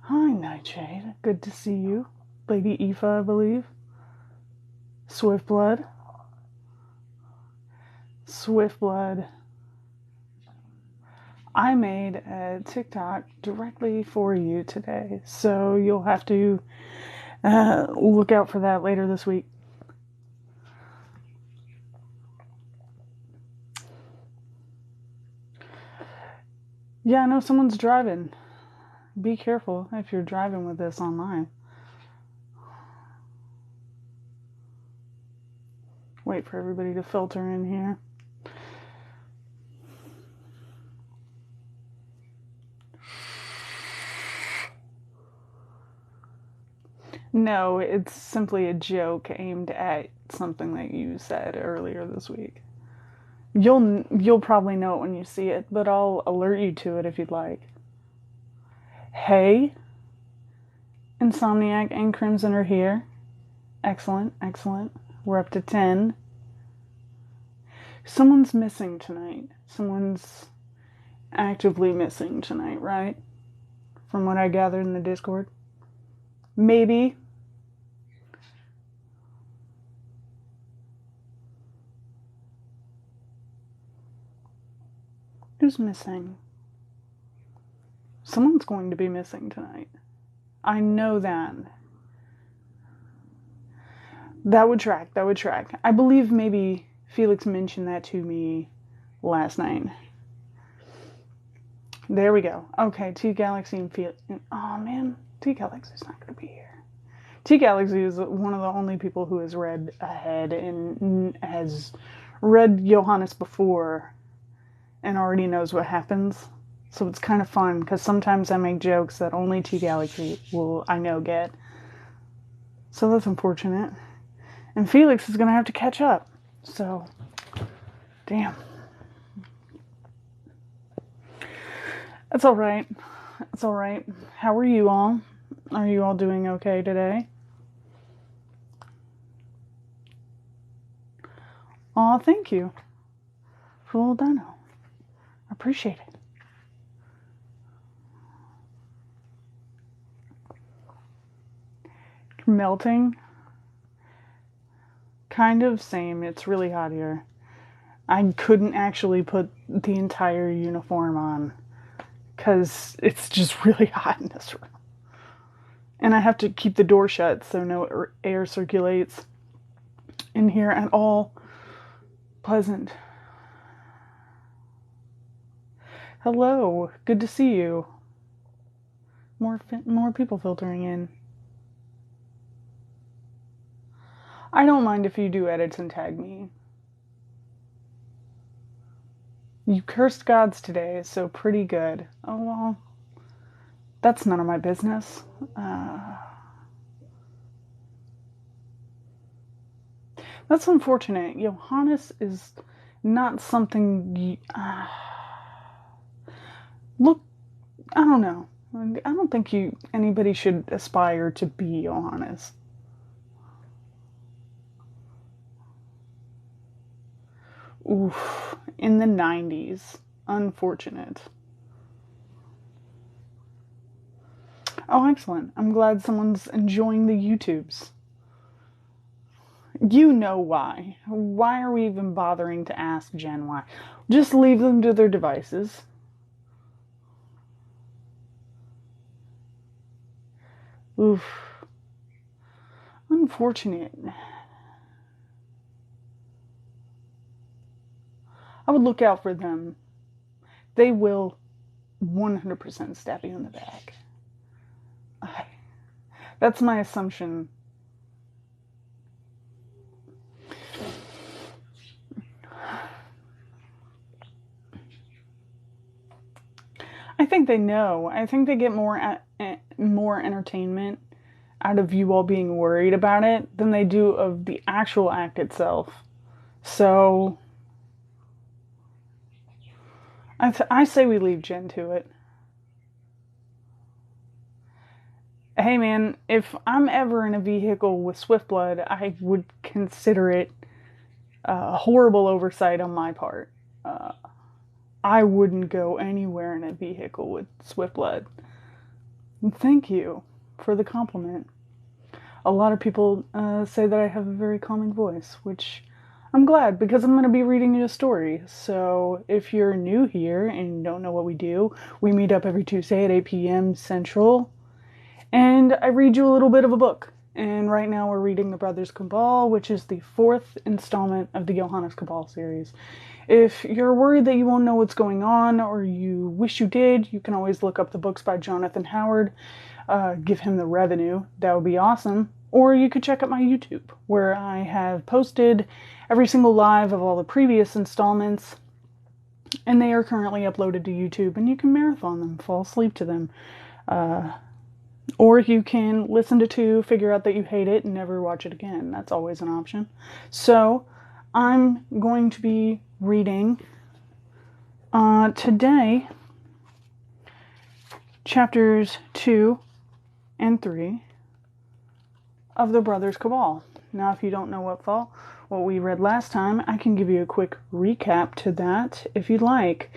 Hi, Nightshade. Good to see you. Lady Aoife, I believe. Swiftblood. Swiftblood. I made a TikTok directly for you today, so you'll have to look out for that later this week. Yeah, I know someone's driving. Be careful if you're driving with this online. Wait for everybody to filter in here. No, it's simply a joke aimed at something that you said earlier this week. You'll probably know it when you see it, but I'll alert you to it if you'd like. Hey, Insomniac and Crimson are here. Excellent, excellent. We're up to 10. Someone's missing tonight. Someone's actively missing tonight, right? From what I gathered in the Discord. Maybe. Who's missing? Someone's going to be missing tonight. I know that. That would track. That would track. I believe maybe Felix mentioned that to me last night. There we go. Okay, T Galaxy and Felix. Oh man, T Galaxy's not going to be here. T Galaxy is one of the only people who has read ahead and has read Johannes before and already knows what happens. So it's kind of fun because sometimes I make jokes that only T Galaxy will, I know, get. So that's unfortunate. And Felix is going to have to catch up. So, damn. That's all right. That's all right. How are you all? Are you all doing okay today? Aw, thank you. Full dino. I appreciate it. Melting. Kind of, same. It's really hot here. I couldn't actually put the entire uniform on because it's just really hot in this room. And I have to keep the door shut so no air circulates in here at all. Pleasant. Hello. Good to see you. More people filtering in. I don't mind if you do edits and tag me. You cursed gods today, so pretty good. Oh well. That's none of my business. That's unfortunate. Johannes is not something... look, I don't know. I don't think anybody should aspire to be Johannes. Oof, in the 90s. Unfortunate. Oh, excellent. I'm glad someone's enjoying the YouTubes. You know why. Why are we even bothering to ask Jen why? Just leave them to their devices. Oof. Unfortunate. I would look out for them. They will 100% stab you in the back. That's my assumption. I think they know. I think they get more entertainment out of you all being worried about it than they do of the actual act itself. So I say we leave Jen to it. Hey man, if I'm ever in a vehicle with Swiftblood, I would consider it a horrible oversight on my part. I wouldn't go anywhere in a vehicle with Swiftblood. Thank you for the compliment. A lot of people say that I have a very calming voice, which I'm glad because I'm going to be reading you a story. So if you're new here and don't know what we do, we meet up every Tuesday at 8 p.m. Central, and I read you a little bit of a book. And right now we're reading The Brothers Cabal, which is the 4th installment of the Brothers Cabal series. If you're worried that you won't know what's going on, or you wish you did, you can always look up the books by Jonathan Howard. Give him the revenue. That would be awesome. Or you could check out my YouTube, where I have posted every single live of all the previous installments, and they are currently uploaded to YouTube, and you can marathon them, fall asleep to them. Or you can listen to 2, figure out that you hate it, and never watch it again. That's always an option. So, I'm going to be reading today chapters 2 and 3 of the Brothers Cabal. Now, if you don't know what we read last time, I can give you a quick recap to that if you'd like.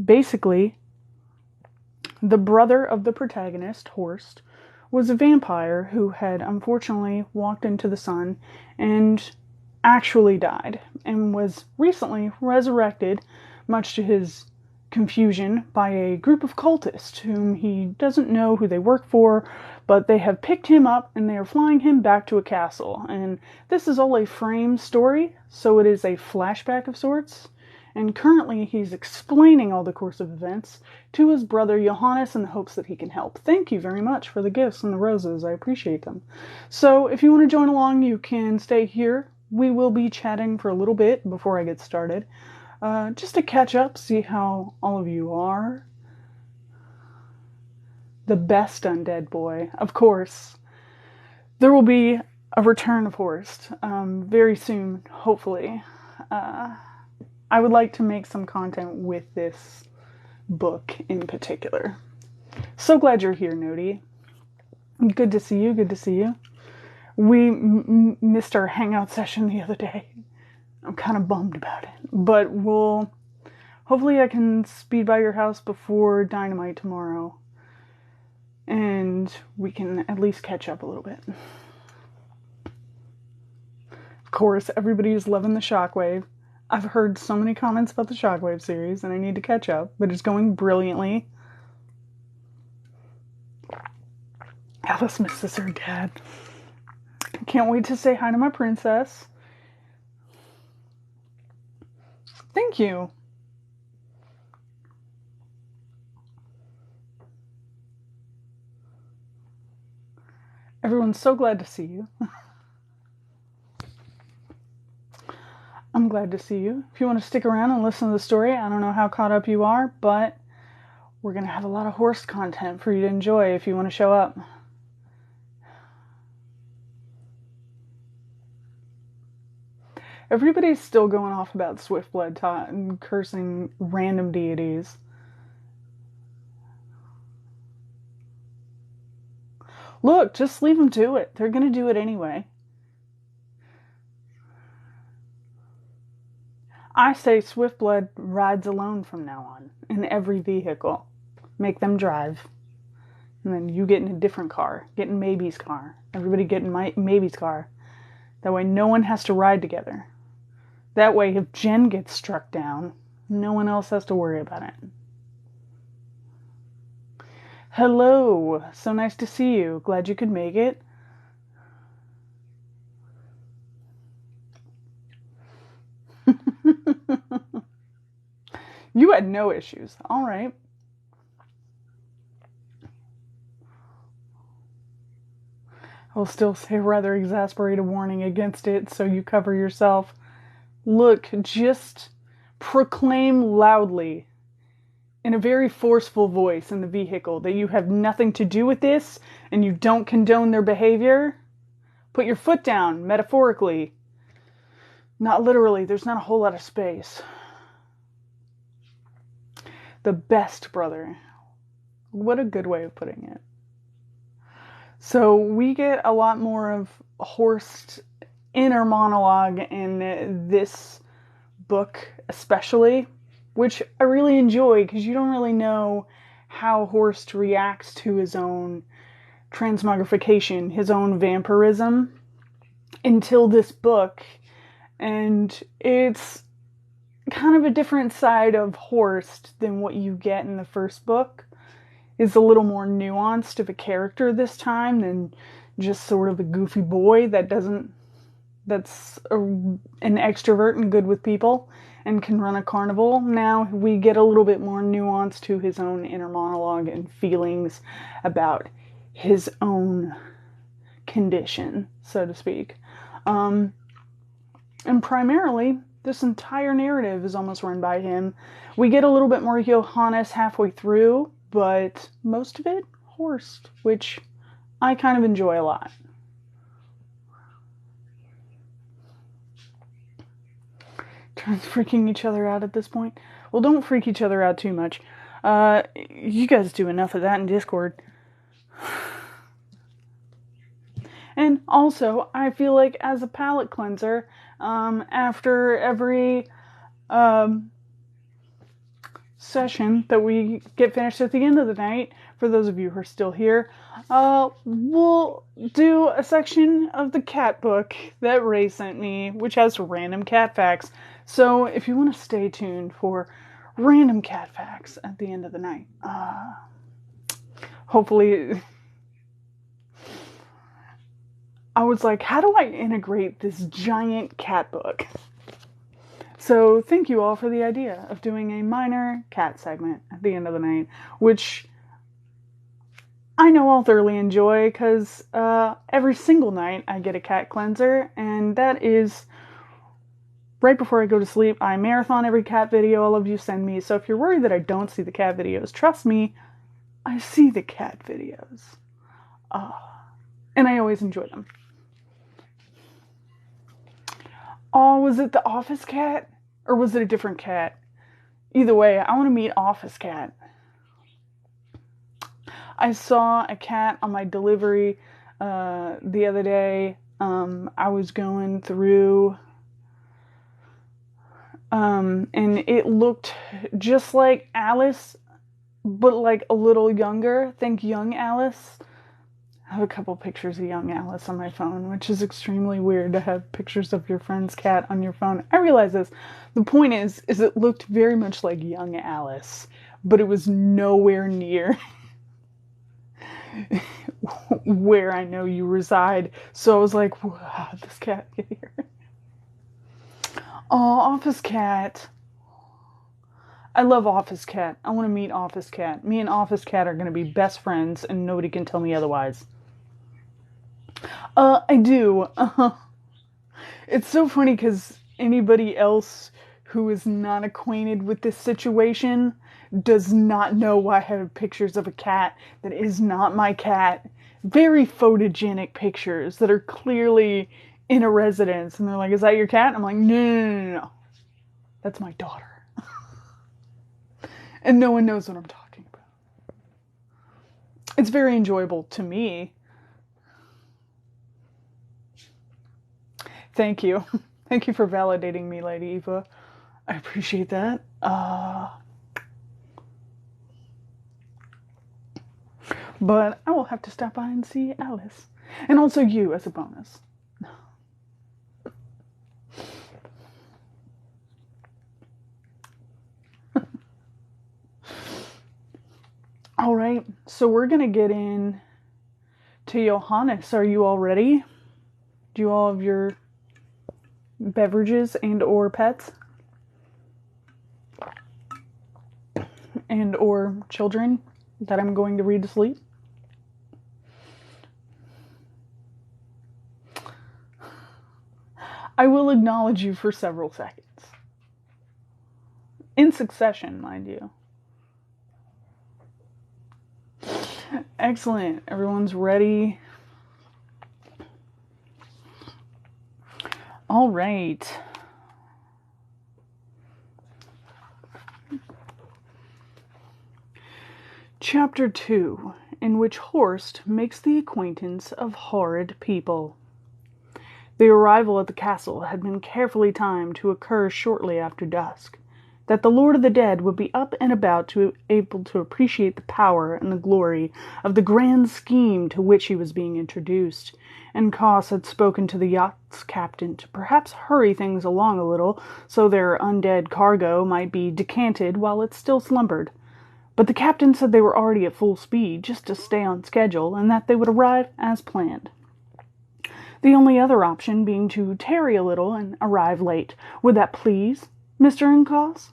Basically, the brother of the protagonist, Horst, was a vampire who had unfortunately walked into the sun and actually died, and was recently resurrected, much to his confusion, by a group of cultists whom he doesn't know who they work for, but they have picked him up and they are flying him back to a castle. And this is all a frame story, so it is a flashback of sorts. And currently he's explaining all the course of events to his brother Johannes in the hopes that he can help. Thank you very much for the gifts and the roses. I appreciate them. So if you want to join along, you can stay here. We will be chatting for a little bit before I get started. Just to catch up, see how all of you are. The best undead boy, of course. There will be a return of Horst very soon, hopefully. I would like to make some content with this book in particular. So glad you're here, Nodi. Good to see you, good to see you. We missed our hangout session the other day. I'm kind of bummed about it. But hopefully I can speed by your house before Dynamite tomorrow. And we can at least catch up a little bit. Of course, everybody is loving the Shockwave. I've heard so many comments about the Shockwave series, and I need to catch up, but it's going brilliantly. Alice misses her dad. Can't wait to say hi to my princess. Thank you. Everyone's so glad to see you. I'm glad to see you. If you want to stick around and listen to the story, I don't know how caught up you are, but we're going to have a lot of Horst content for you to enjoy if you want to show up. Everybody's still going off about Swiftblood and cursing random deities. Look, just leave them to it. They're going to do it anyway. I say Swiftblood rides alone from now on, in every vehicle. Make them drive. And then you get in a different car. Get in Maybe's car. Everybody get in Maybe's car. That way no one has to ride together. That way if Jen gets struck down, no one else has to worry about it. Hello. So nice to see you. Glad you could make it. You had no issues. All right. I will still say a rather exasperated warning against it, so you cover yourself. Look, just proclaim loudly, in a very forceful voice in the vehicle, that you have nothing to do with this and you don't condone their behavior. Put your foot down, metaphorically. Not literally, there's not a whole lot of space. The best brother. What a good way of putting it. So we get a lot more of Horst's inner monologue in this book especially, which I really enjoy because you don't really know how Horst reacts to his own transmogrification, his own vampirism, until this book. And it's kind of a different side of Horst than what you get in the first book. It's a little more nuanced of a character this time than just sort of a goofy boy that's an extrovert and good with people and can run a carnival. Now we get a little bit more nuance to his own inner monologue and feelings about his own condition, so to speak. And primarily, this entire narrative is almost run by him. We get a little bit more Johannes halfway through, but most of it, Horst, which I kind of enjoy a lot. Turns freaking each other out at this point. Well, don't freak each other out too much. You guys do enough of that in Discord. And also, I feel like as a palate cleanser, after every session that we get finished at the end of the night, for those of you who are still here, we'll do a section of the cat book that Ray sent me, which has random cat facts. So if you want to stay tuned for random cat facts at the end of the night, hopefully... I was like, how do I integrate this giant cat book? So thank you all for the idea of doing a minor cat segment at the end of the night, which I know I'll thoroughly enjoy because every single night I get a cat cleanser, and that is right before I go to sleep. I marathon every cat video all of you send me, so if you're worried that I don't see the cat videos, trust me, I see the cat videos. And I always enjoy them. Oh, was it the office cat? Or was it a different cat? Either way, I want to meet Office Cat. I saw a cat on my delivery the other day. I was going through... and it looked just like Alice, but like a little younger. Think young Alice. I have a couple pictures of young Alice on my phone, which is extremely weird to have pictures of your friend's cat on your phone. I realize this. The point is it looked very much like young Alice, but it was nowhere near where I know you reside. So I was like, wow, this cat get here. Oh, Office Cat. I love Office Cat. I want to meet Office Cat. Me and Office Cat are going to be best friends, and nobody can tell me otherwise. I do. It's so funny because anybody else who is not acquainted with this situation does not know why I have pictures of a cat that is not my cat. Very photogenic pictures that are clearly in a residence. And they're like, is that your cat? I'm like, no. That's my daughter. And no one knows what I'm talking about. It's very enjoyable to me. Thank you. Thank you for validating me, Lady Eva. I appreciate that. But I will have to stop by and see Alice. And also you as a bonus. Alright, so we're going to get in to Johannes. Are you all ready? Do you all have your beverages and or pets? And or children that I'm going to read to sleep? I will acknowledge you for several seconds. In succession, mind you. Excellent. Everyone's ready. All right. Chapter 2, in which Horst makes the acquaintance of horrid people. The arrival at the castle had been carefully timed to occur shortly after dusk. that the Lord of the Dead would be up and about to able to appreciate the power and the glory of the grand scheme to which he was being introduced, and Cos had spoken to the yacht's captain to perhaps hurry things along a little so their undead cargo might be decanted while it still slumbered. But the captain said they were already at full speed, just to stay on schedule, and that they would arrive as planned. The only other option being to tarry a little and arrive late. Would that please Mr. Incos?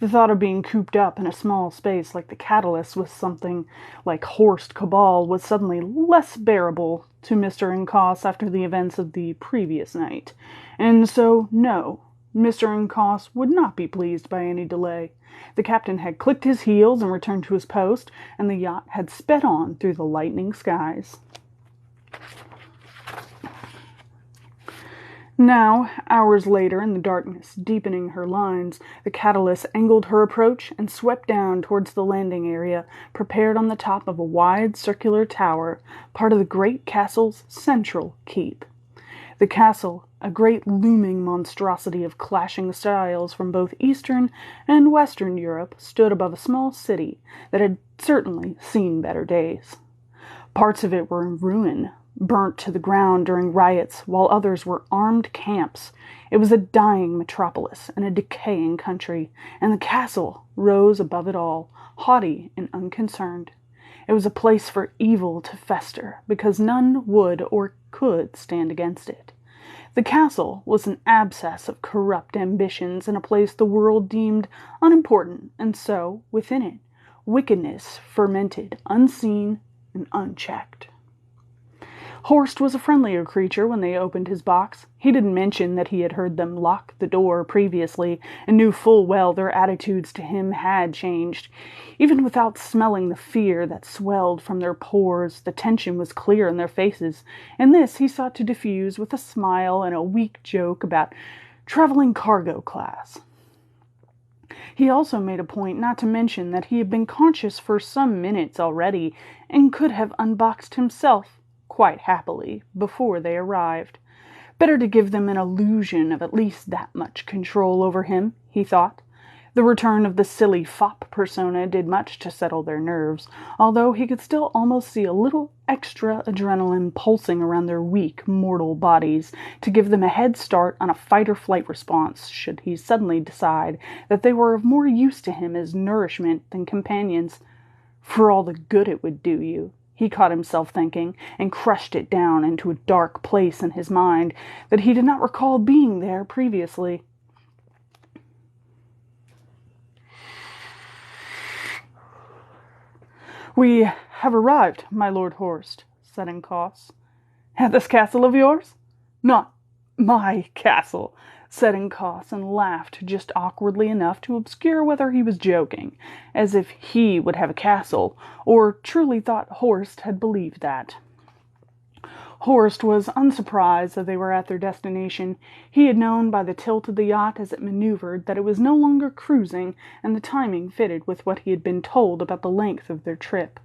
The thought of being cooped up in a small space like the Catalyst with something like Horst Cabal was suddenly less bearable to Mr. Incos after the events of the previous night. And so, no, Mr. Incos would not be pleased by any delay. The captain had clicked his heels and returned to his post, and the yacht had sped on through the lightning skies. Now, hours later, in the darkness deepening her lines, the Catalyst angled her approach and swept down towards the landing area, prepared on the top of a wide circular tower, part of the great castle's central keep. The castle, a great looming monstrosity of clashing styles from both Eastern and Western Europe, stood above a small city that had certainly seen better days. Parts of it were in ruin, burnt to the ground during riots, while others were armed camps. It was a dying metropolis in a decaying country, and the castle rose above it all, haughty and unconcerned. It was a place for evil to fester, because none would or could stand against it. The castle was an abscess of corrupt ambitions in a place the world deemed unimportant, and so, within it, wickedness fermented, unseen and unchecked. Horst was a friendlier creature when they opened his box. He didn't mention that he had heard them lock the door previously, and knew full well their attitudes to him had changed. Even without smelling the fear that swelled from their pores, the tension was clear in their faces, and this he sought to diffuse with a smile and a weak joke about traveling cargo class. He also made a point not to mention that he had been conscious for some minutes already, and could have unboxed himself quite happily before they arrived. Better to give them an illusion of at least that much control over him, he thought. The return of the silly fop persona did much to settle their nerves, although he could still almost see a little extra adrenaline pulsing around their weak, mortal bodies to give them a head start on a fight-or-flight response should he suddenly decide that they were of more use to him as nourishment than companions. For all the good it would do you, he caught himself thinking, and crushed it down into a dark place in his mind that he did not recall being there previously. "We have arrived, my Lord Horst," said Incos. "At this castle of yours?" "Not my castle," said Incos, and laughed just awkwardly enough to obscure whether he was joking, as if he would have a castle, or truly thought Horst had believed that. Horst was unsurprised that they were at their destination. He had known by the tilt of the yacht as it maneuvered that it was no longer cruising, and the timing fitted with what he had been told about the length of their trip.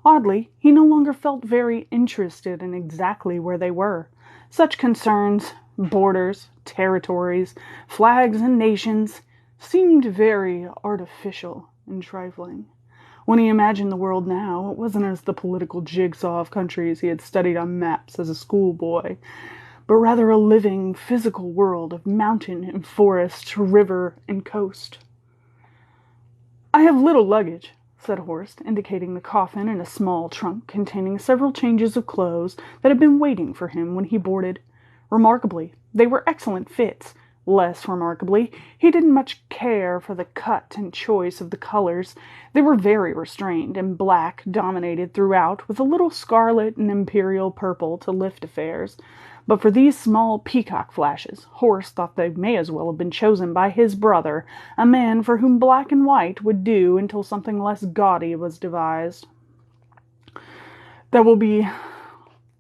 Oddly, he no longer felt very interested in exactly where they were. Such concerns, borders, territories, flags, and nations, seemed very artificial and trifling. When he imagined the world now, it wasn't as the political jigsaw of countries he had studied on maps as a schoolboy, but rather a living, physical world of mountain and forest, river and coast. "I have little luggage," said Horst, indicating the coffin and a small trunk containing several changes of clothes that had been waiting for him when he boarded. Remarkably, they were excellent fits. Less remarkably, he didn't much care for the cut and choice of the colors. They were very restrained, and black dominated throughout, with a little scarlet and imperial purple to lift affairs. But for these small peacock flashes, Horst thought they may as well have been chosen by his brother, a man for whom black and white would do until something less gaudy was devised. "That will be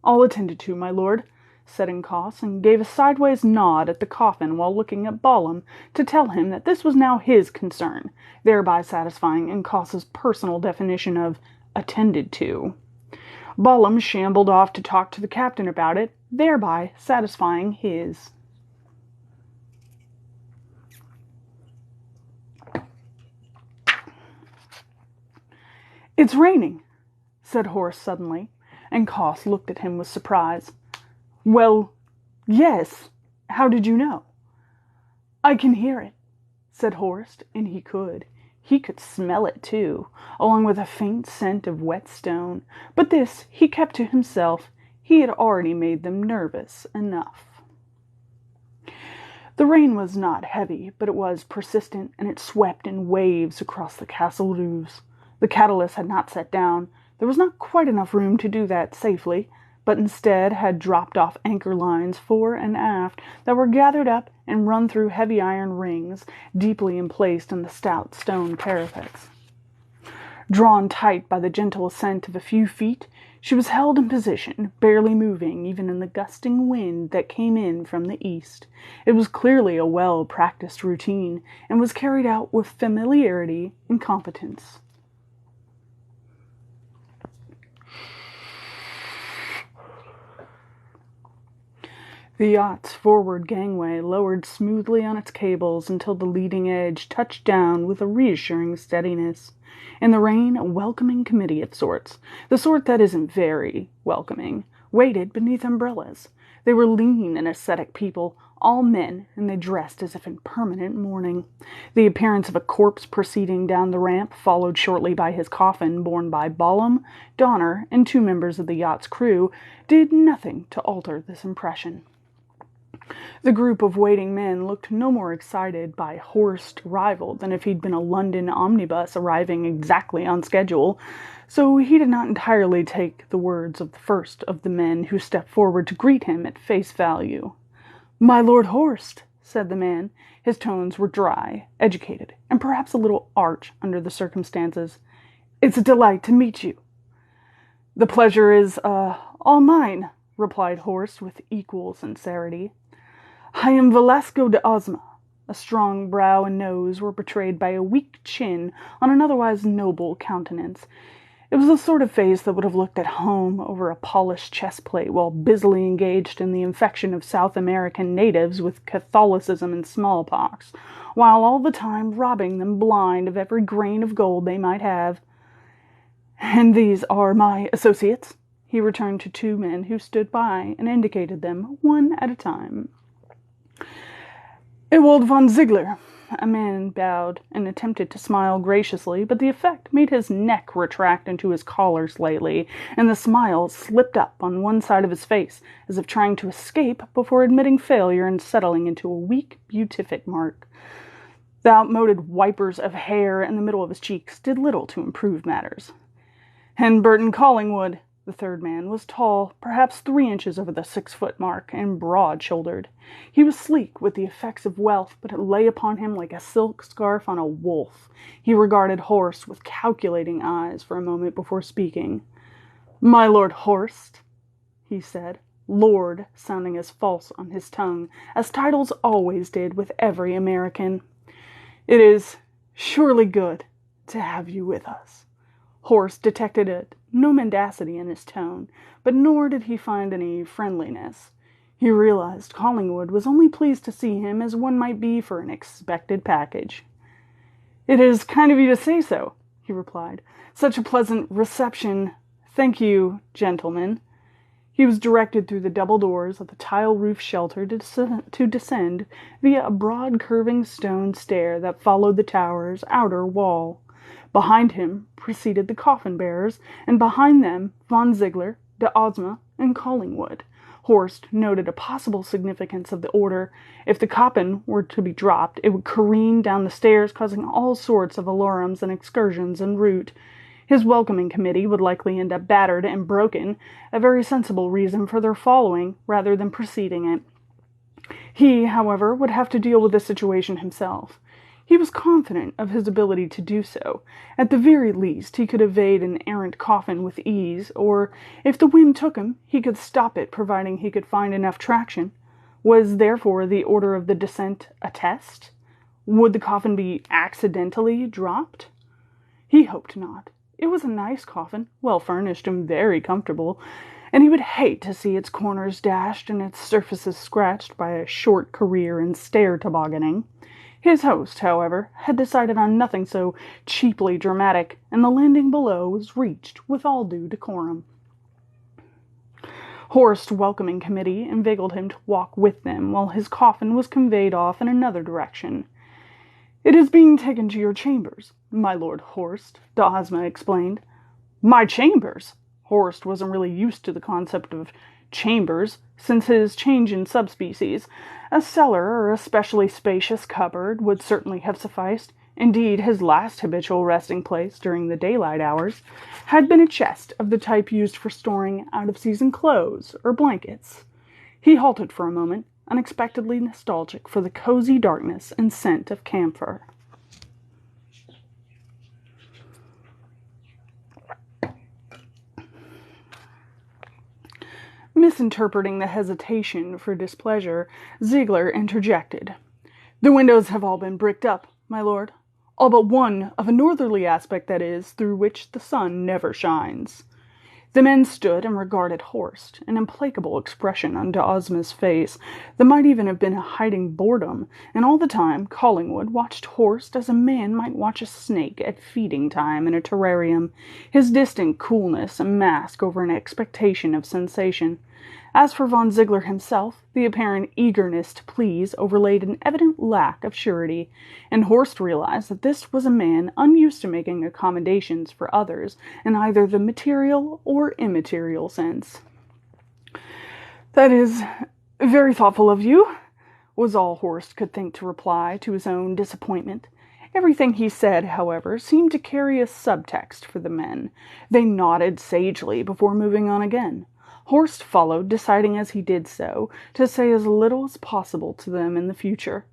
all attended to, my lord," said Incos, and gave a sideways nod at the coffin while looking at Balaam to tell him that this was now his concern, thereby satisfying Incos's personal definition of attended to. Balaam shambled off to talk to the captain about it, thereby satisfying his. It's raining, said Horst suddenly, and Koss looked at him with surprise. Well, yes. How did you know? I can hear it, said Horst, and he could. He could smell it, too, along with a faint scent of wet stone. But this he kept to himself. He had already made them nervous enough. The rain was not heavy, but it was persistent, and it swept in waves across the castle roofs. The catalyst had not set down. There was not quite enough room to do that safely, but instead had dropped off anchor lines fore and aft that were gathered up and run through heavy iron rings deeply emplaced in the stout stone parapets. Drawn tight by the gentle ascent of a few feet, she was held in position, barely moving even in the gusting wind that came in from the east. It was clearly a well-practiced routine, and was carried out with familiarity and competence. The yacht's forward gangway lowered smoothly on its cables until the leading edge touched down with a reassuring steadiness. In the rain, a welcoming committee of sorts, the sort that isn't very welcoming, waited beneath umbrellas. They were lean and ascetic people, all men, and they dressed as if in permanent mourning. The appearance of a corpse proceeding down the ramp, followed shortly by his coffin borne by Balaam, Donner, and 2 members of the yacht's crew, did nothing to alter this impression. The group of waiting men looked no more excited by Horst's arrival than if he'd been a London omnibus arriving exactly on schedule, so he did not entirely take the words of the first of the men who stepped forward to greet him at face value. "My Lord Horst," said the man. His tones were dry, educated, and perhaps a little arch under the circumstances. "It's a delight to meet you." "The pleasure is, all mine," replied Horst with equal sincerity. "I am Velasco de Ozma." A strong brow and nose were betrayed by a weak chin on an otherwise noble countenance. It was the sort of face that would have looked at home over a polished chess plate while busily engaged in the infection of South American natives with Catholicism and smallpox, while all the time robbing them blind of every grain of gold they might have. "And these are my associates," he returned to 2 men who stood by and indicated them one at a time. "Ewald von Ziegler." A man bowed and attempted to smile graciously, but the effect made his neck retract into his collar slightly, and the smile slipped up on one side of his face, as if trying to escape before admitting failure and settling into a weak beatific mark. The outmoded wipers of hair in the middle of his cheeks did little to improve matters. "And Burton Collingwood." The 3rd man was tall, perhaps 3 inches over the 6-foot mark, and broad-shouldered. He was sleek with the effects of wealth, but it lay upon him like a silk scarf on a wolf. He regarded Horst with calculating eyes for a moment before speaking. "My Lord Horst," he said, Lord sounding as false on his tongue as titles always did with every American. "It is surely good to have you with us." Horst detected no mendacity in his tone, but nor did he find any friendliness. He realized Collingwood was only pleased to see him as one might be for an expected package. "It is kind of you to say so," he replied. "Such a pleasant reception. Thank you, gentlemen." He was directed through the double doors of the tile-roof shelter to descend via a broad curving stone stair that followed the tower's outer wall. Behind him proceeded the coffin-bearers, and behind them von Ziegler, de Ozma, and Collingwood. Horst noted a possible significance of the order. If the coffin were to be dropped, it would careen down the stairs, causing all sorts of alarums and excursions en route. His welcoming committee would likely end up battered and broken, a very sensible reason for their following rather than preceding it. He, however, would have to deal with the situation himself. He was confident of his ability to do so. At the very least, he could evade an errant coffin with ease, or, if the wind took him, he could stop it providing he could find enough traction. Was, therefore, the order of the descent a test? Would the coffin be accidentally dropped? He hoped not. It was a nice coffin, well furnished and very comfortable, and he would hate to see its corners dashed and its surfaces scratched by a short career in stair tobogganing. His host, however, had decided on nothing so cheaply dramatic, and the landing below was reached with all due decorum. Horst's welcoming committee inveigled him to walk with them while his coffin was conveyed off in another direction. "It is being taken to your chambers, my Lord Horst," Ozma explained. "My chambers?" Horst wasn't really used to the concept of chambers since his change in subspecies. A cellar or a specially spacious cupboard would certainly have sufficed. Indeed, his last habitual resting place during the daylight hours had been a chest of the type used for storing out-of-season clothes or blankets. He halted for a moment, unexpectedly nostalgic for the cozy darkness and scent of camphor. Misinterpreting the hesitation for displeasure, Ziegler interjected. "The windows have all been bricked up, my lord. All but one, of a northerly aspect, that is, through which the sun never shines." The men stood and regarded Horst, an implacable expression on Ozma's face that might even have been a hiding boredom, and all the time Collingwood watched Horst as a man might watch a snake at feeding time in a terrarium, his distant coolness a mask over an expectation of sensation. As for von Ziegler himself, the apparent eagerness to please overlaid an evident lack of surety, and Horst realized that this was a man unused to making accommodations for others in either the material or immaterial sense. "That is very thoughtful of you," was all Horst could think to reply to his own disappointment. Everything he said, however, seemed to carry a subtext for the men. They nodded sagely before moving on again. Horst followed, deciding as he did so to say as little as possible to them in the future.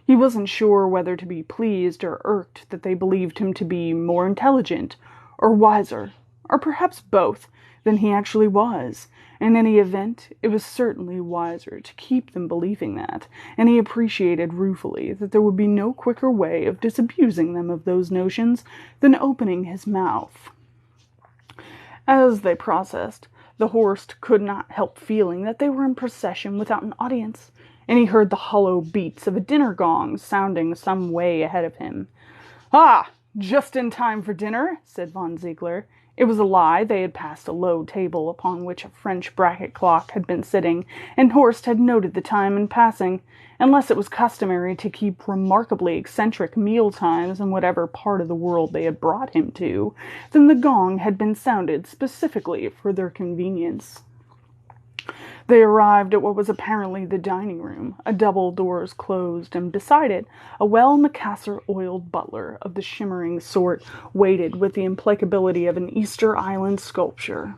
He wasn't sure whether to be pleased or irked that they believed him to be more intelligent, or wiser, or perhaps both, than he actually was. In any event, it was certainly wiser to keep them believing that, and he appreciated ruefully that there would be no quicker way of disabusing them of those notions than opening his mouth. As they processed, the Horst could not help feeling that they were in procession without an audience, and he heard the hollow beats of a dinner gong sounding some way ahead of him. "Ah, just in time for dinner," said von Ziegler. It was a lie. They had passed a low table upon which a French bracket clock had been sitting, and Horst had noted the time in passing. Unless it was customary to keep remarkably eccentric meal times in whatever part of the world they had brought him to, then the gong had been sounded specifically for their convenience. They arrived at what was apparently the dining room. A double doors closed, and beside it, a well-Macassar-oiled butler of the shimmering sort waited with the implacability of an Easter Island sculpture.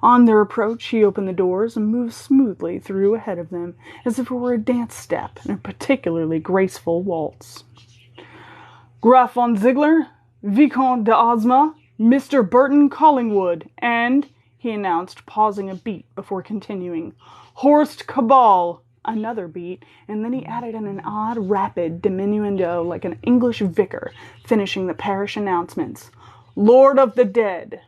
On their approach, he opened the doors and moved smoothly through ahead of them, as if it were a dance step in a particularly graceful waltz. "Graf von Ziegler, Vicomte d'Ozma, Mr. Burton Collingwood, and," he announced, pausing a beat before continuing, "Horst Cabal," another beat, and then he added in an odd, rapid diminuendo like an English vicar finishing the parish announcements, "Lord of the Dead."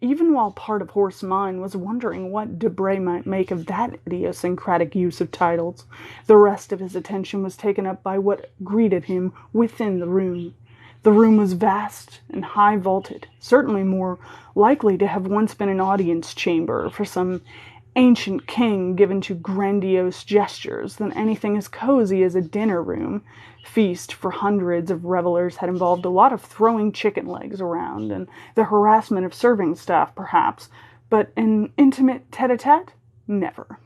Even while part of Horst's mind was wondering what Debray might make of that idiosyncratic use of titles, the rest of his attention was taken up by what greeted him within the room. The room was vast and high-vaulted, certainly more likely to have once been an audience chamber for some ancient king given to grandiose gestures than anything as cozy as a dinner room. Feast for hundreds of revelers had involved a lot of throwing chicken legs around and the harassment of serving staff, perhaps, but an intimate tete-a-tete? Never.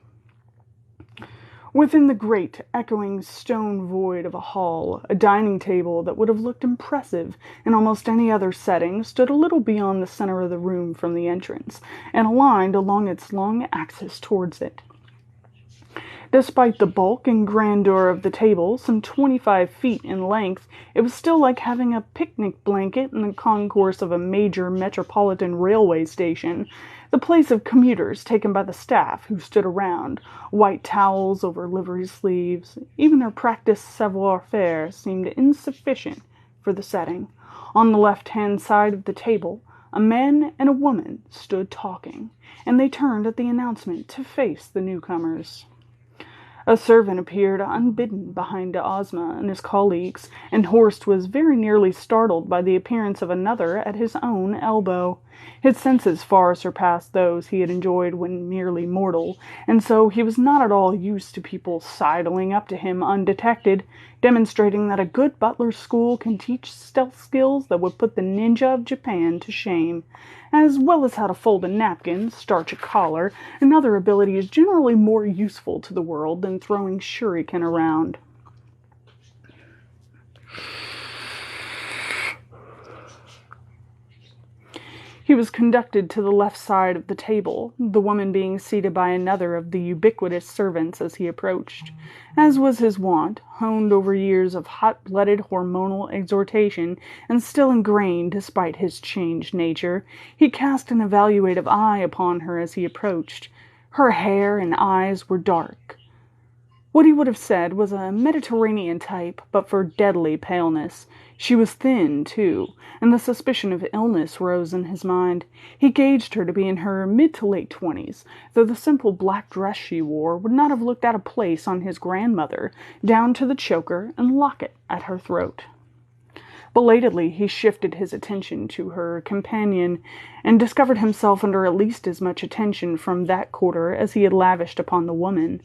Within the great, echoing stone void of a hall, a dining table that would have looked impressive in almost any other setting stood a little beyond the center of the room from the entrance, and aligned along its long axis towards it. Despite the bulk and grandeur of the table, some 25 feet in length, it was still like having a picnic blanket in the concourse of a major metropolitan railway station, the place of commuters taken by the staff who stood around, white towels over livery sleeves. Even their practiced savoir-faire seemed insufficient for the setting. On the left-hand side of the table, a man and a woman stood talking, and they turned at the announcement to face the newcomers. A servant appeared unbidden behind Ozma and his colleagues, and Horst was very nearly startled by the appearance of another at his own elbow. His senses far surpassed those he had enjoyed when merely mortal, and so he was not at all used to people sidling up to him undetected, demonstrating that a good butler's school can teach stealth skills that would put the ninja of Japan to shame, as well as how to fold a napkin, starch a collar, and other abilities generally more useful to the world than throwing shuriken around. He was conducted to the left side of the table, the woman being seated by another of the ubiquitous servants as he approached. As was his wont, honed over years of hot-blooded hormonal exhortation, and still ingrained despite his changed nature, he cast an evaluative eye upon her as he approached. Her hair and eyes were dark. What he would have said was a Mediterranean type, but for deadly paleness. She was thin, too, and the suspicion of illness rose in his mind. He gauged her to be in her mid to late 20s, though the simple black dress she wore would not have looked out of place on his grandmother, down to the choker and locket at her throat. Belatedly, he shifted his attention to her companion, and discovered himself under at least as much attention from that quarter as he had lavished upon the woman.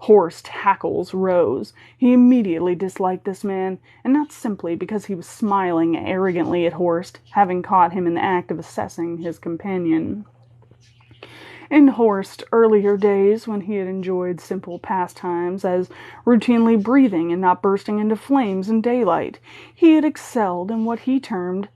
Horst's hackles rose. He immediately disliked this man, and not simply because he was smiling arrogantly at Horst, having caught him in the act of assessing his companion. In Horst's earlier days, when he had enjoyed simple pastimes, as routinely breathing and not bursting into flames in daylight, he had excelled in what he termed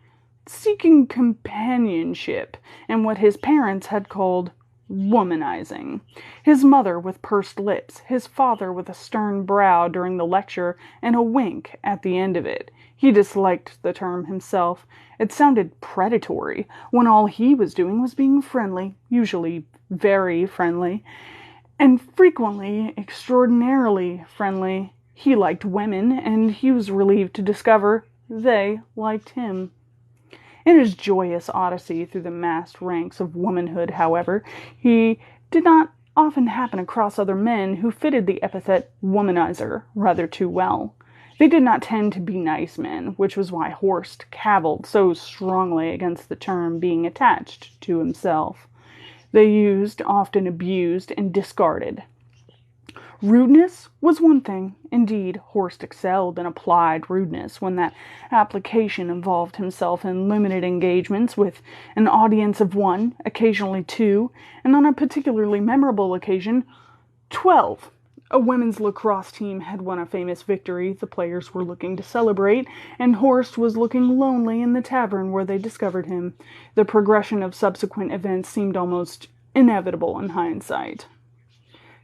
seeking companionship, and what his parents had called womanizing. His mother with pursed lips, his father with a stern brow during the lecture and a wink at the end of it. He disliked the term himself. It sounded predatory, when all he was doing was being friendly, usually very friendly, and frequently extraordinarily friendly. He liked women, and he was relieved to discover they liked him. In his joyous odyssey through the massed ranks of womanhood, however, he did not often happen across other men who fitted the epithet womanizer rather too well. They did not tend to be nice men, which was why Horst cavilled so strongly against the term being attached to himself. They used, often abused, and discarded. Rudeness was one thing. Indeed, Horst excelled in applied rudeness when that application involved himself in limited engagements with an audience of 1, occasionally 2, and on a particularly memorable occasion, 12. A women's lacrosse team had won a famous victory the players were looking to celebrate, and Horst was looking lonely in the tavern where they discovered him. The progression of subsequent events seemed almost inevitable in hindsight.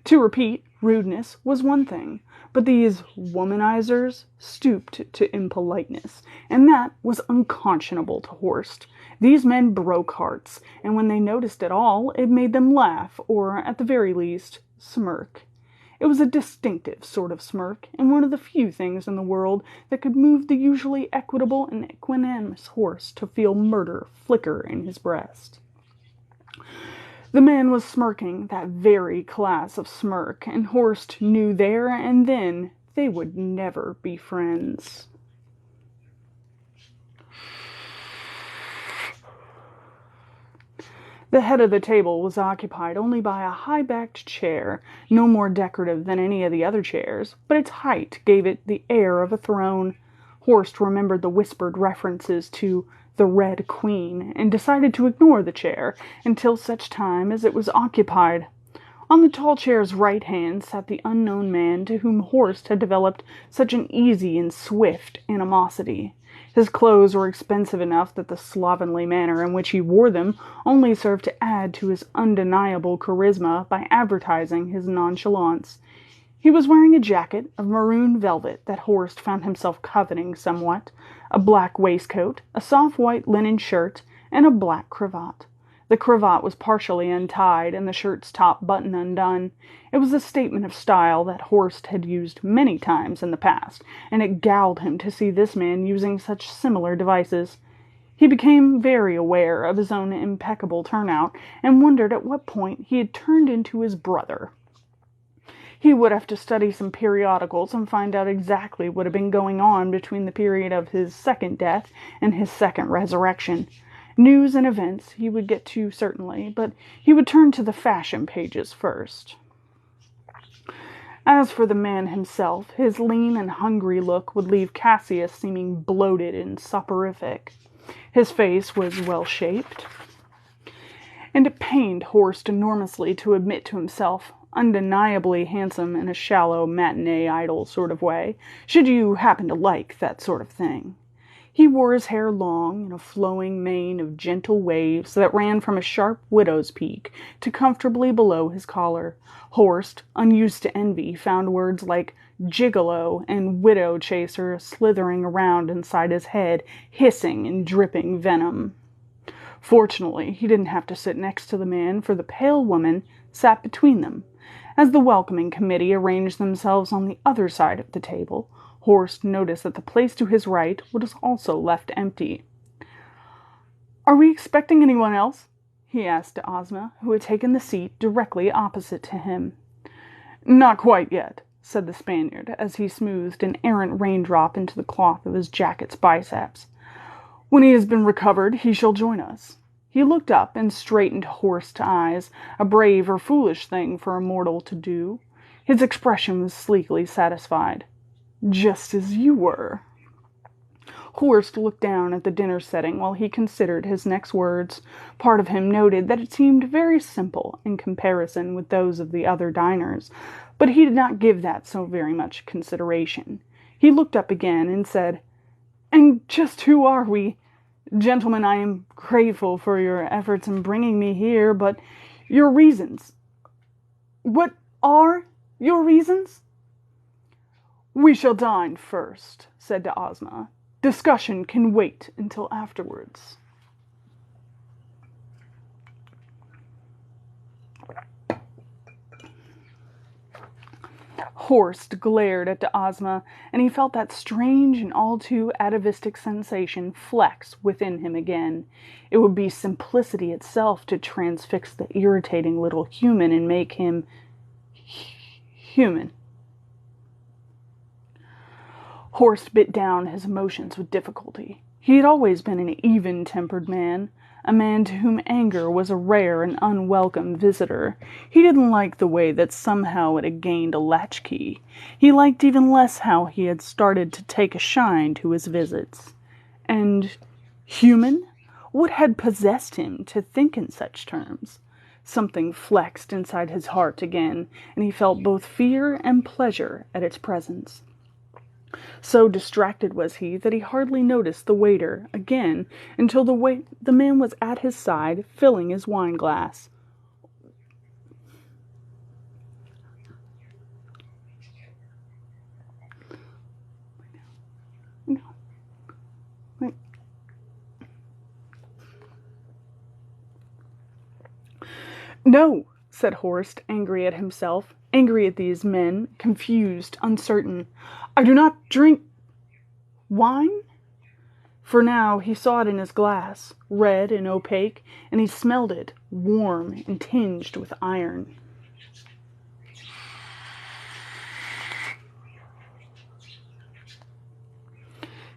To repeat, rudeness was one thing, but these womanizers stooped to impoliteness, and that was unconscionable to Horst. These men broke hearts, and when they noticed it all, it made them laugh, or, at the very least, smirk. It was a distinctive sort of smirk, and one of the few things in the world that could move the usually equitable and equanimous Horst to feel murder flicker in his breast. The man was smirking that very class of smirk, and Horst knew there and then they would never be friends. The head of the table was occupied only by a high-backed chair, no more decorative than any of the other chairs, but its height gave it the air of a throne. Horst remembered the whispered references to the Red Queen, and decided to ignore the chair until such time as it was occupied. On the tall chair's right hand sat the unknown man to whom Horst had developed such an easy and swift animosity. His clothes were expensive enough that the slovenly manner in which he wore them only served to add to his undeniable charisma by advertising his nonchalance. He was wearing a jacket of maroon velvet that Horst found himself coveting somewhat, a black waistcoat, a soft white linen shirt, and a black cravat. The cravat was partially untied, and the shirt's top button undone. It was a statement of style that Horst had used many times in the past, and it galled him to see this man using such similar devices. He became very aware of his own impeccable turnout, and wondered at what point he had turned into his brother. He would have to study some periodicals and find out exactly what had been going on between the period of his second death and his second resurrection. News and events he would get to certainly, but he would turn to the fashion pages first. As for the man himself, his lean and hungry look would leave Cassius seeming bloated and soporific. His face was well-shaped, and it pained Horst enormously to admit to himself, undeniably handsome in a shallow matinee idol sort of way, should you happen to like that sort of thing. He wore his hair long in a flowing mane of gentle waves that ran from a sharp widow's peak to comfortably below his collar. Horst, unused to envy, found words like gigolo and widow chaser slithering around inside his head, hissing and dripping venom. Fortunately, he didn't have to sit next to the man, for the pale woman sat between them. As the welcoming committee arranged themselves on the other side of the table, Horst noticed that the place to his right was also left empty. "Are we expecting anyone else?" he asked Ozma, who had taken the seat directly opposite to him. "Not quite yet," said the Spaniard, as he smoothed an errant raindrop into the cloth of his jacket's biceps. "When he has been recovered, he shall join us." He looked up and straightened Horst's eyes, a brave or foolish thing for a mortal to do. His expression was sleekly satisfied. "Just as you were." Horst looked down at the dinner setting while he considered his next words. Part of him noted that it seemed very simple in comparison with those of the other diners, but he did not give that so very much consideration. He looked up again and said, "And just who are we? Gentlemen, I am grateful for your efforts in bringing me here, but your reasons. What are your reasons?" "We shall dine first," said Ozma. "Discussion can wait until afterwards." Horst glared at Ozma, and he felt that strange and all too atavistic sensation flex within him again. It would be simplicity itself to transfix the irritating little human and make him human. Horst bit down his emotions with difficulty. He had always been an even-tempered man, a man to whom anger was a rare and unwelcome visitor. He didn't like the way that somehow it had gained a latchkey. He liked even less how he had started to take a shine to his visits. And human? What had possessed him to think in such terms? Something flexed inside his heart again, and he felt both fear and pleasure at its presence. So distracted was he that he hardly noticed the waiter again until the man was at his side filling his wine glass. "No," said Horst, angry at himself, angry at these men, confused, uncertain. "I do not drink wine?" For now he saw it in his glass, red and opaque, and he smelled it, warm and tinged with iron.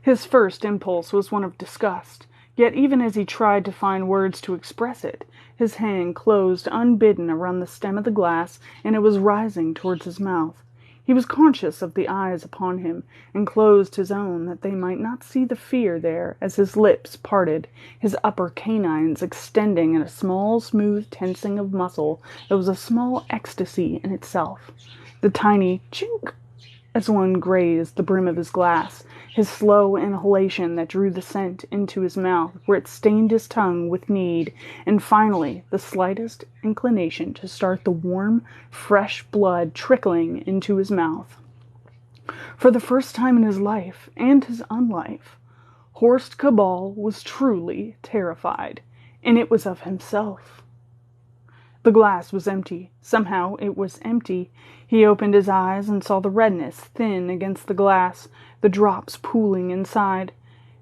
His first impulse was one of disgust, yet even as he tried to find words to express it, his hand closed unbidden around the stem of the glass, and it was rising towards his mouth. He was conscious of the eyes upon him, and closed his own that they might not see the fear there as his lips parted, his upper canines extending in a small, smooth tensing of muscle that was a small ecstasy in itself. The tiny chink as one grazed the brim of his glass, his slow inhalation that drew the scent into his mouth where it stained his tongue with need, and finally the slightest inclination to start the warm, fresh blood trickling into his mouth. For the first time in his life, and his unlife, Horst Cabal was truly terrified, and it was of himself. The glass was empty. Somehow it was empty. He opened his eyes and saw the redness thin against the glass, the drops pooling inside.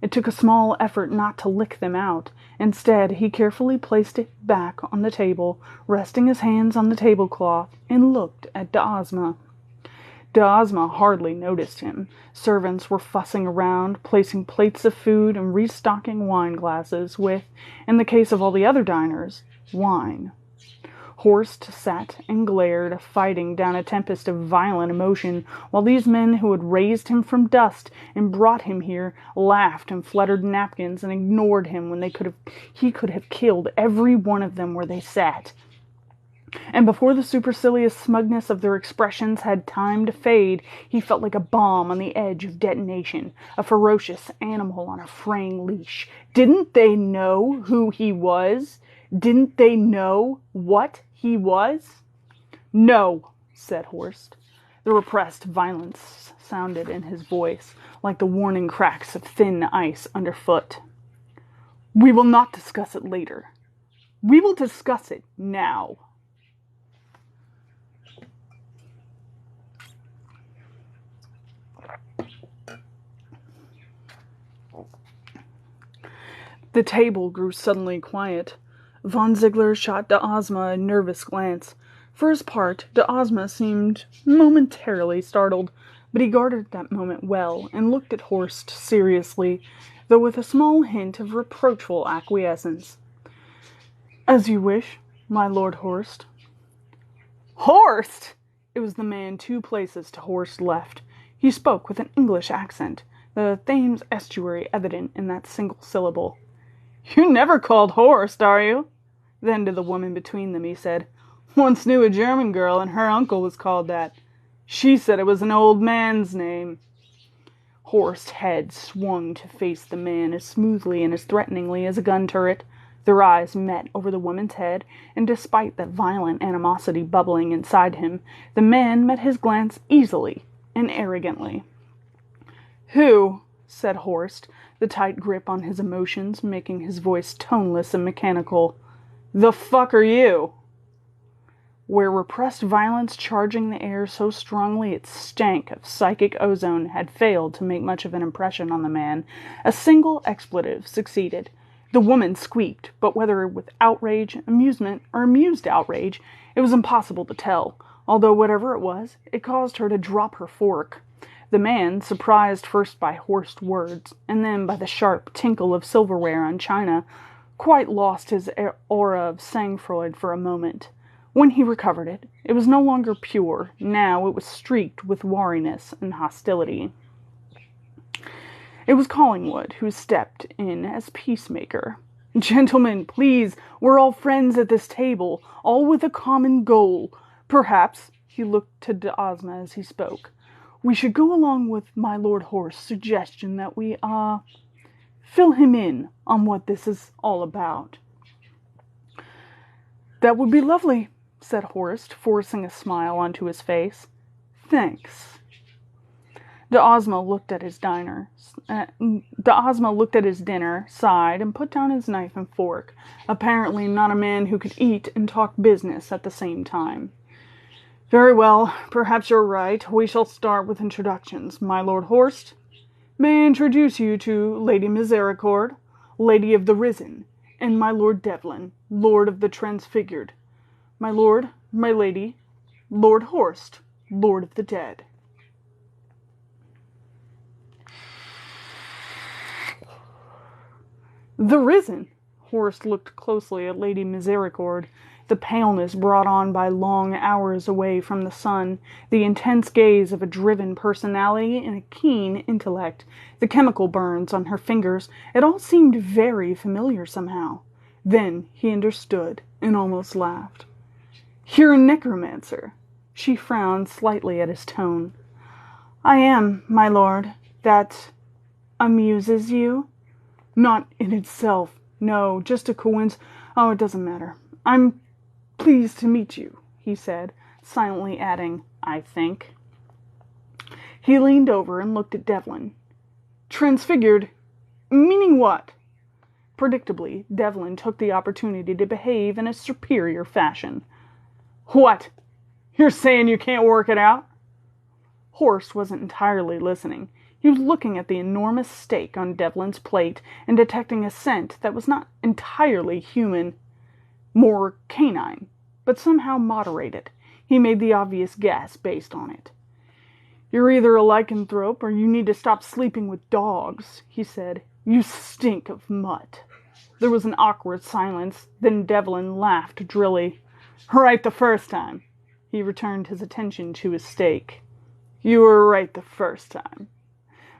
It took a small effort not to lick them out. Instead, he carefully placed it back on the table, resting his hands on the tablecloth, and looked at Ozma. Ozma hardly noticed him. Servants were fussing around, placing plates of food and restocking wine glasses with, in the case of all the other diners, wine. Horst sat and glared, fighting down a tempest of violent emotion, while these men who had raised him from dust and brought him here laughed and fluttered napkins and ignored him when he could have killed every one of them where they sat. And before the supercilious smugness of their expressions had time to fade, he felt like a bomb on the edge of detonation, a ferocious animal on a fraying leash. Didn't they know who he was? Didn't they know what he was? No, said Horst. The repressed violence sounded in his voice, like the warning cracks of thin ice underfoot. We will not discuss it later. We will discuss it now. The table grew suddenly quiet. Von Ziegler shot de Ozma a nervous glance. For his part, de Ozma seemed momentarily startled, but he guarded that moment well and looked at Horst seriously, though with a small hint of reproachful acquiescence. As you wish, my Lord Horst. Horst! It was the man 2 places to Horst left. He spoke with an English accent, the Thames estuary evident in that single syllable. You never called Horst, are you? Then to the woman between them he said, Once knew a German girl, and her uncle was called that. She said it was an old man's name. Horst's head swung to face the man as smoothly and as threateningly as a gun turret. Their eyes met over the woman's head, and despite the violent animosity bubbling inside him, the man met his glance easily and arrogantly. Who, said Horst, the tight grip on his emotions making his voice toneless and mechanical, the fuck are you? Where repressed violence charging the air so strongly its stank of psychic ozone had failed to make much of an impression on the man, a single expletive succeeded. The woman squeaked, but whether with outrage, amusement, or amused outrage, it was impossible to tell, although whatever it was, it caused her to drop her fork. The man, surprised first by Horst's words, and then by the sharp tinkle of silverware on china, quite lost his aura of sang-froid for a moment. When he recovered it, it was no longer pure. Now it was streaked with wariness and hostility. It was Collingwood who stepped in as peacemaker. Gentlemen, please, we're all friends at this table, all with a common goal. Perhaps, he looked to de Ozma as he spoke, we should go along with my Lord Horst's suggestion that we, fill him in on what this is all about. That would be lovely, said Horst, forcing a smile onto his face. Thanks. De Ozma looked at his dinner, sighed, and put down his knife and fork, apparently not a man who could eat and talk business at the same time. Very well, perhaps you're right. We shall start with introductions. My Lord Horst, may I introduce you to Lady Misericord, Lady of the Risen, and my Lord Devlin, Lord of the Transfigured. My Lord, my Lady, Lord Horst, Lord of the Dead. The Risen! Horst looked closely at Lady Misericord. The paleness brought on by long hours away from the sun, the intense gaze of a driven personality and a keen intellect, the chemical burns on her fingers, it all seemed very familiar somehow. Then he understood and almost laughed. You're a necromancer. She frowned slightly at his tone. I am, my lord. That amuses you? Not in itself. No, just a coincidence. Oh, it doesn't matter. I'm pleased to meet you, he said, silently adding, I think. He leaned over and looked at Devlin. Transfigured? Meaning what? Predictably, Devlin took the opportunity to behave in a superior fashion. What? You're saying you can't work it out? Horst wasn't entirely listening. He was looking at the enormous steak on Devlin's plate and detecting a scent that was not entirely human, more canine, but somehow moderated. He made the obvious guess based on it. "You're either a lycanthrope or you need to stop sleeping with dogs," he said. "You stink of mutt." There was an awkward silence. Then Devlin laughed drily. "Right the first time." He returned his attention to his steak. "You were right the first time."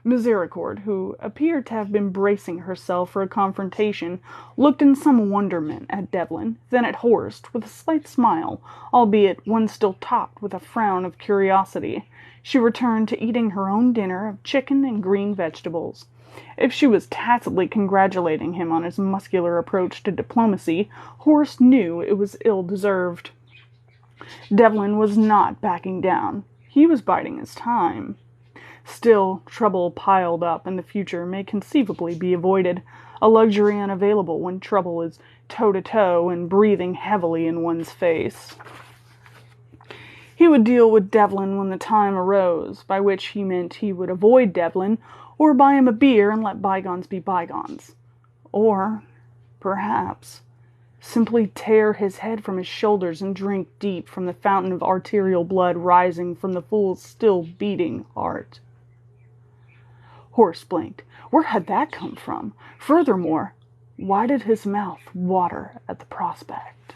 Misericord, who appeared to have been bracing herself for a confrontation, looked in some wonderment at Devlin, then at Horst, with a slight smile, albeit one still topped with a frown of curiosity. She returned to eating her own dinner of chicken and green vegetables. If she was tacitly congratulating him on his muscular approach to diplomacy, Horst knew it was ill-deserved. Devlin was not backing down. He was biding his time. Still, trouble piled up in the future may conceivably be avoided, a luxury unavailable when trouble is toe-to-toe and breathing heavily in one's face. He would deal with Devlin when the time arose, by which he meant he would avoid Devlin, or buy him a beer and let bygones be bygones. Or, perhaps, simply tear his head from his shoulders and drink deep from the fountain of arterial blood rising from the fool's still beating heart. Horst blinked. Where had that come from? Furthermore, why did his mouth water at the prospect?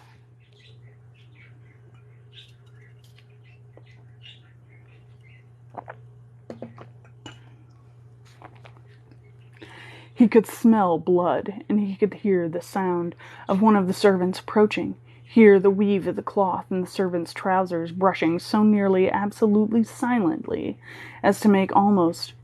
He could smell blood, and he could hear the sound of one of the servants approaching, hear the weave of the cloth in the servant's trousers brushing so nearly absolutely silently as to make almost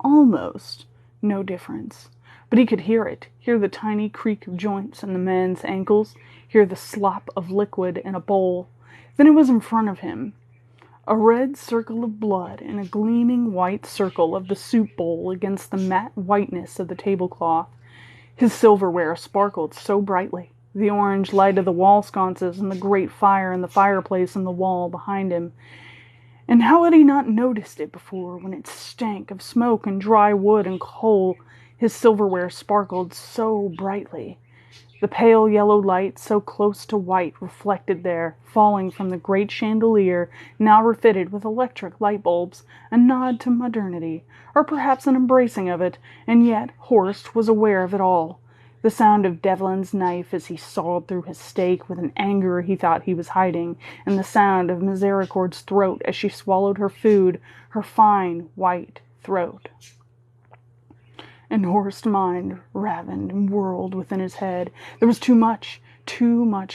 no difference. But he could hear it, hear the tiny creak of joints in the man's ankles, hear the slop of liquid in a bowl. Then it was in front of him. A red circle of blood and a gleaming white circle of the soup bowl against the matte whiteness of the tablecloth. His silverware sparkled so brightly, the orange light of the wall sconces and the great fire in the fireplace in the wall behind him. And how had he not noticed it before, when it stank of smoke and dry wood and coal? His silverware sparkled so brightly. The pale yellow light, so close to white, reflected there, falling from the great chandelier, now refitted with electric light bulbs, a nod to modernity, or perhaps an embracing of it, and yet Horst was aware of it all. The sound of Devlin's knife as he sawed through his steak with an anger he thought he was hiding, and the sound of Misericord's throat as she swallowed her food, her fine, white throat. And Horst's mind ravened and whirled within his head. There was too much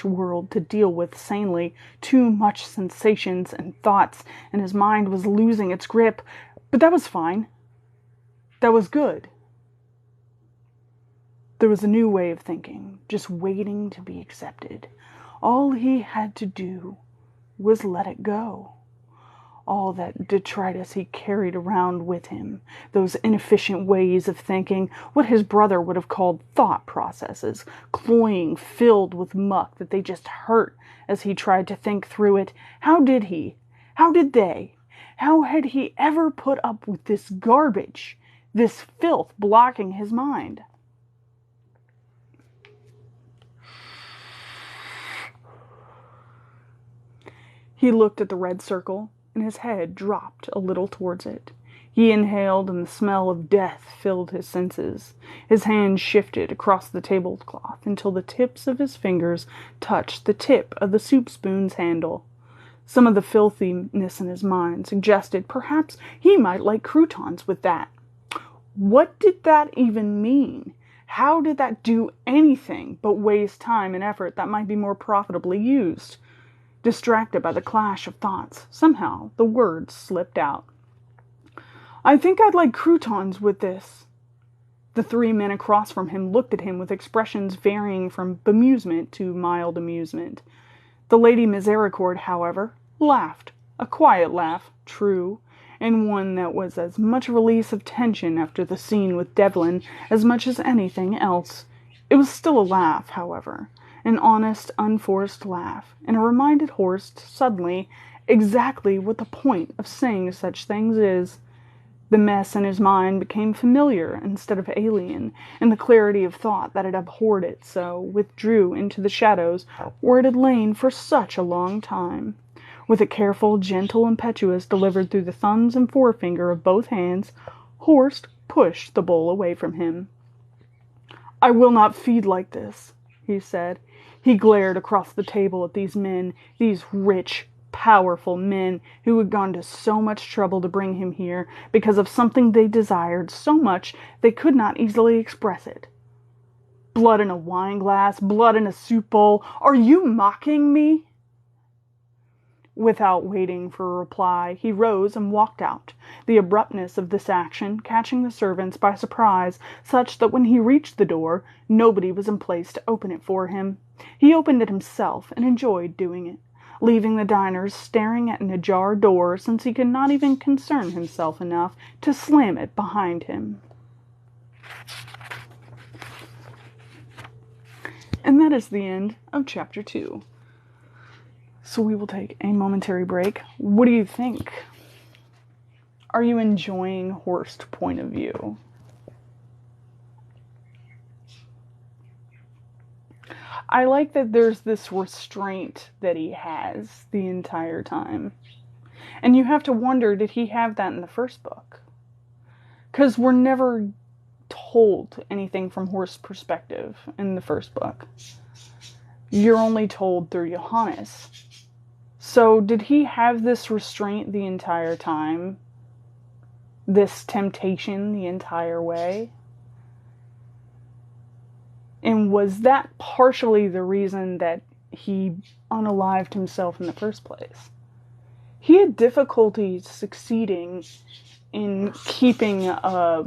world to deal with sanely, too much sensations and thoughts, and his mind was losing its grip. But that was fine. That was good. There was a new way of thinking, just waiting to be accepted. All he had to do was let it go. All that detritus he carried around with him, those inefficient ways of thinking, what his brother would have called thought processes, cloying, filled with muck that they just hurt as he tried to think through it. How did he? How did they? How had he ever put up with this garbage, this filth blocking his mind? He looked at the red circle, and his head dropped a little towards it. He inhaled, and the smell of death filled his senses. His hand shifted across the tablecloth until the tips of his fingers touched the tip of the soup spoon's handle. Some of the filthiness in his mind suggested perhaps he might like croutons with that. What did that even mean? How did that do anything but waste time and effort that might be more profitably used? Distracted by the clash of thoughts, somehow the words slipped out. "I think I'd like croutons with this." The three men across from him looked at him with expressions varying from bemusement to mild amusement. The Lady Misericord, however, laughed, a quiet laugh, true, and one that was as much a release of tension after the scene with Devlin as much as anything else. It was still a laugh, however, an honest, unforced laugh, and it reminded Horst suddenly exactly what the point of saying such things is. The mess in his mind became familiar instead of alien, and the clarity of thought that had abhorred it so withdrew into the shadows where it had lain for such a long time. With a careful, gentle impetus delivered through the thumbs and forefinger of both hands, Horst pushed the bowl away from him. "I will not feed like this," he said. He glared across the table at these men, these rich, powerful men who had gone to so much trouble to bring him here because of something they desired so much they could not easily express it. "Blood in a wine glass, blood in a soup bowl. Are you mocking me?" Without waiting for a reply, he rose and walked out, the abruptness of this action catching the servants by surprise, such that when he reached the door, nobody was in place to open it for him. He opened it himself and enjoyed doing it, leaving the diners staring at an ajar door, since he could not even concern himself enough to slam it behind him. And that is the end of Chapter 2. So we will take a momentary break. What do you think? Are you enjoying Horst's point of view? I like that there's this restraint that he has the entire time. And you have to wonder, did he have that in the first book? Because we're never told anything from Horst's perspective in the first book. You're only told through Johannes. So did he have this restraint the entire time? This temptation the entire way? And was that partially the reason that he unalived himself in the first place? He had difficulty succeeding in keeping a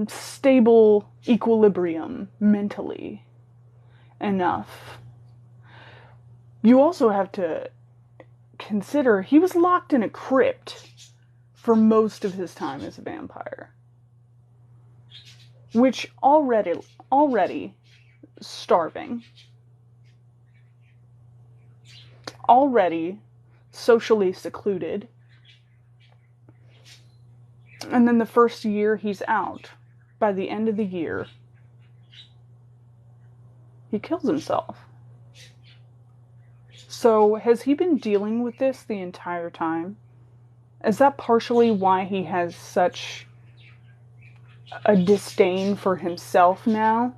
stable equilibrium mentally enough. You also have to consider he was locked in a crypt for most of his time as a vampire, which already starving, already socially secluded, and then the first year he's out, by the end of the year, he kills himself. So, has he been dealing with this the entire time? Is that partially why he has such a disdain for himself now?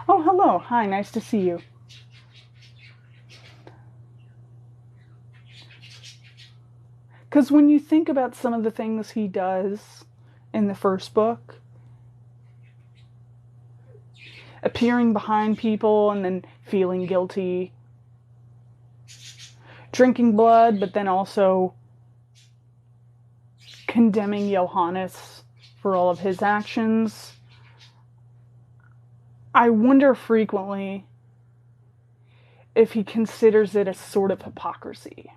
Oh, hello. Hi, nice to see you. Because when you think about some of the things he does in the first book, appearing behind people and then feeling guilty, drinking blood, but then also condemning Johannes for all of his actions, I wonder frequently if he considers it a sort of hypocrisy.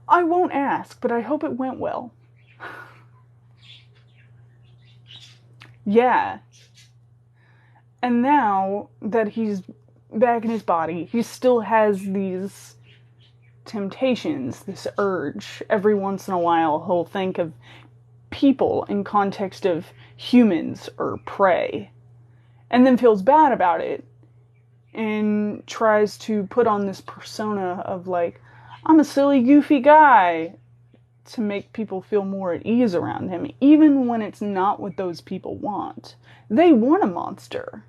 I won't ask, but I hope it went well. Yeah. And now that he's back in his body, he still has these temptations, this urge. Every once in a while, he'll think of people in context of humans or prey, and then feels bad about it, and tries to put on this persona of like, I'm a silly, goofy guy, to make people feel more at ease around him, even when it's not what those people want. They want a monster.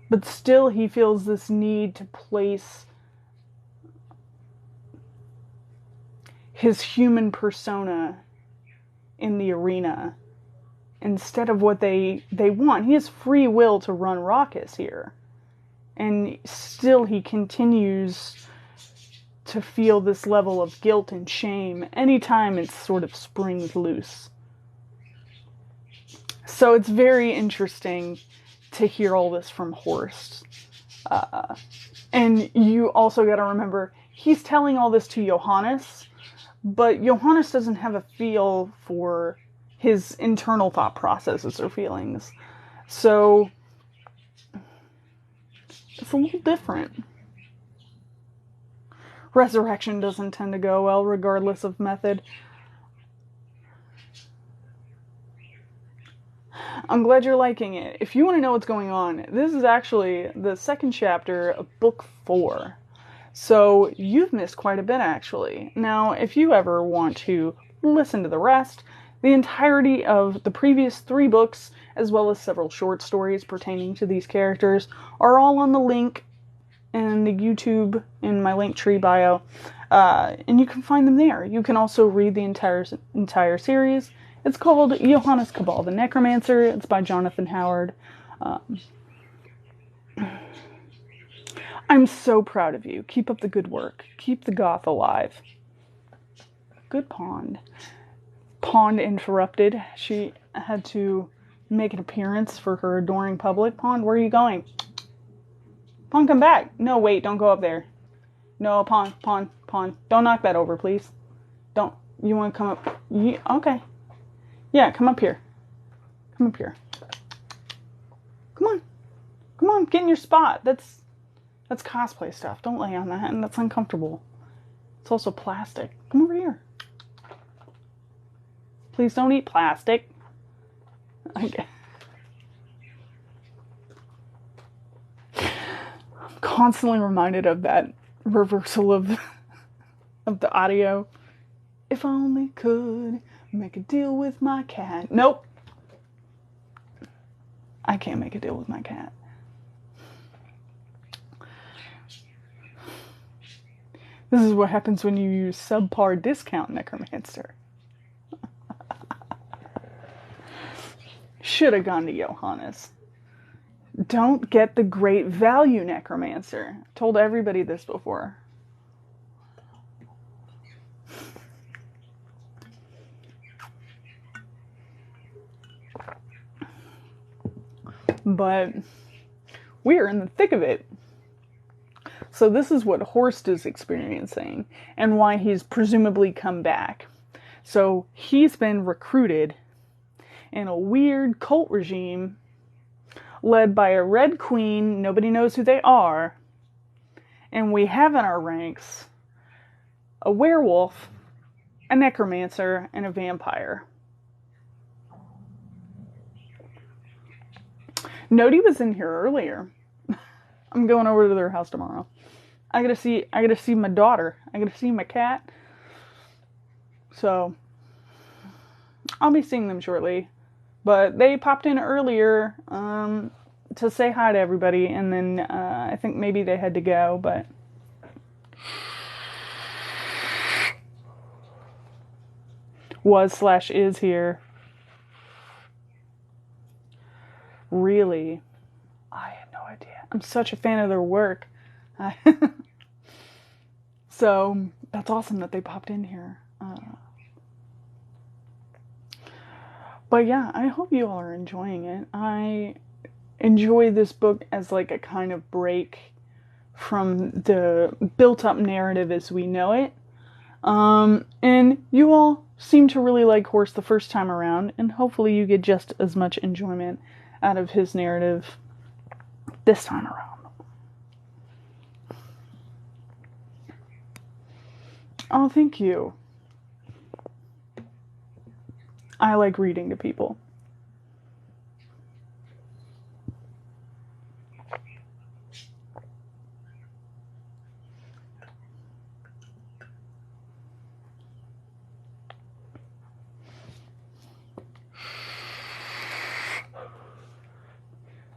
But still he feels this need to place his human persona in the arena instead of what they want. He has free will to run Raucous here. And still he continues to feel this level of guilt and shame anytime it sort of springs loose. So it's very interesting to hear all this from Horst. And you also got to remember, he's telling all this to Johannes, but Johannes doesn't have a feel for his internal thought processes or feelings. So it's a little different. Resurrection doesn't tend to go well, regardless of method. I'm glad you're liking it. If you want to know what's going on, this is actually the second chapter of book 4. So you've missed quite a bit, actually. Now, if you ever want to listen to the rest, the entirety of the previous 3 books, as well as several short stories pertaining to these characters, are all on the link in the YouTube in my Linktree bio, and you can find them there. You can also read the entire series. It's called Johannes Cabal the Necromancer. It's by Jonathan Howard. I'm so proud of you. Keep up the good work. Keep the goth alive. Good Pond. Pond interrupted. She had to make an appearance for her adoring public. Pond, where are you going? Pond, come back. No, wait, don't go up there. No, Pond. Don't knock that over, please. Don't. You want to come up? Okay. Yeah, come up here. Come up here. Come on, get in your spot. That's cosplay stuff. Don't lay on that, and that's uncomfortable. It's also plastic. Come over here. Please don't eat plastic. Okay. I'm constantly reminded of that reversal of the audio. If I only could make a deal with my cat. Nope. I can't make a deal with my cat. This is what happens when you use subpar discount necromancer. Should have gone to Johannes. Don't get the great value necromancer. Told everybody this before. But we are in the thick of it. So this is what Horst is experiencing and why he's presumably come back. So he's been recruited in a weird cult regime led by a red queen. Nobody knows who they are. And we have in our ranks a werewolf, a necromancer, and a vampire. Nodi was in here earlier. I'm going over to their house tomorrow. I gotta see my daughter. I gotta see my cat. So I'll be seeing them shortly. But they popped in earlier to say hi to everybody, and then I think maybe they had to go, but was/is here. Really? I had no idea. I'm such a fan of their work. So that's awesome that they popped in here. But yeah, I hope you all are enjoying it. I enjoy this book as like a kind of break from the built-up narrative as we know it. And you all seem to really like Horst the first time around, and hopefully you get just as much enjoyment out of his narrative this time around. Oh, thank you. I like reading to people.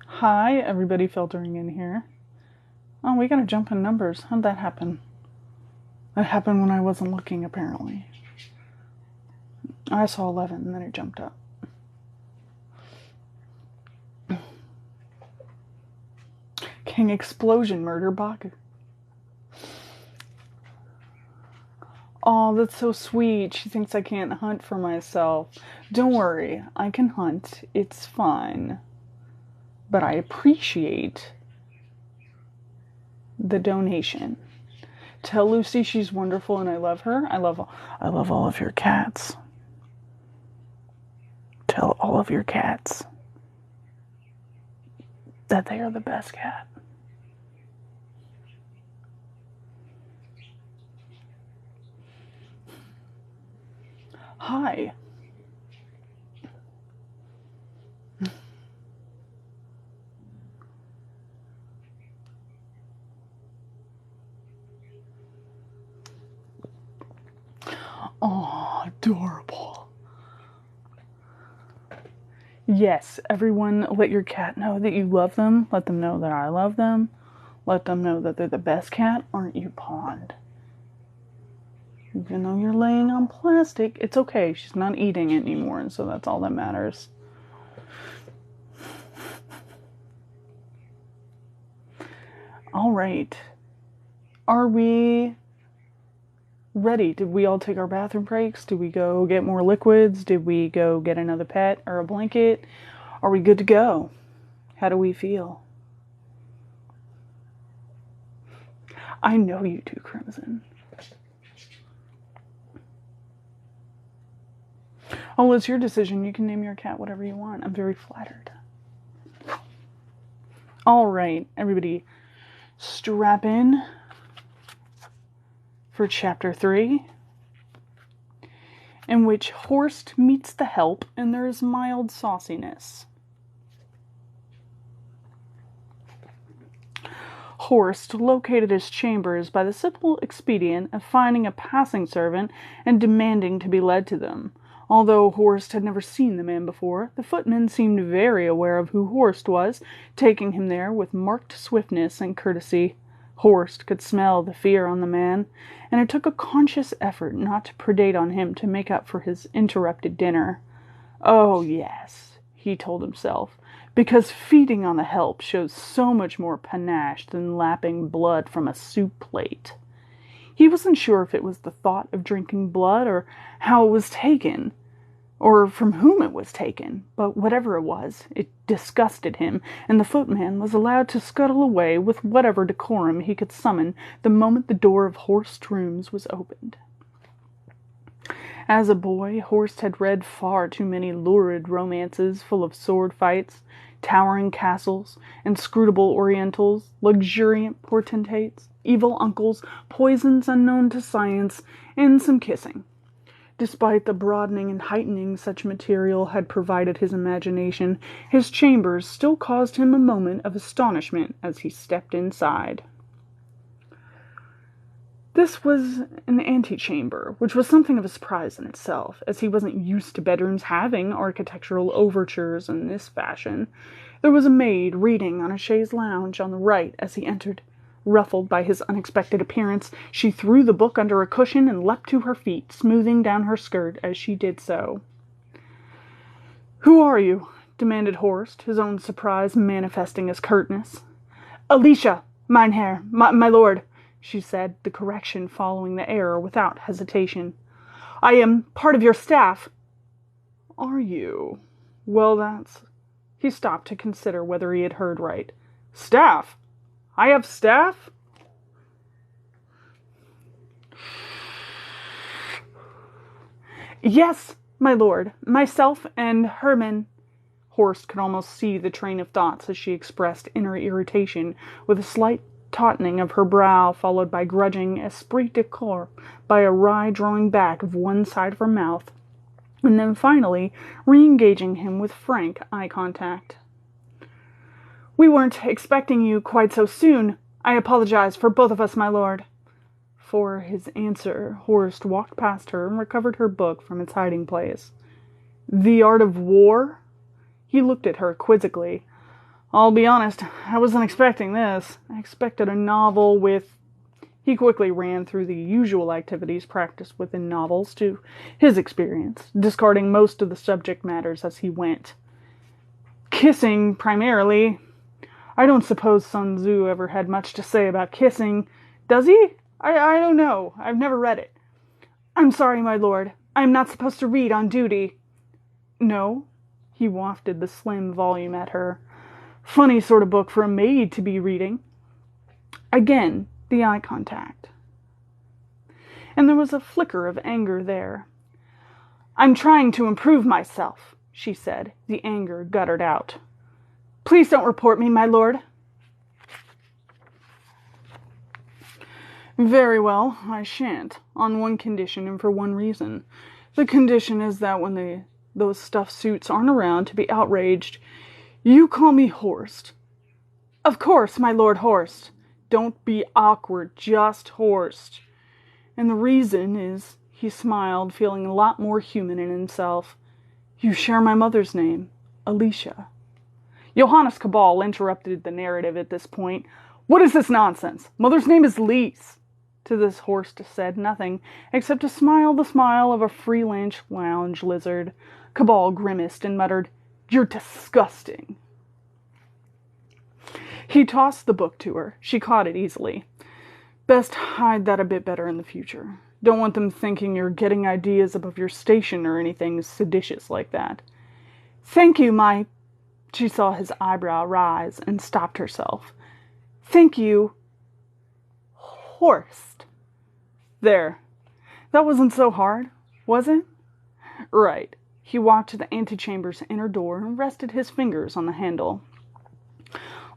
Hi, everybody filtering in here. Oh, we got a jump in numbers. How'd that happen? That happened when I wasn't looking, apparently. I saw 11, and then it jumped up. King Explosion Murder Baku. Oh, that's so sweet. She thinks I can't hunt for myself. Don't worry, I can hunt. It's fine. But I appreciate the donation. Tell Lucy she's wonderful and I love her. I love all of your cats. Tell all of your cats that they are the best cat. Hi. adorable. Yes, everyone, let your cat know that you love them. Let them know that I love them. Let them know that they're the best cat. Aren't you, Pond? Even though you're laying on plastic, it's okay. She's not eating it anymore, and so that's all that matters. All right. Are we ready? Did we all take our bathroom breaks? Did we go get more liquids? Did we go get another pet or a blanket? Are we good to go? How do we feel? I know you do, Crimson. Oh, it's your decision. You can name your cat whatever you want. I'm very flattered. All right, everybody, strap in for Chapter 3, in which Horst meets the help and there is mild sauciness. Horst located his chambers by the simple expedient of finding a passing servant and demanding to be led to them. Although Horst had never seen the man before, the footman seemed very aware of who Horst was, taking him there with marked swiftness and courtesy. Horst could smell the fear on the man, and it took a conscious effort not to predate on him to make up for his interrupted dinner. Oh, yes, he told himself, because feeding on the help shows so much more panache than lapping blood from a soup plate. He wasn't sure if it was the thought of drinking blood or how it was taken, or from whom it was taken, but whatever it was, it disgusted him, and the footman was allowed to scuttle away with whatever decorum he could summon the moment the door of Horst's rooms was opened. As a boy, Horst had read far too many lurid romances full of sword fights, towering castles, inscrutable orientals, luxuriant potentates, evil uncles, poisons unknown to science, and some kissing. Despite the broadening and heightening such material had provided his imagination, his chambers still caused him a moment of astonishment as he stepped inside. This was an antechamber, which was something of a surprise in itself, as he wasn't used to bedrooms having architectural overtures in this fashion. There was a maid reading on a chaise lounge on the right as he entered. Ruffled by his unexpected appearance, she threw the book under a cushion and leapt to her feet, smoothing down her skirt as she did so. "Who are you?" demanded Horst, his own surprise manifesting as curtness. "Alicia, mein Herr, my lord," she said, the correction following the error without hesitation. "I am part of your staff." "Are you? Well, that's—" He stopped to consider whether he had heard right. "Staff? I have staff?" "Yes, my lord. Myself and Hermann." Horst could almost see the train of thoughts as she expressed inner irritation, with a slight tautening of her brow, followed by grudging esprit de corps, by a wry drawing back of one side of her mouth, and then finally re-engaging him with frank eye contact. "We weren't expecting you quite so soon. I apologize for both of us, my lord." For his answer, Horst walked past her and recovered her book from its hiding place. "The Art of War?" He looked at her quizzically. "I'll be honest, I wasn't expecting this. I expected a novel with—" He quickly ran through the usual activities practiced within novels to his experience, discarding most of the subject matters as he went. "Kissing, primarily. I don't suppose Sun Tzu ever had much to say about kissing. Does he? I don't know. I've never read it." "I'm sorry, my lord. I am not supposed to read on duty." "No?" He wafted the slim volume at her. "Funny sort of book for a maid to be reading." Again, the eye contact. And there was a flicker of anger there. "I'm trying to improve myself," she said, the anger guttered out. "Please don't report me, my lord." "Very well, I shan't, on one condition and for one reason. The condition is that when those stuffed suits aren't around to be outraged, you call me Horst." "Of course, my lord Horst." "Don't be awkward, just Horst. And the reason is," He smiled, feeling a lot more human in himself. You share my mother's name, Alicia. Johannes Cabal interrupted the narrative at this point. What is this nonsense? Mother's name is Lise. To this Horst said nothing, except to smile the smile of a freelance lounge lizard. Cabal grimaced and muttered, You're disgusting. He tossed the book to her. She caught it easily. Best hide that a bit better in the future. Don't want them thinking you're getting ideas above your station or anything seditious like that. Thank you, my... She saw his eyebrow rise and stopped herself. Thank you, Horst. There. That wasn't so hard, was it? Right. He walked to the antechamber's inner door and rested his fingers on the handle.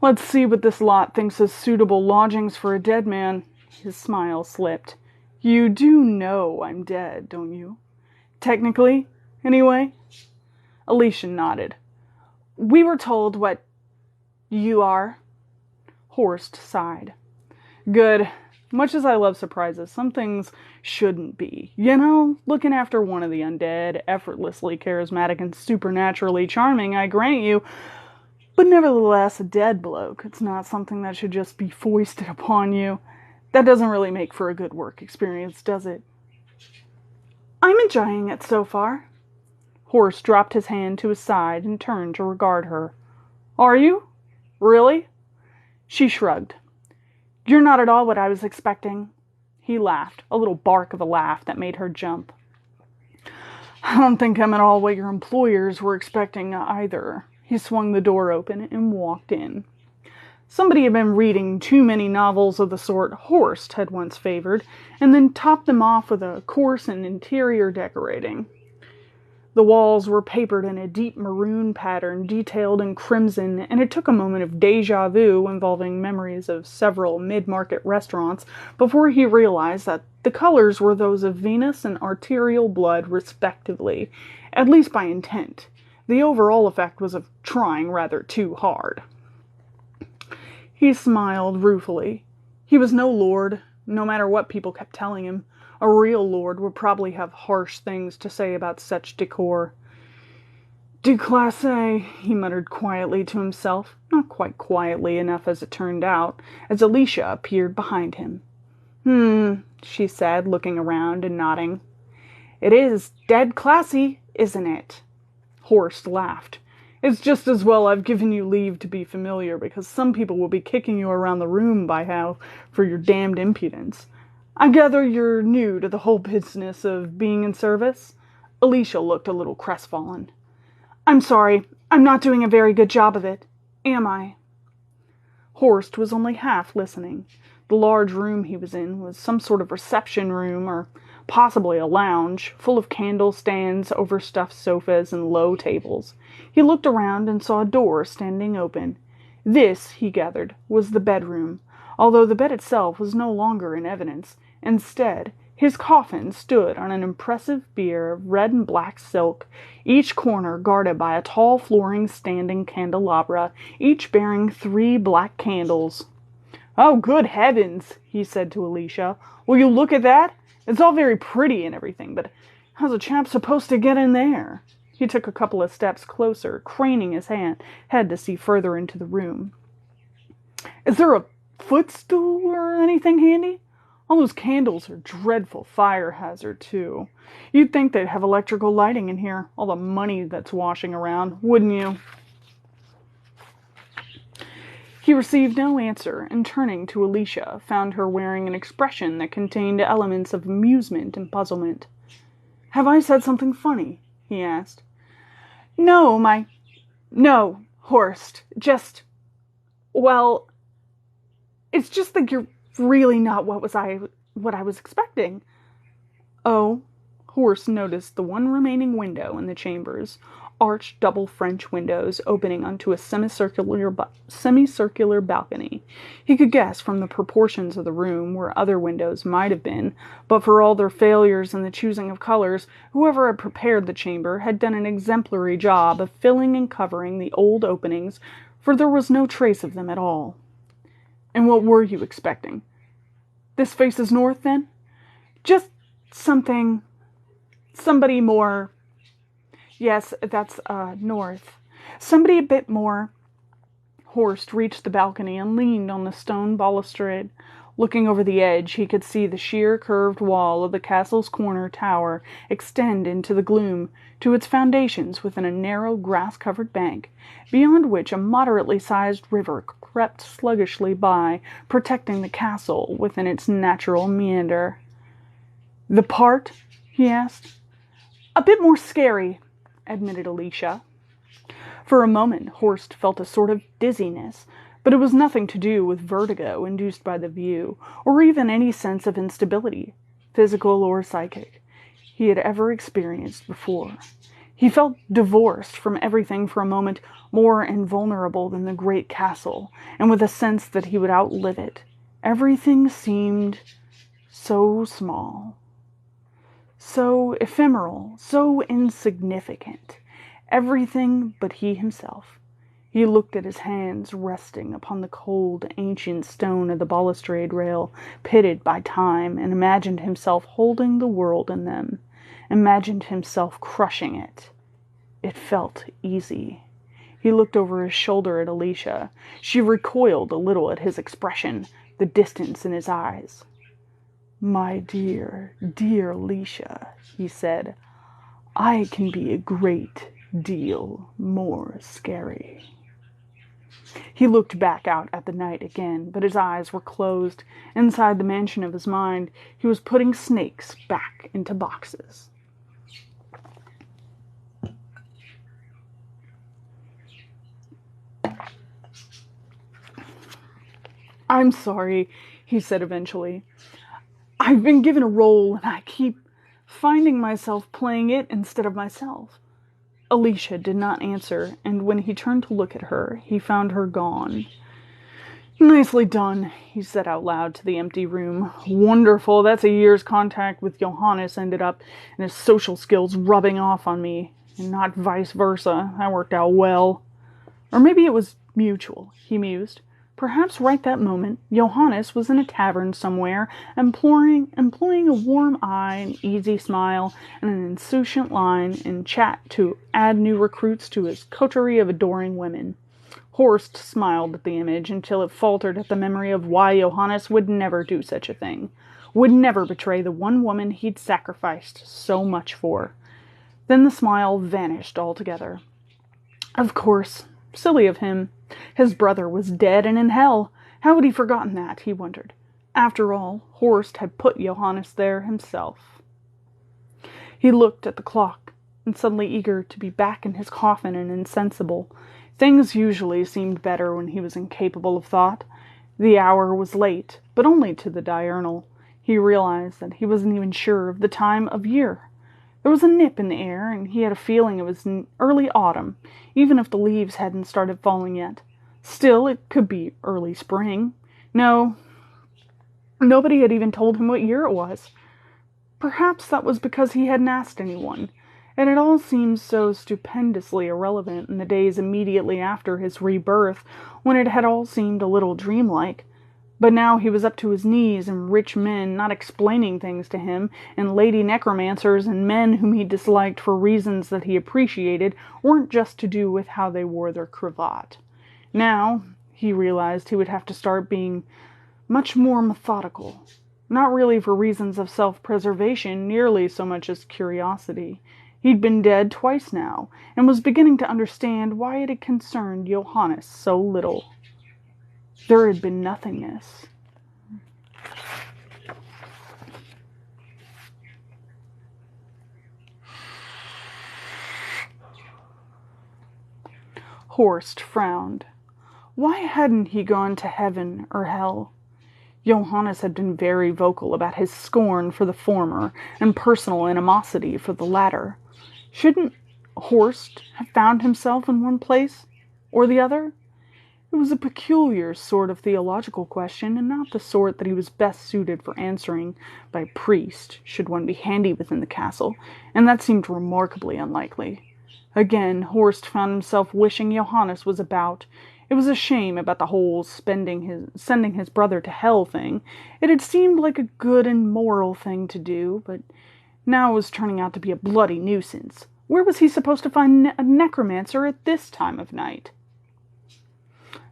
Let's see what this lot thinks is suitable lodgings for a dead man. His smile slipped. You do know I'm dead, don't you? Technically, anyway? Alicia nodded. We were told what you are. Horst sighed. Good. Much as I love surprises, some things shouldn't be. You know, looking after one of the undead, effortlessly charismatic and supernaturally charming, I grant you, but nevertheless a dead bloke. It's not something that should just be foisted upon you. That doesn't really make for a good work experience, does it? I'm enjoying it so far. Horst dropped his hand to his side and turned to regard her. Are you? Really? She shrugged. You're not at all what I was expecting. He laughed, a little bark of a laugh that made her jump. I don't think I'm at all what your employers were expecting either. He swung the door open and walked in. Somebody had been reading too many novels of the sort Horst had once favored, and then topped them off with a course in interior decorating. The walls were papered in a deep maroon pattern detailed in crimson, and it took a moment of déjà vu involving memories of several mid-market restaurants before he realized that the colors were those of Venus and arterial blood respectively, at least by intent. The overall effect was of trying rather too hard. He smiled ruefully. He was no lord, no matter what people kept telling him. A real lord would probably have harsh things to say about such decor. Déclassé, he muttered quietly to himself, not quite quietly enough as it turned out, as Alicia appeared behind him. She said, looking around and nodding. It is dead classy, isn't it? Horst laughed. It's just as well I've given you leave to be familiar, because some people will be kicking you around the room by now for your damned impudence. I gather you're new to the whole business of being in service? Alicia looked a little crestfallen. I'm sorry, I'm not doing a very good job of it, am I? Horst was only half listening. The large room he was in was some sort of reception room, or possibly a lounge, full of candle stands, overstuffed sofas, and low tables. He looked around and saw a door standing open. This, he gathered, was the bedroom, although the bed itself was no longer in evidence. Instead, his coffin stood on an impressive bier of red and black silk, each corner guarded by a tall flooring standing candelabra, each bearing 3 black candles. Oh, good heavens, he said to Alicia. Will you look at that? It's all very pretty and everything, but how's a chap supposed to get in there? He took a couple of steps closer, craning his head to see further into the room. Is there a footstool or anything handy? All those candles are dreadful fire hazard, too. You'd think they'd have electrical lighting in here, all the money that's washing around, wouldn't you? He received no answer, and turning to Alicia, found her wearing an expression that contained elements of amusement and puzzlement. Have I said something funny? He asked. No, Horst, well, it's just that you're really not what I was expecting. Oh, Horst noticed the one remaining window in the chambers, arched double French windows opening onto a semicircular balcony. He could guess from the proportions of the room where other windows might have been, but for all their failures in the choosing of colors, whoever had prepared the chamber had done an exemplary job of filling and covering the old openings, for there was no trace of them at all. And what were you expecting? This faces north, then? Just something Somebody more... Yes, that's, north. Somebody a bit more... Horst reached the balcony and leaned on the stone balustrade. Looking over the edge, he could see the sheer curved wall of the castle's corner tower extend into the gloom to its foundations within a narrow grass-covered bank, beyond which a moderately sized river crept sluggishly by, protecting the castle within its natural meander. "The part?" he asked. "A bit more scary," admitted Alicia. For a moment, Horst felt a sort of dizziness, but it was nothing to do with vertigo induced by the view, or even any sense of instability, physical or psychic, he had ever experienced before. He felt divorced from everything for a moment, more invulnerable than the great castle, and with a sense that he would outlive it. Everything seemed so small, so ephemeral, so insignificant. Everything but he himself. He looked at his hands resting upon the cold, ancient stone of the balustrade rail, pitted by time, and imagined himself holding the world in them, imagined himself crushing it. It felt easy. He looked over his shoulder at Alicia. She recoiled a little at his expression, the distance in his eyes. "My dear, dear Alicia," he said, "I can be a great deal more scary." He looked back out at the night again, but his eyes were closed. Inside the mansion of his mind, he was putting snakes back into boxes. "I'm sorry," he said eventually. "I've been given a role, and I keep finding myself playing it instead of myself." Alicia did not answer, and when he turned to look at her, he found her gone. "Nicely done," he said out loud to the empty room. "Wonderful, that's a year's contact with Johannes ended up, and his social skills rubbing off on me, and not vice versa. That worked out well. Or maybe it was mutual," he mused. Perhaps right that moment, Johannes was in a tavern somewhere, employing a warm eye, an easy smile, and an insouciant line in chat to add new recruits to his coterie of adoring women. Horst smiled at the image until it faltered at the memory of why Johannes would never do such a thing, would never betray the one woman he'd sacrificed so much for. Then the smile vanished altogether. Of course, silly of him. His brother was dead and in hell. How had he forgotten that, he wondered. After all, Horst had put Johannes there himself. He looked at the clock, and suddenly eager to be back in his coffin and insensible. Things usually seemed better when he was incapable of thought. The hour was late, but only to the diurnal. He realized that he wasn't even sure of the time of year. There was a nip in the air, and he had a feeling it was early autumn, even if the leaves hadn't started falling yet. Still, it could be early spring. No, nobody had even told him what year it was. Perhaps that was because he hadn't asked anyone, and it all seemed so stupendously irrelevant in the days immediately after his rebirth, when it had all seemed a little dreamlike. But now he was up to his knees in rich men not explaining things to him, and lady necromancers and men whom he disliked for reasons that he appreciated weren't just to do with how they wore their cravat. Now, he realized he would have to start being much more methodical. Not really for reasons of self-preservation nearly so much as curiosity. He'd been dead twice now, and was beginning to understand why it had concerned Johannes so little. There had been nothingness. Horst frowned. Why hadn't he gone to heaven or hell? Johannes had been very vocal about his scorn for the former and personal animosity for the latter. Shouldn't Horst have found himself in one place or the other? It was a peculiar sort of theological question, and not the sort that he was best suited for answering by a priest, should one be handy within the castle, and that seemed remarkably unlikely. Again, Horst found himself wishing Johannes was about. It was a shame about the whole sending his brother to hell thing. It had seemed like a good and moral thing to do, but Now it was turning out to be a bloody nuisance. Where was he supposed to find a necromancer at this time of night?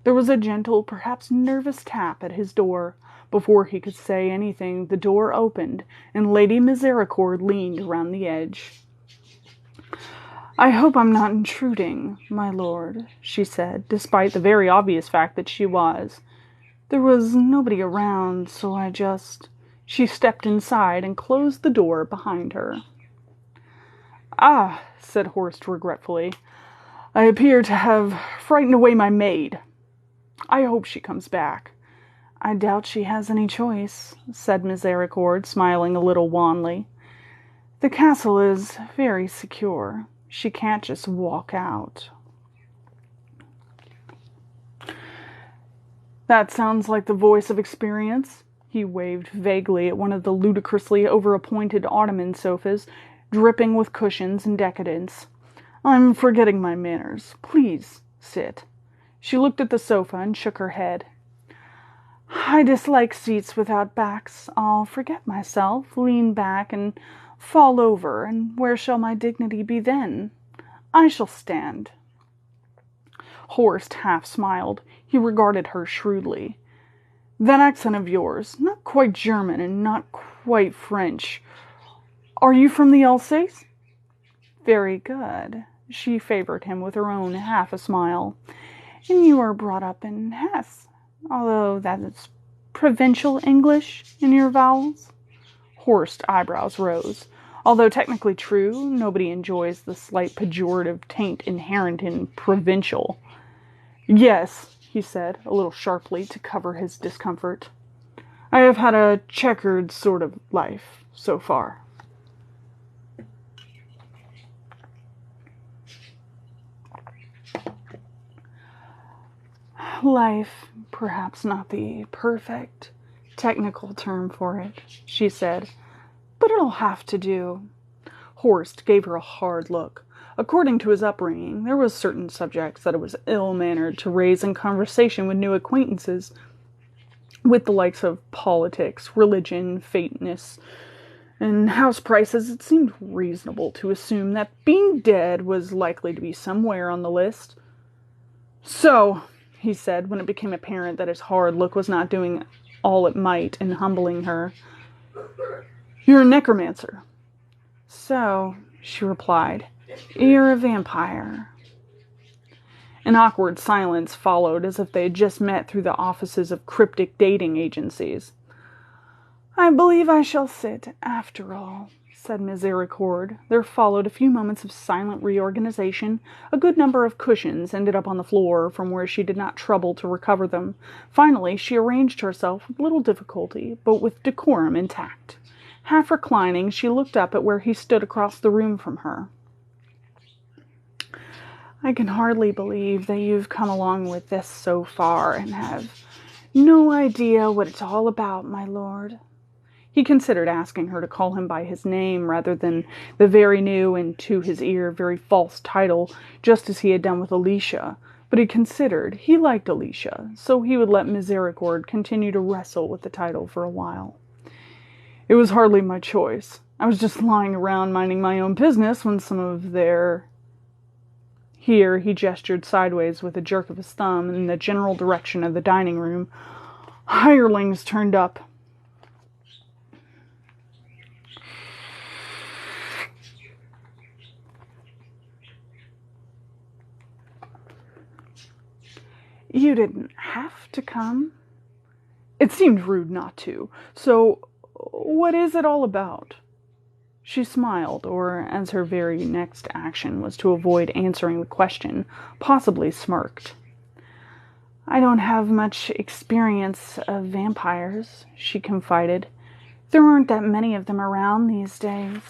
There was a gentle, perhaps nervous tap at his door. Before he could say anything, the door opened, and Lady Misericord leaned around the edge. "I hope I'm not intruding, my lord," she said, despite the very obvious fact that she was. "There was nobody around, so I just—" She stepped inside and closed the door behind her. "Ah," said Horst regretfully, "I appear to have frightened away my maid. I hope she comes back." "I doubt she has any choice," said Misericord, smiling a little wanly. "The castle is very secure. She can't just walk out." "That sounds like the voice of experience." He waved vaguely at one of the ludicrously over-appointed ottoman sofas, dripping with cushions and decadence. "I'm forgetting my manners. Please, sit." She looked at the sofa and shook her head. "I dislike seats without backs. I'll forget myself, lean back, and fall over, and where shall my dignity be then? I shall stand." Horst half smiled. He regarded her shrewdly. "That accent of yours, not quite German and not quite French. Are you from the Alsace?" "Very good." She favored him with her own half a smile. "And you were brought up in Hesse, although that is provincial English in your vowels?" Horst's eyebrows rose. Although technically true, nobody enjoys the slight pejorative taint inherent in provincial. "Yes," he said, a little sharply to cover his discomfort. "I have had a checkered sort of life so far." "Life, perhaps not the perfect technical term for it," she said, "but it'll have to do." Horst gave her a hard look. According to his upbringing, there was certain subjects that it was ill-mannered to raise in conversation with new acquaintances, with the likes of politics, religion, fateness, and house prices. It seemed reasonable to assume that being dead was likely to be somewhere on the list. "So," he said, when it became apparent that his hard look was not doing all it might in humbling her, "you're a necromancer." "So," she replied, "you're a vampire." An awkward silence followed, as if they had just met through the offices of cryptic dating agencies. "I believe I shall sit, after all," said Misericord. There followed a few moments of silent reorganization. A good number of cushions ended up on the floor, from where she did not trouble to recover them. Finally, she arranged herself with little difficulty, but with decorum intact. Half reclining, she looked up at where he stood across the room from her. "I can hardly believe that you've come along with this so far and have no idea what it's all about, my lord." He considered asking her to call him by his name rather than the very new and, to his ear, very false title, just as he had done with Alicia. But he considered he liked Alicia, so he would let Misericord continue to wrestle with the title for a while. "It was hardly my choice. I was just lying around minding my own business when some of their—" Here he gestured sideways with a jerk of his thumb in the general direction of the dining room. "Hirelings turned up. You didn't have to come." "It seemed rude not to. So, what is it all about?" She smiled, or, as her very next action was to avoid answering the question, possibly smirked. "I don't have much experience of vampires," she confided. "There aren't that many of them around these days."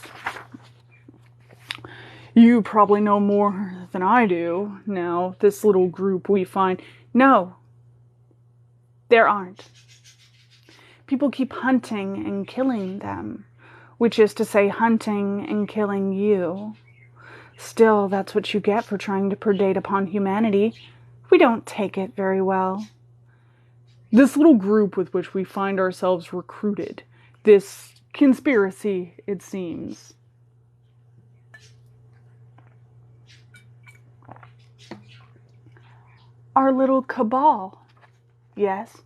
"You probably know more than I do. Now, this little group we find—" "No, there aren't. People keep hunting and killing them, which is to say hunting and killing you. Still, that's what you get for trying to predate upon humanity. We don't take it very well." "This little group with which we find ourselves recruited, this Conspiracy, it seems. Our little cabal. Yes.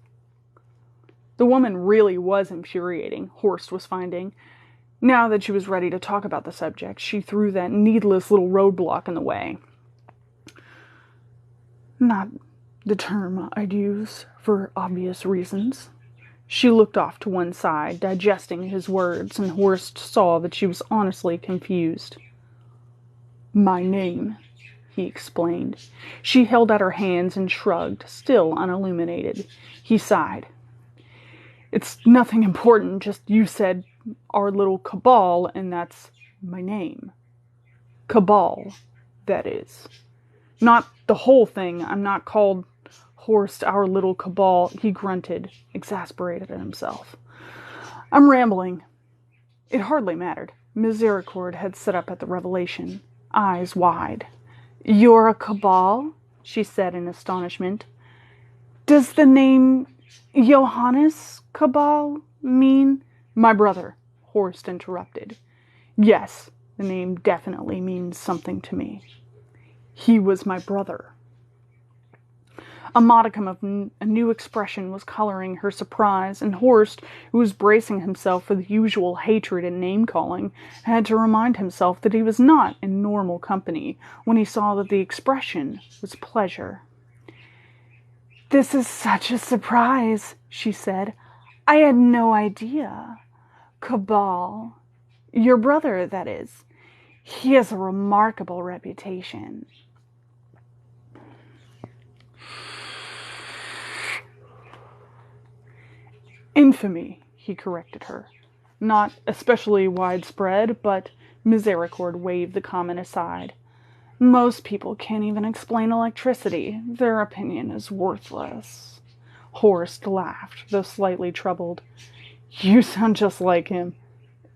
The woman really was infuriating, Horst was finding. Now that she was ready to talk about the subject, she threw that needless little roadblock in the way. Not the term I'd use for obvious reasons. She looked off to one side, digesting his words, and Horst saw that she was honestly confused. My name, he explained. She held out her hands and shrugged, still unilluminated. He sighed. It's nothing important, just you said our little cabal, and that's my name. Cabal, that is. Not the whole thing. I'm not called Horst, our little cabal, he grunted, exasperated at himself. I'm rambling. It hardly mattered. Misericord had sat up at the revelation, eyes wide. You're a cabal? She said in astonishment. Does the name Johannes Cabal mean? My brother, Horst interrupted. Yes, the name definitely means something to me. He was my brother. A modicum of a new expression was coloring her surprise, and Horst, who was bracing himself for the usual hatred and name-calling, had to remind himself that he was not in normal company when he saw that the expression was pleasure. This is such a surprise, she said. I had no idea. Cabal. Your brother, that is. He has a remarkable reputation. Infamy, he corrected her. Not especially widespread, but Misericord waved the comment aside. Most people can't even explain electricity. Their opinion is worthless. Horst laughed, though slightly troubled. You sound just like him.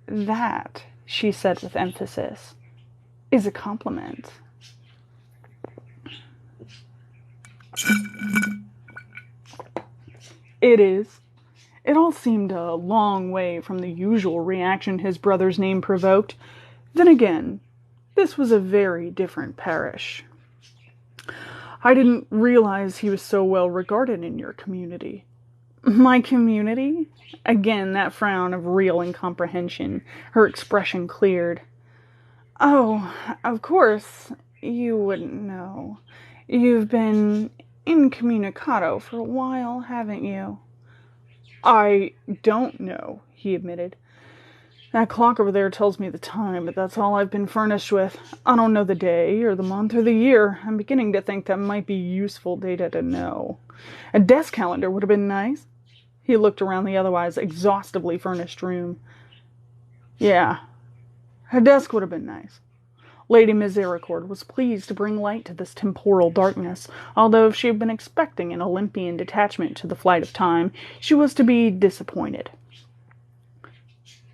That, she said with emphasis, is a compliment. It is. It all seemed a long way from the usual reaction his brother's name provoked. Then again, this was a very different parish. I didn't realize he was so well regarded in your community. My community? Again, that frown of real incomprehension. Her expression cleared. Oh, of course, you wouldn't know. You've been incommunicado for a while, haven't you? I don't know, he admitted. That clock over there tells me the time, but that's all I've been furnished with. I don't know the day, or the month, or the year. I'm beginning to think that might be useful data to know. A desk calendar would have been nice. He looked around the otherwise exhaustively furnished room. Yeah, a desk would have been nice. Lady Misericord was pleased to bring light to this temporal darkness, although if she had been expecting an Olympian detachment to the flight of time, she was to be disappointed.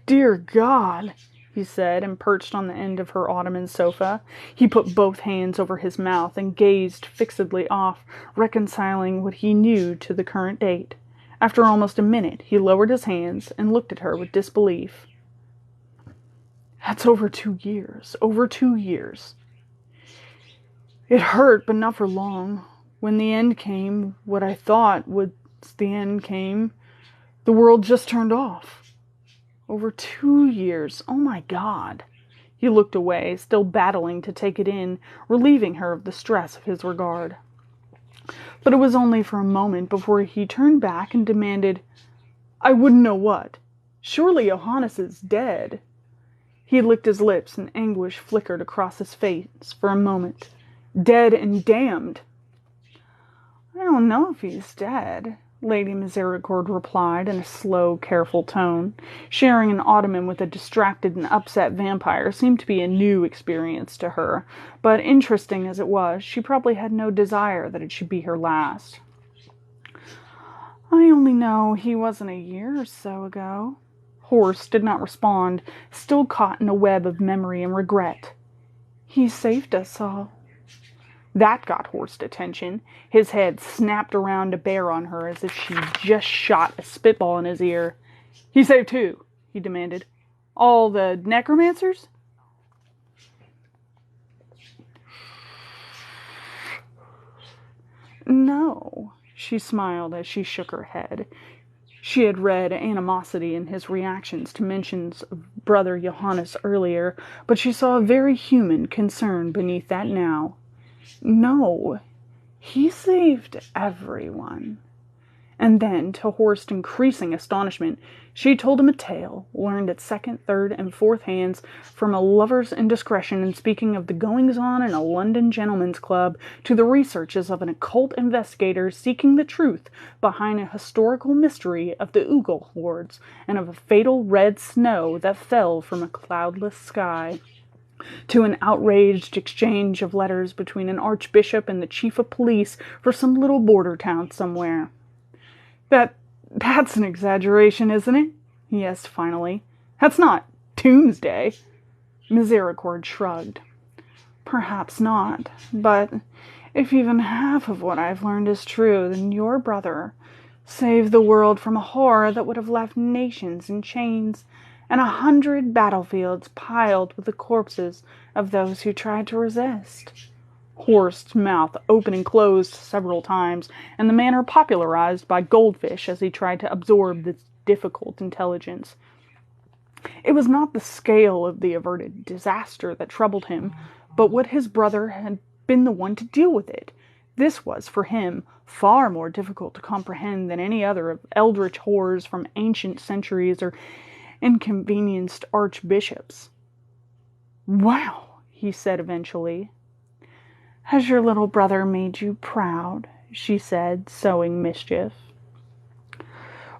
Dear God, he said, and perched on the end of her ottoman sofa. He put both hands over his mouth and gazed fixedly off, reconciling what he knew to the current date. After almost a minute, he lowered his hands and looked at her with disbelief. That's over 2 years. Over 2 years. It hurt, but not for long. When the end came, what I thought was the end came, the world just turned off. Over 2 years. Oh my God. He looked away, still battling to take it in, relieving her of the stress of his regard. But it was only for a moment before he turned back and demanded, I wouldn't know what. Surely Johannes is dead. He licked his lips and anguish flickered across his face for a moment. Dead and damned. I don't know if he's dead, Lady Misericord replied in a slow, careful tone. Sharing an ottoman with a distracted and upset vampire seemed to be a new experience to her, but interesting as it was, she probably had no desire that it should be her last. I only know he wasn't a year or so ago. Horst did not respond, still caught in a web of memory and regret. He saved us all. That got Horst's attention. His head snapped around to bear on her as if she'd just shot a spitball in his ear. He saved who? he demanded. All the necromancers? No, she smiled as she shook her head. She had read animosity in his reactions to mentions of Brother Johannes earlier, but she saw a very human concern beneath that now. No, he saved everyone. And then, to Horst's increasing astonishment, she told him a tale, learned at second, third, and fourth hands from a lover's indiscretion in speaking of the goings-on in a London gentleman's club to the researches of an occult investigator seeking the truth behind a historical mystery of the Oogle hordes and of a fatal red snow that fell from a cloudless sky, to an outraged exchange of letters between an archbishop and the chief of police for some little border town somewhere. That's an exaggeration, isn't it? He asked finally. That's not Doomsday. Misericord shrugged. Perhaps not, but if even half of what I've learned is true, then your brother saved the world from a horror that would have left nations in chains and 100 battlefields piled with the corpses of those who tried to resist. Horst's mouth opened and closed several times, in the manner popularized by Goldfish as he tried to absorb this difficult intelligence. It was not the scale of the averted disaster that troubled him, but what his brother had been the one to deal with it. This was, for him, far more difficult to comprehend than any other of eldritch horrors from ancient centuries or inconvenienced archbishops. "Wow," he said eventually. "Has your little brother made you proud?" she said, sowing mischief.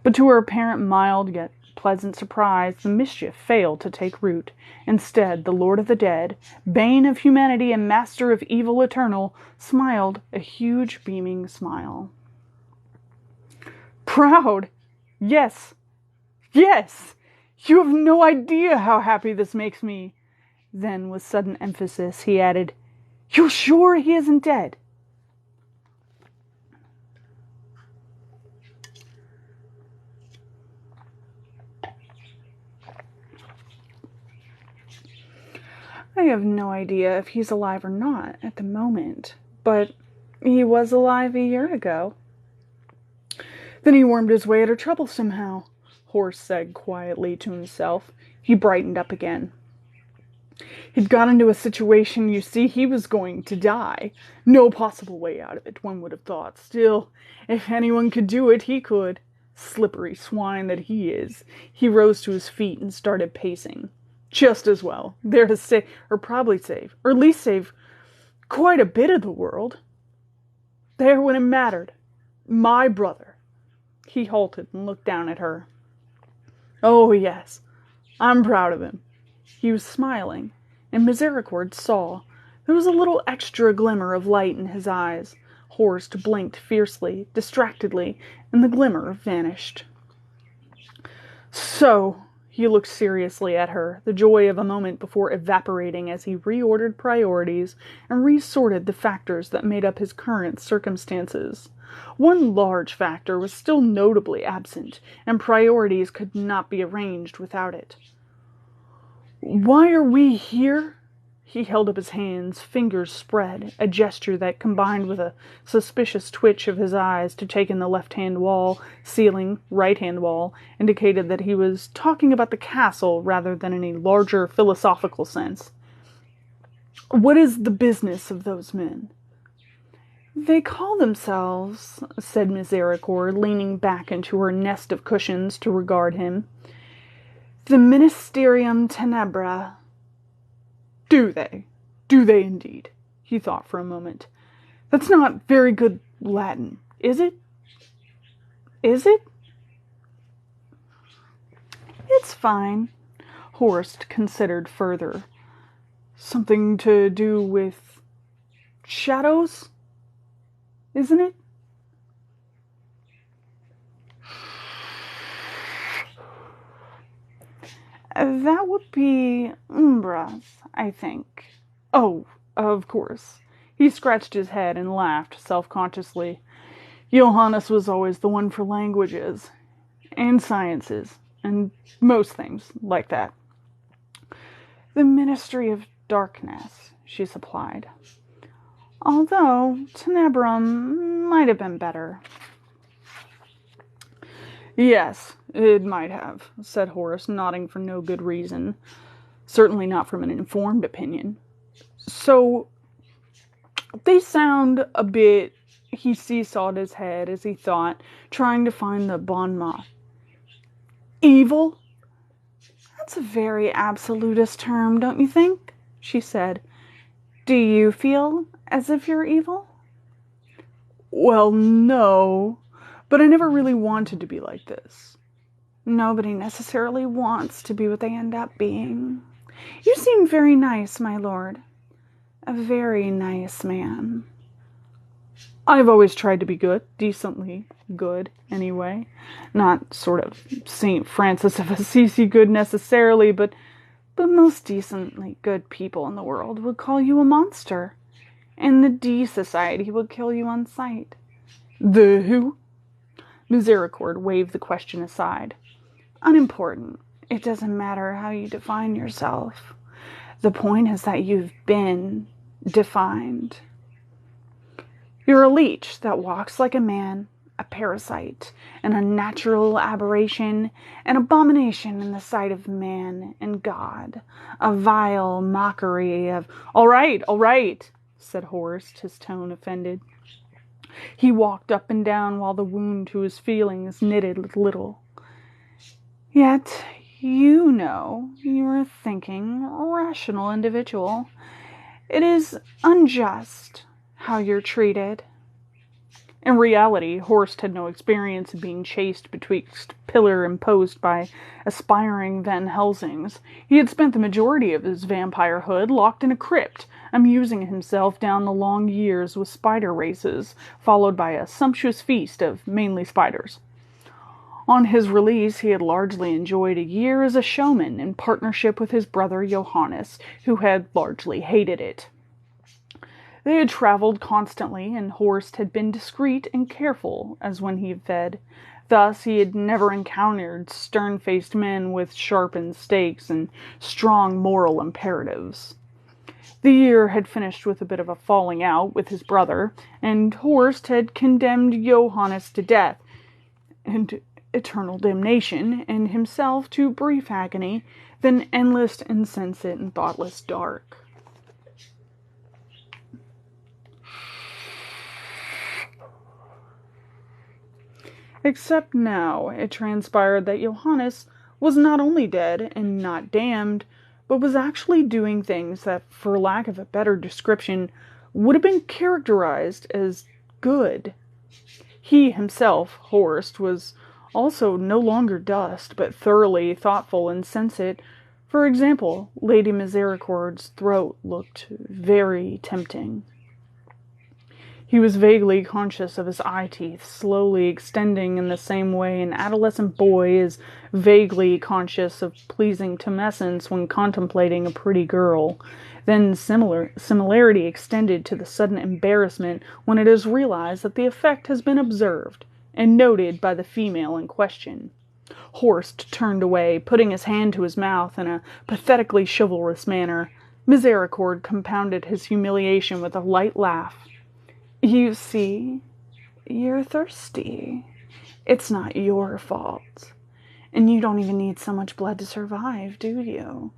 But to her apparent mild yet pleasant surprise, the mischief failed to take root. Instead, the Lord of the Dead, bane of humanity and master of evil eternal, smiled a huge beaming smile. "Proud? Yes. Yes! You have no idea how happy this makes me." Then, with sudden emphasis, he added, "You're sure he isn't dead?" "I have no idea if he's alive or not at the moment, but he was alive a year ago." "Then he wormed his way out of trouble somehow," Horst said quietly to himself. He brightened up again. "He'd got into a situation, you see, he was going to die. No possible way out of it, one would have thought. Still, if anyone could do it, he could. Slippery swine that he is." He rose to his feet and started pacing. "Just as well. There to save, or probably save, or at least save quite a bit of the world. There when it mattered. My brother." He halted and looked down at her. "Oh, yes. I'm proud of him." He was smiling, and Misericord saw. There was a little extra glimmer of light in his eyes. Horst blinked fiercely, distractedly, and the glimmer vanished. "So," he looked seriously at her, the joy of a moment before evaporating as he reordered priorities and resorted the factors that made up his current circumstances. One large factor was still notably absent, and priorities could not be arranged without it. "Why are we here?" He held up his hands, fingers spread, a gesture that, combined with a suspicious twitch of his eyes to take in the left-hand wall, ceiling, right-hand wall, indicated that he was talking about the castle rather than in a larger philosophical sense. "What is the business of those men?" "They call themselves," said Misericord, leaning back into her nest of cushions to regard him, "the Ministerium Tenebra." "Do they? Do they indeed?" He thought for a moment. "That's not very good Latin, is it? Is it?" "It's fine." Horst considered further. "Something to do with shadows, isn't it?" "That would be umbras, I think." "Oh, of course." He scratched his head and laughed self-consciously. "Johannes was always the one for languages and sciences and most things like that. The Ministry of Darkness, she supplied. Although Tenebrum might have been better. Yes, it might have, said Horst, nodding for no good reason. Certainly not from an informed opinion. So, they sound a bit... He seesawed his head as he thought, trying to find the bon mot. Evil? That's a very absolutist term, don't you think? She said. Do you feel as if you're evil? Well, no, but I never really wanted to be like this. Nobody necessarily wants to be what they end up being. You seem very nice, my lord. A very nice man. I've always tried to be good, decently good, anyway. Not sort of St. Francis of Assisi good necessarily, but most decently good people in the world would call you a monster. And the D Society would kill you on sight. The who? Misericord waved the question aside. Unimportant. It doesn't matter how you define yourself. The point is that you've been defined. You're a leech that walks like a man, a parasite, an unnatural aberration, an abomination in the sight of man and God, a vile mockery of... All right, said Horst, his tone offended. He walked up and down while the wound to his feelings knitted a little. Yet, you know, you're a thinking, rational individual. It is unjust how you're treated. In reality, Horst had no experience in being chased betwixt pillar and post by aspiring Van Helsings. He had spent the majority of his vampirehood locked in a crypt, amusing himself down the long years with spider races, followed by a sumptuous feast of mainly spiders. On his release, he had largely enjoyed a year as a showman in partnership with his brother Johannes, who had largely hated it. They had traveled constantly, and Horst had been discreet and careful as when he fed. Thus, he had never encountered stern-faced men with sharpened stakes and strong moral imperatives. The year had finished with a bit of a falling out with his brother, and Horst had condemned Johannes to death and eternal damnation, and himself to brief agony, then endless, insensate, and thoughtless dark. Except now it transpired that Johannes was not only dead and not damned, but was actually doing things that, for lack of a better description, would have been characterized as good. He himself, Horst, was also no longer dust, but thoroughly thoughtful and sensate. For example, Lady Misericord's throat looked very tempting. He was vaguely conscious of his eye teeth slowly extending in the same way an adolescent boy is vaguely conscious of pleasing tumescence when contemplating a pretty girl. Then similarity extended to the sudden embarrassment when it is realized that the effect has been observed and noted by the female in question. Horst turned away, putting his hand to his mouth in a pathetically chivalrous manner. Misericord compounded his humiliation with a light laugh. You see, you're thirsty. It's not your fault. And you don't even need so much blood to survive, do you?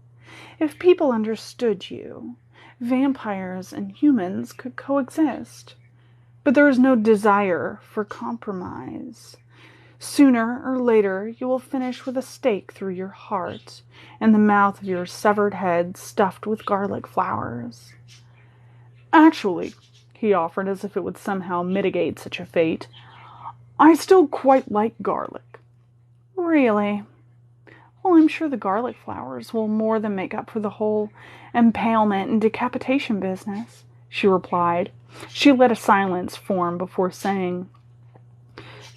If people understood you, vampires and humans could coexist. But there is no desire for compromise. Sooner or later, you will finish with a stake through your heart and the mouth of your severed head stuffed with garlic flowers. Actually, he offered as if it would somehow mitigate such a fate, I still quite like garlic. Really? Well, I'm sure the garlic flowers will more than make up for the whole impalement and decapitation business, she replied. She let a silence form before saying,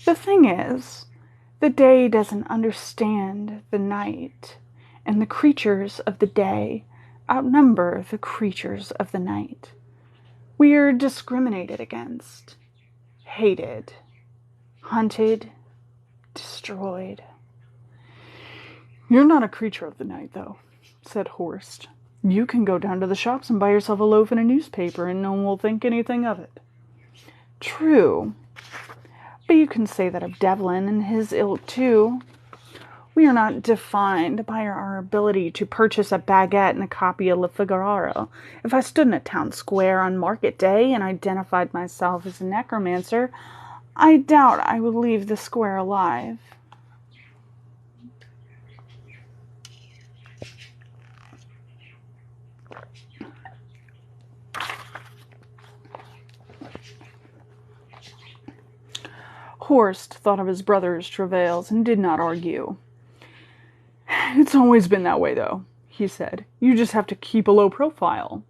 The thing is, the day doesn't understand the night, and the creatures of the day outnumber the creatures of the night. We are discriminated against, hated, hunted, destroyed. You're not a creature of the night, though, said Horst. You can go down to the shops and buy yourself a loaf and a newspaper, and no one will think anything of it. True. But you can say that of Devlin and his ilk, too. We are not defined by our ability to purchase a baguette and a copy of Le Figaro. If I stood in a town square on market day and identified myself as a necromancer, I doubt I would leave the square alive. Horst thought of his brother's travails and did not argue. It's always been that way, though, he said. You just have to keep a low profile.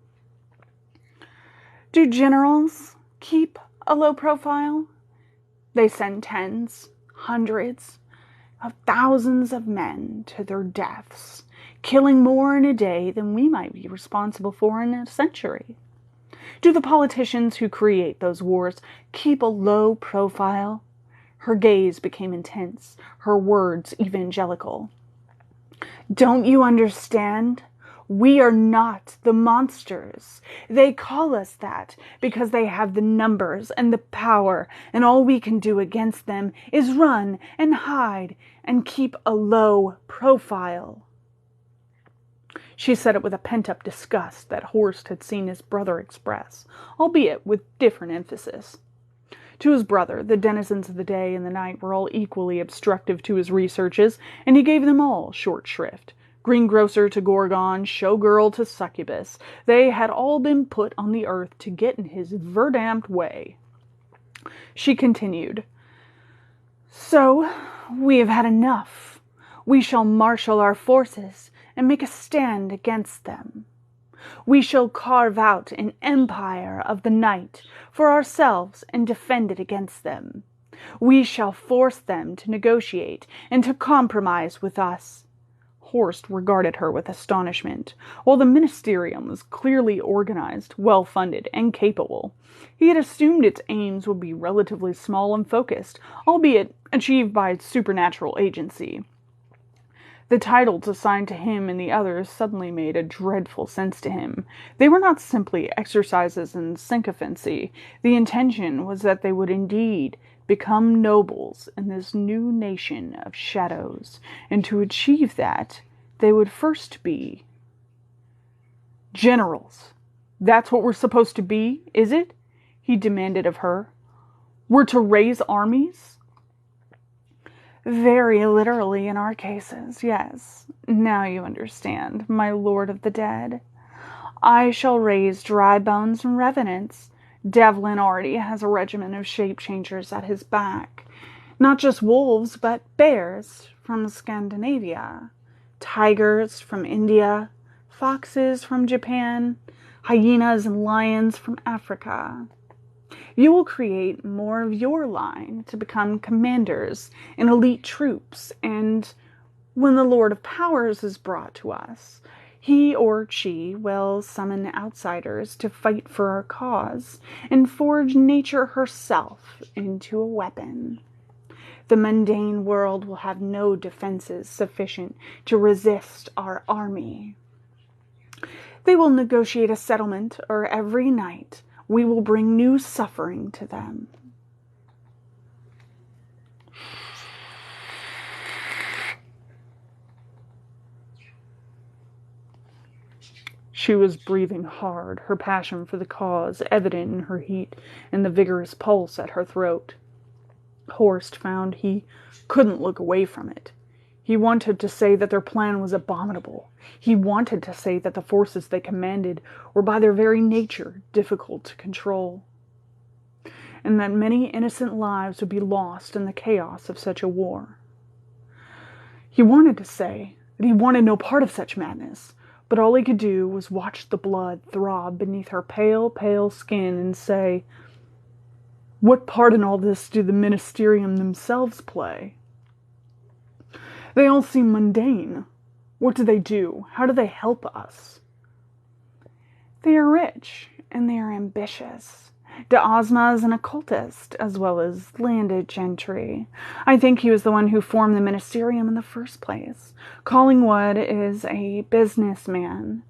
Do generals keep a low profile? They send tens, hundreds of thousands of men to their deaths, killing more in a day than we might be responsible for in a century. Do the politicians who create those wars keep a low profile? Her gaze became intense, her words evangelical. Don't you understand? We are not the monsters. They call us that because they have the numbers and the power, and all we can do against them is run and hide and keep a low profile. She said it with a pent-up disgust that Horst had seen his brother express, albeit with different emphasis. To his brother, the denizens of the day and the night were all equally obstructive to his researches, and he gave them all short shrift. Greengrocer to Gorgon, showgirl to succubus, they had all been put on the earth to get in his verdammt way. She continued, So, we have had enough. We shall marshal our forces and make a stand against them. We shall carve out an empire of the night for ourselves and defend it against them. We shall force them to negotiate and to compromise with us. Horst regarded her with astonishment. While the ministerium was clearly organized, well-funded, and capable, he had assumed its aims would be relatively small and focused, albeit achieved by its supernatural agency. The titles assigned to him and the others suddenly made a dreadful sense to him. They were not simply exercises in sycophancy. The intention was that they would indeed become nobles in this new nation of shadows, and to achieve that, they would first be generals. That's what we're supposed to be, is it? He demanded of her. We're to raise armies? Very literally in our cases, yes. Now you understand, my lord of the dead. I shall raise dry bones and revenants. Devlin already has a regiment of shape-changers at his back. Not just wolves, but bears from Scandinavia, tigers from India, foxes from Japan, hyenas and lions from Africa. You will create more of your line to become commanders in elite troops, and when the Lord of Powers is brought to us, he or she will summon outsiders to fight for our cause and forge nature herself into a weapon. The mundane world will have no defenses sufficient to resist our army. They will negotiate a settlement, or every night we will bring new suffering to them. She was breathing hard, her passion for the cause evident in her heat and the vigorous pulse at her throat. Horst found he couldn't look away from it. He wanted to say that their plan was abominable. He wanted to say that the forces they commanded were by their very nature difficult to control, and that many innocent lives would be lost in the chaos of such a war. He wanted to say that he wanted no part of such madness, but all he could do was watch the blood throb beneath her pale, pale skin and say, what part in all this do the ministerium themselves play? They all seem mundane. What do they do? How do they help us? They are rich, and they are ambitious, De Ozma is an occultist, as well as landed gentry. I think he was the one who formed the ministerium in the first place. Collingwood is a businessman.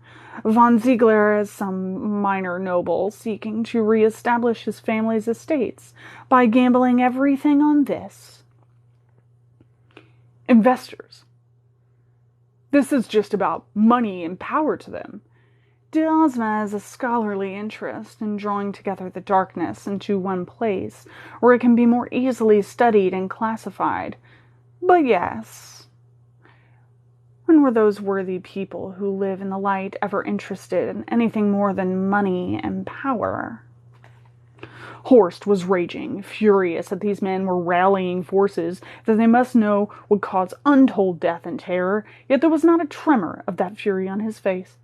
Von Ziegler is some minor noble seeking to re-establish his family's estates by gambling everything on this. Investors. This is just about money and power to them. De Ozma has a scholarly interest in drawing together the darkness into one place, where it can be more easily studied and classified. But yes, when were those worthy people who live in the light ever interested in anything more than money and power? Horst was raging, furious that these men were rallying forces that they must know would cause untold death and terror, yet there was not a tremor of that fury on his face.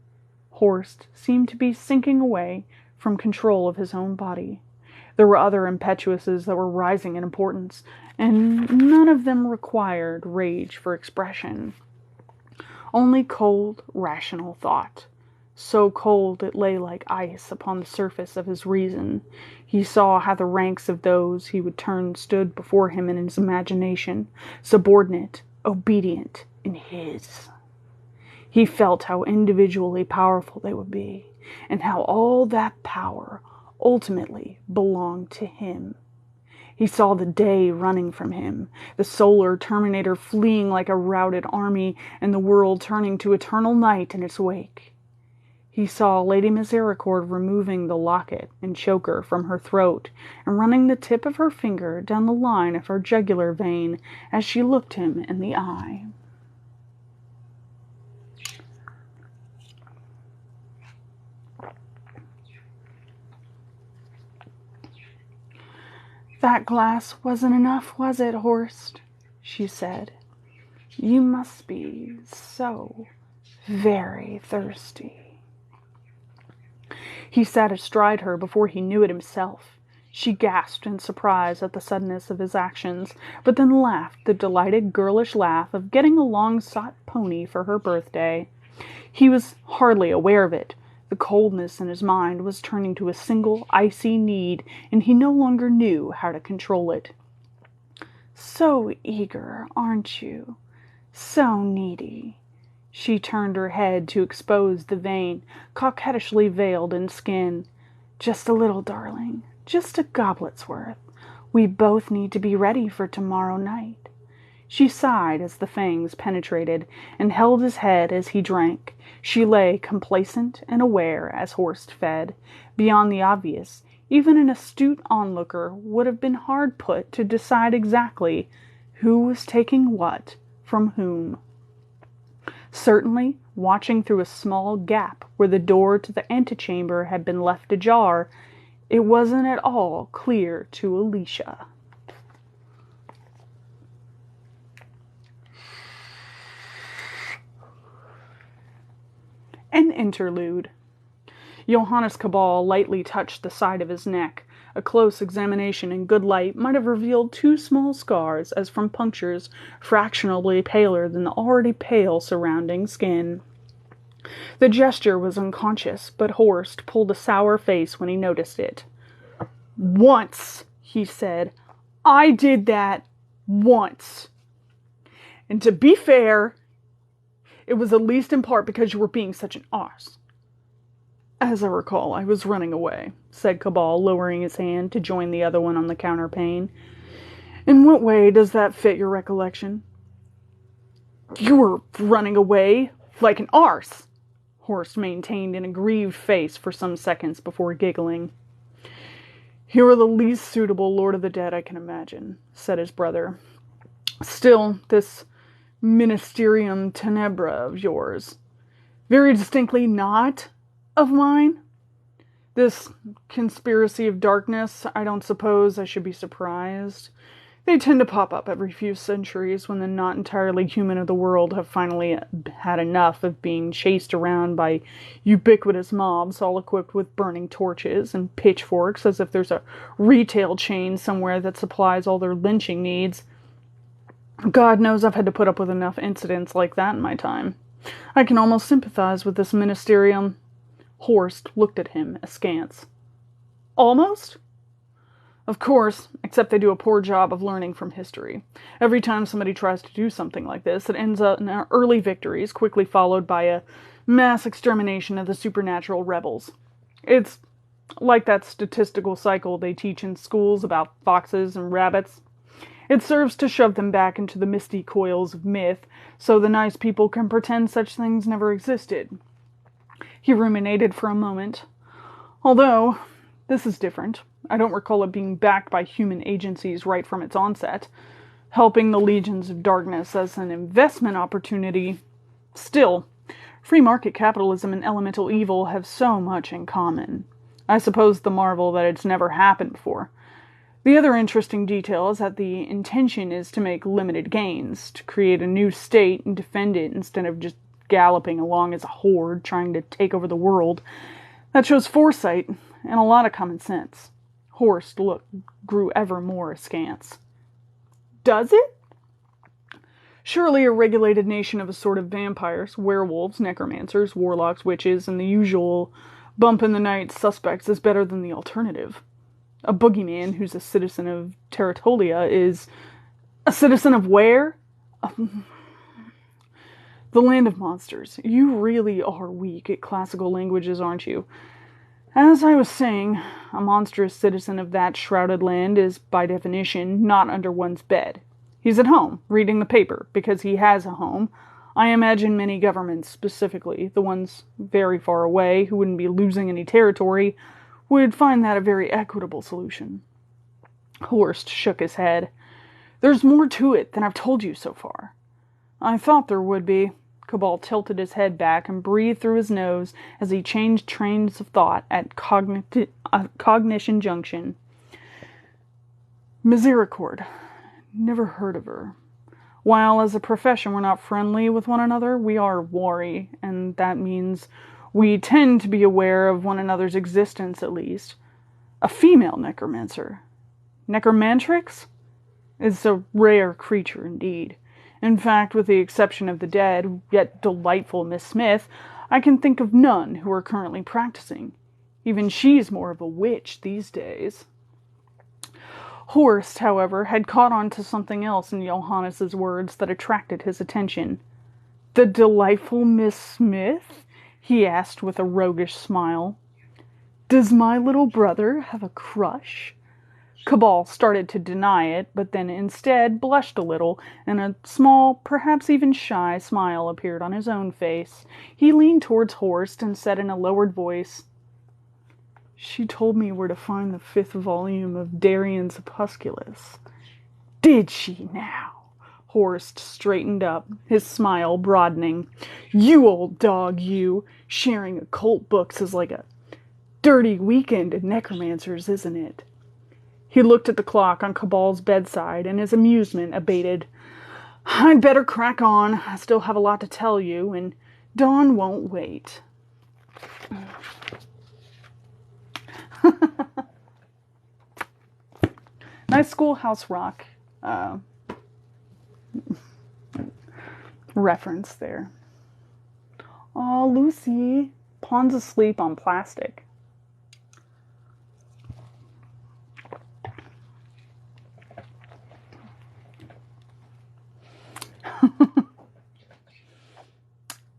Horst seemed to be sinking away from control of his own body. There were other impetuouses that were rising in importance, and none of them required rage for expression. Only cold, rational thought. So cold it lay like ice upon the surface of his reason. He saw how the ranks of those he would turn stood before him in his imagination, subordinate, obedient in his. He felt how individually powerful they would be, and how all that power ultimately belonged to him. He saw the day running from him, the solar terminator fleeing like a routed army, and the world turning to eternal night in its wake. He saw Lady Misericord removing the locket and choker from her throat, and running the tip of her finger down the line of her jugular vein as she looked him in the eye. "That glass wasn't enough, was it, Horst?" she said. "You must be so very thirsty." He sat astride her before he knew it himself. She gasped in surprise at the suddenness of his actions, but then laughed the delighted girlish laugh of getting a long-sought pony for her birthday. He was hardly aware of it. The coldness in his mind was turning to a single icy need, and he no longer knew how to control it. "So eager, aren't you? So needy." She turned her head to expose the vein, coquettishly veiled in skin. "Just a little, darling. Just a goblet's worth. We both need to be ready for tomorrow night." She sighed as the fangs penetrated, and held his head as he drank. She lay complacent and aware as Horst fed. Beyond the obvious, even an astute onlooker would have been hard put to decide exactly who was taking what from whom. Certainly, watching through a small gap where the door to the antechamber had been left ajar, it wasn't at all clear to Alicia. An interlude. Johannes Cabal lightly touched the side of his neck. A close examination in good light might have revealed 2 small scars, as from punctures, fractionally paler than the already pale surrounding skin. The gesture was unconscious, but Horst pulled a sour face when he noticed it. "Once," he said. "I did that once. And to be fair, it was at least in part because you were being such an arse." "As I recall, I was running away," said Cabal, lowering his hand to join the other one on the counterpane. "In what way does that fit your recollection?" "You were running away like an arse," Horst maintained an aggrieved face for some seconds before giggling. "You are the least suitable Lord of the Dead I can imagine," said his brother. "Still, this Ministerium Tenebra of yours, very distinctly not of mine. This conspiracy of darkness, I don't suppose I should be surprised. They tend to pop up every few centuries when the not entirely human of the world have finally had enough of being chased around by ubiquitous mobs all equipped with burning torches and pitchforks as if there's a retail chain somewhere that supplies all their lynching needs. God knows I've had to put up with enough incidents like that in my time. I can almost sympathize with this ministerium." Horst looked at him askance. "Almost?" Of course, except they do a poor job of learning from history. Every time somebody tries to do something like this, it ends up in early victories, quickly followed by a mass extermination of the supernatural rebels. It's like that statistical cycle they teach in schools about foxes and rabbits. It serves to shove them back into the misty coils of myth, so the nice people can pretend such things never existed. He ruminated for a moment. Although, this is different. I don't recall it being backed by human agencies right from its onset. Helping the legions of darkness as an investment opportunity. Still, free market capitalism and elemental evil have so much in common. I suppose the marvel that it's never happened before. The other interesting detail is that the intention is to make limited gains, to create a new state and defend it instead of just galloping along as a horde trying to take over the world. That shows foresight and a lot of common sense. Horst grew ever more askance. Does it? Surely a regulated nation of a sort of vampires, werewolves, necromancers, warlocks, witches, and the usual bump-in-the-night suspects is better than the alternative. A boogeyman who's a citizen of Terratolia is... A citizen of where? The land of monsters. You really are weak at classical languages, aren't you? As I was saying, a monstrous citizen of that shrouded land is, by definition, not under one's bed. He's at home, reading the paper, because he has a home. I imagine many governments, specifically, the ones very far away, who wouldn't be losing any territory, would find that a very equitable solution. Horst shook his head. There's more to it than I've told you so far. I thought there would be. Cabal tilted his head back and breathed through his nose as he changed trains of thought at Cognition Junction. Misericord. Never heard of her. While as a profession we're not friendly with one another, we are wary, and that means we tend to be aware of one another's existence at least. A female necromancer. Necromantrix? Is a rare creature indeed. In fact, with the exception of the dead, yet delightful Miss Smith, I can think of none who are currently practicing. Even she's more of a witch these days. Horst, however, had caught on to something else in Johannes's words that attracted his attention. The delightful Miss Smith? He asked with a roguish smile. Does my little brother have a crush? Cabal started to deny it, but then instead blushed a little, and a small, perhaps even shy, smile appeared on his own face. He leaned towards Horst and said in a lowered voice, She told me where to find the 5th volume of Darian's Opusculus. Did she now? Horst straightened up, his smile broadening. You old dog, you. Sharing occult books is like a dirty weekend at necromancers, isn't it? He looked at the clock on Cabal's bedside, and his amusement abated. I'd better crack on. I still have a lot to tell you, and Dawn won't wait. Nice Schoolhouse Rock reference there. Oh, Lucy. Pawn's asleep on plastic.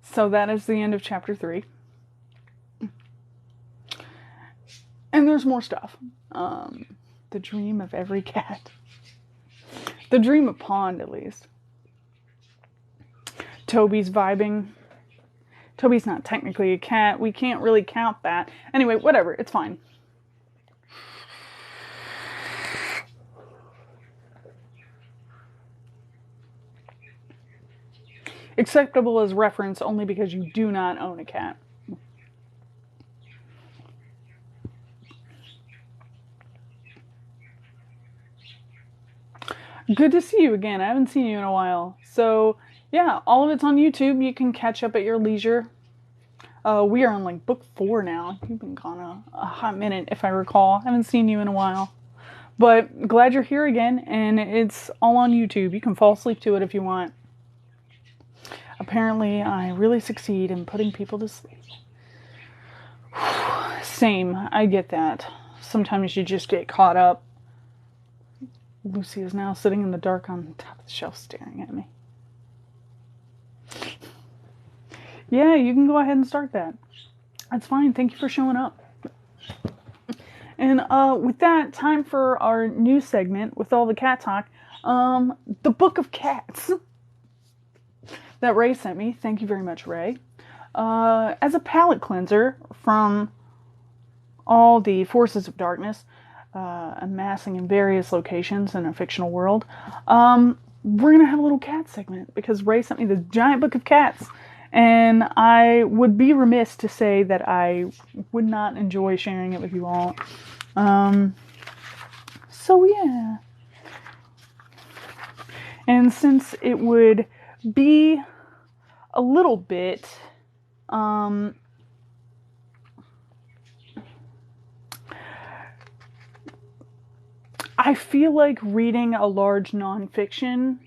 So that is the end of chapter 3. And there's more stuff. The dream of every cat. The dream of Pond, at least. Toby's vibing. Toby's not technically a cat. We can't really count that. Anyway, whatever. It's fine. Acceptable as reference only because you do not own a cat. Good to see you again. I haven't seen you in a while. So, yeah, all of it's on YouTube. You can catch up at your leisure. We are on, like, book 4 now. You've been gone a hot minute, if I recall. I haven't seen you in a while. But glad you're here again, and it's all on YouTube. You can fall asleep to it if you want. Apparently, I really succeed in putting people to sleep. Same. I get that. Sometimes you just get caught up Lucy is now sitting in the dark on top of the shelf staring at me. Yeah, you can go ahead and start that. That's fine. Thank you for showing up. And with that, time for our new segment with all the cat talk. The Book of Cats that Ray sent me. Thank you very much, Ray. As a palate cleanser from all the forces of darkness amassing in various locations in a fictional world, we're going to have a little cat segment because Ray sent me the giant book of cats. And I would be remiss to say that I would not enjoy sharing it with you all. So yeah. And since it would be a little bit, I feel like reading a large nonfiction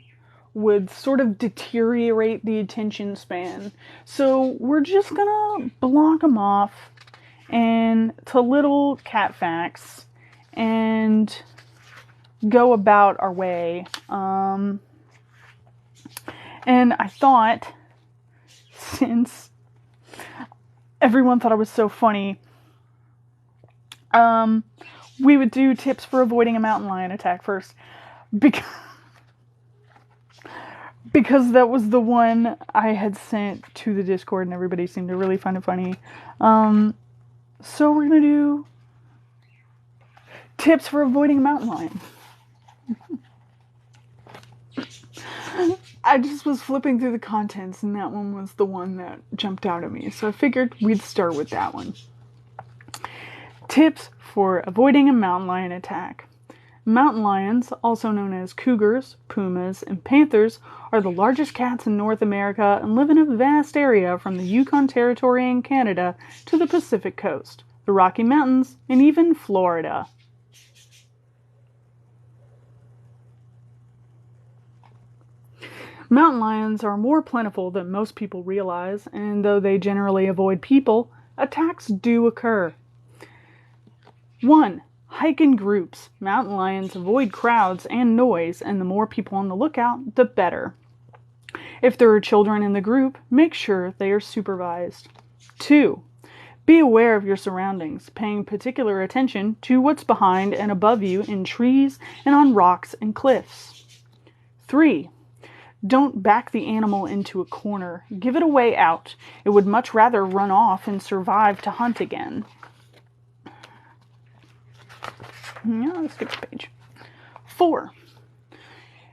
would sort of deteriorate the attention span. So we're just gonna block them off and to little cat facts and go about our way. And I thought, since everyone thought I was so funny, we would do tips for avoiding a mountain lion attack first. Because that was the one I had sent to the Discord and everybody seemed to really find it funny. So we're going to do tips for avoiding a mountain lion. I just was flipping through the contents and that one was the one that jumped out at me. So I figured we'd start with that one. Tips for avoiding a mountain lion attack. Mountain lions, also known as cougars, pumas, and panthers, are the largest cats in North America and live in a vast area from the Yukon Territory in Canada to the Pacific Coast, the Rocky Mountains, and even Florida. Mountain lions are more plentiful than most people realize, and though they generally avoid people, attacks do occur. 1. Hike in groups. Mountain lions avoid crowds and noise, and the more people on the lookout, the better. If there are children in the group, make sure they are supervised. 2. Be aware of your surroundings, paying particular attention to what's behind and above you in trees and on rocks and cliffs. 3. Don't back the animal into a corner. Give it a way out. It would much rather run off and survive to hunt again. Yeah, let's skip the page. 4.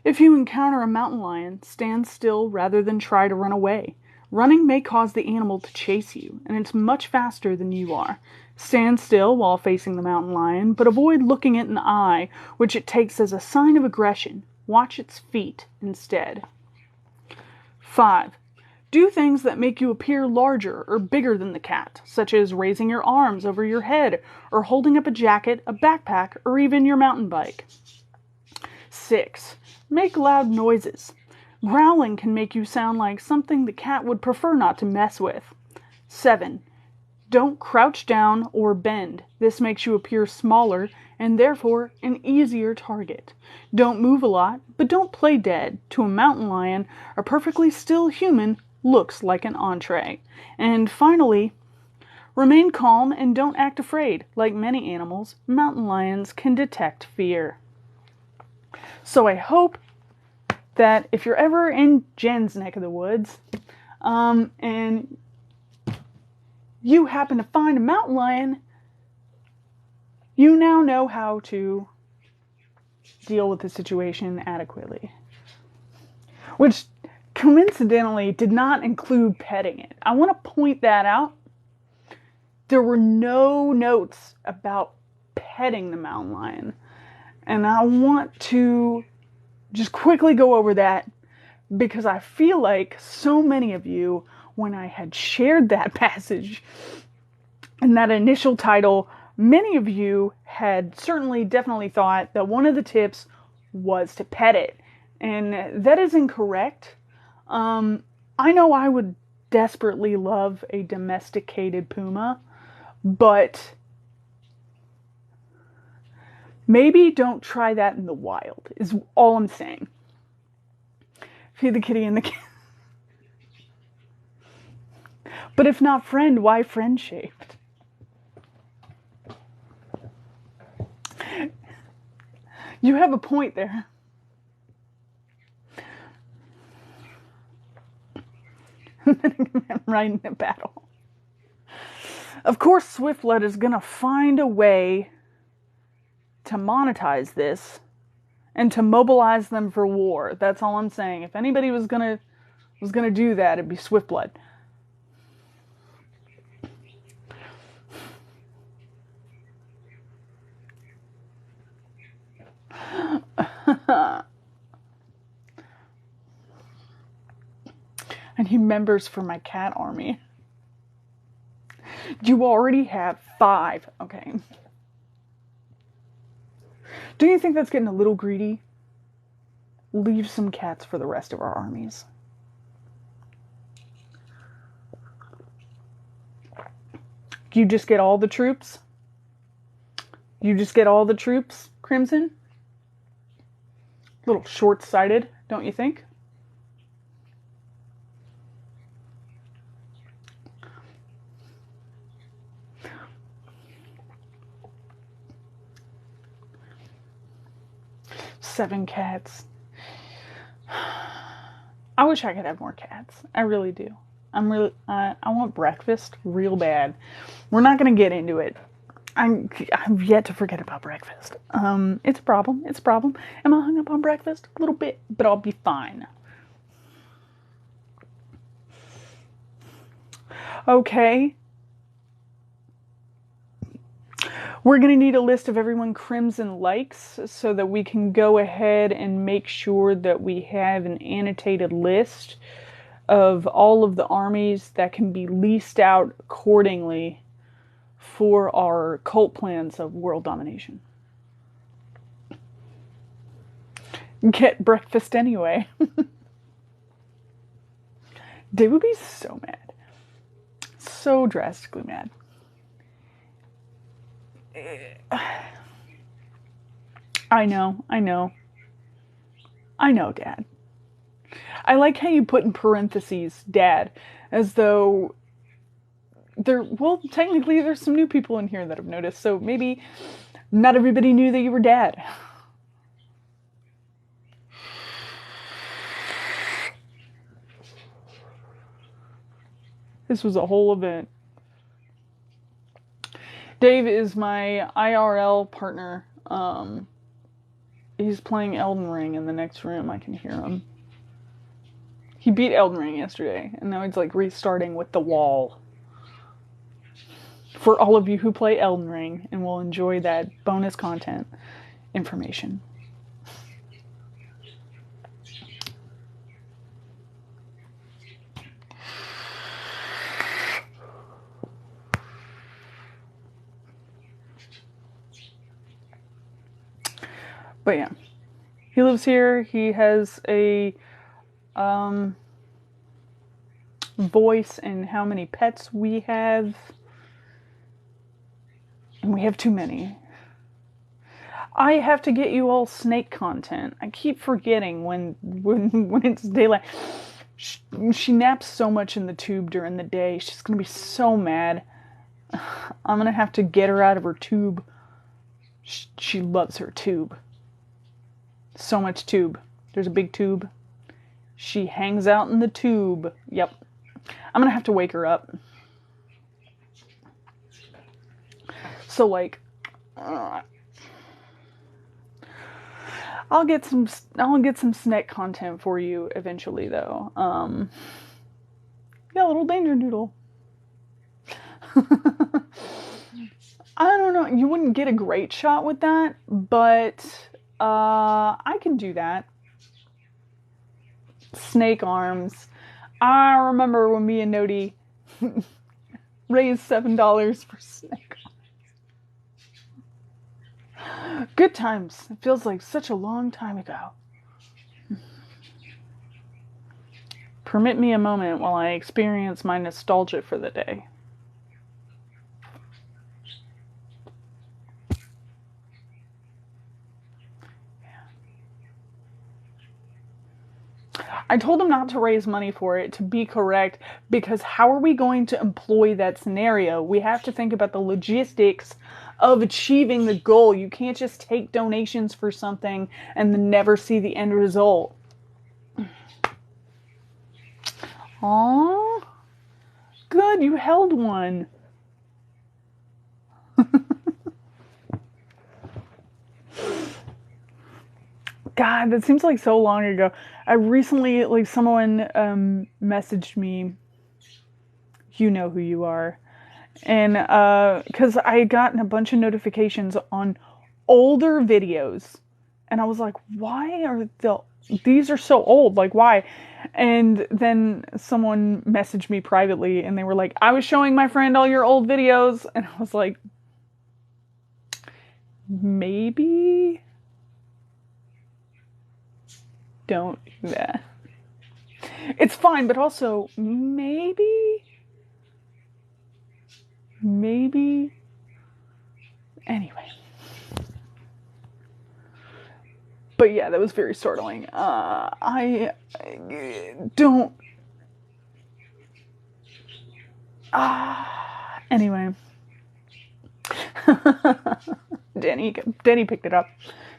If you encounter a mountain lion, stand still rather than try to run away. Running may cause the animal to chase you, and it's much faster than you are. Stand still while facing the mountain lion, but avoid looking it in the eye, which it takes as a sign of aggression. Watch its feet instead. 5. Do things that make you appear larger or bigger than the cat, such as raising your arms over your head or holding up a jacket, a backpack, or even your mountain bike. 6. Make loud noises. Growling can make you sound like something the cat would prefer not to mess with. 7. Don't crouch down or bend. This makes you appear smaller and therefore an easier target. Don't move a lot, but don't play dead. To a mountain lion, a perfectly still human looks like an entree. And finally, remain calm and don't act afraid. Like many animals, mountain lions can detect fear. So I hope that if you're ever in Jen's neck of the woods, and you happen to find a mountain lion, you now know how to deal with the situation adequately. Which coincidentally did not include petting it. I want to point that out. There were no notes about petting the mountain lion. And I want to just quickly go over that because I feel like so many of you, when I had shared that passage and that initial title, many of you had certainly definitely thought that one of the tips was to pet it. And that is incorrect. I know I would desperately love a domesticated puma, but Maybe don't try that in the wild, is all I'm saying. Feed the kitty and the cat. But if not friend, why friend-shaped? You have a point there. I'm riding a battle. Of course, Swiftlet is going to find a way to monetize this and to mobilize them for war. That's all I'm saying. If anybody was gonna do that, it'd be Swiftblood. I need members for my cat army. You already have 5. Okay. Do you think that's getting a little greedy? Leave some cats for the rest of our armies. You just get all the troops? You just get all the troops, Crimson? A little short-sighted, don't you think? Seven cats. I wish I could have more cats. I really do. I want breakfast real bad. We're not going to get into it. I've yet to forget about breakfast. It's a problem. It's a problem. Am I hung up on breakfast? A little bit, but I'll be fine. Okay. We're going to need a list of everyone Crimson likes so that we can go ahead and make sure that we have an annotated list of all of the armies that can be leased out accordingly for our cult plans of world domination. Get breakfast anyway. They would be so mad. So drastically mad. I know, Dad. I like how you put in parentheses, Dad, as though technically there's some new people in here that have noticed, so maybe not everybody knew that you were Dad. This was a whole event. Dave is my IRL partner. He's playing Elden Ring in the next room. I can hear him. He beat Elden Ring yesterday, and now he's like restarting with the wall. For all of you who play Elden Ring and will enjoy that bonus content information. But yeah, he lives here. He has a voice in how many pets we have. And we have too many. I have to get you all snake content. I keep forgetting when it's daylight. She naps so much in the tube during the day. She's going to be so mad. I'm going to have to get her out of her tube. She loves her tube. So much tube. There's a big tube. She hangs out in the tube. Yep. I'm gonna have to wake her up. So like, I'll get some snack content for you eventually though. Yeah, little danger noodle. I don't know. You wouldn't get a great shot with that, but I can do that. Snake arms. I remember when me and Nodi raised $7 for snake arms. Good times. It feels like such a long time ago. Permit me a moment while I experience my nostalgia for the day. I told him not to raise money for it, to be correct, because how are we going to employ that scenario? We have to think about the logistics of achieving the goal. You can't just take donations for something and then never see the end result. Aww. Good, you held one. God, that seems like so long ago. I recently, like, someone messaged me. You know who you are. And, because I had gotten a bunch of notifications on older videos. And I was like, why are these are so old? Like, why? And then someone messaged me privately and they were like, I was showing my friend all your old videos. And I was like, maybe don't do that. It's fine, but also maybe. Anyway. But yeah, that was very startling. I don't. Anyway. Denny picked it up.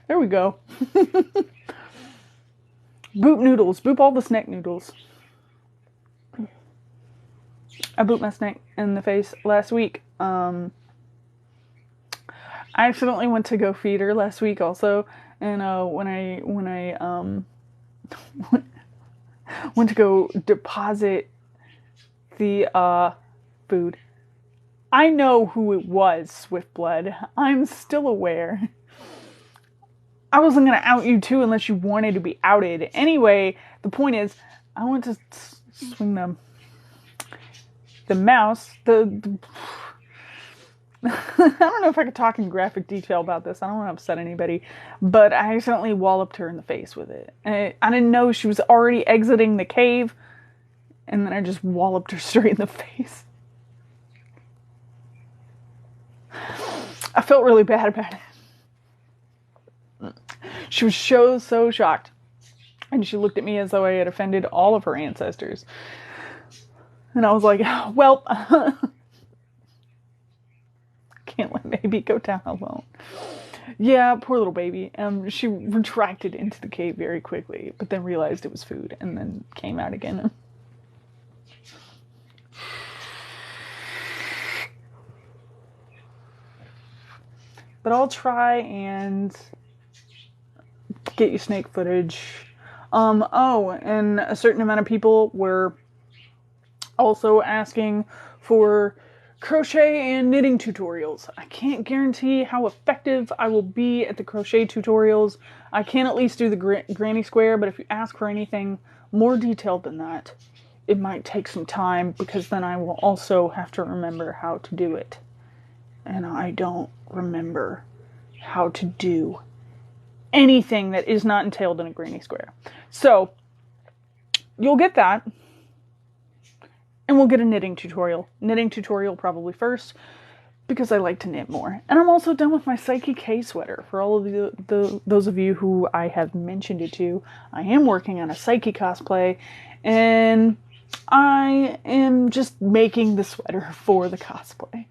There we go. Boop noodles. Boop all the snack noodles. I booped my snake in the face last week. I accidentally went to go feed her last week also. And when I went to go deposit the food, I know who it was, Swiftblood. I'm still aware. I wasn't going to out you too unless you wanted to be outed. Anyway, the point is, I went to swing the mouse. I don't know if I could talk in graphic detail about this. I don't want to upset anybody. But I accidentally walloped her in the face with it. And I didn't know she was already exiting the cave. And then I just walloped her straight in the face. I felt really bad about it. She was so shocked. And she looked at me as though I had offended all of her ancestors. And I was like, well, can't let baby go down alone. Yeah, poor little baby. She retracted into the cave very quickly, but then realized it was food and then came out again. But I'll try and get you snake footage. And a certain amount of people were also asking for crochet and knitting tutorials. I can't guarantee how effective I will be at the crochet tutorials. I can at least do the granny square, but if you ask for anything more detailed than that, it might take some time because then I will also have to remember how to do it. And I don't remember how to do anything that is not entailed in a granny square. So, you'll get that. And we'll get a knitting tutorial. Knitting tutorial probably first, because I like to knit more. And I'm also done with my Psyche K sweater. For all of those of you who I have mentioned it to, I am working on a Psyche cosplay, and I am just making the sweater for the cosplay.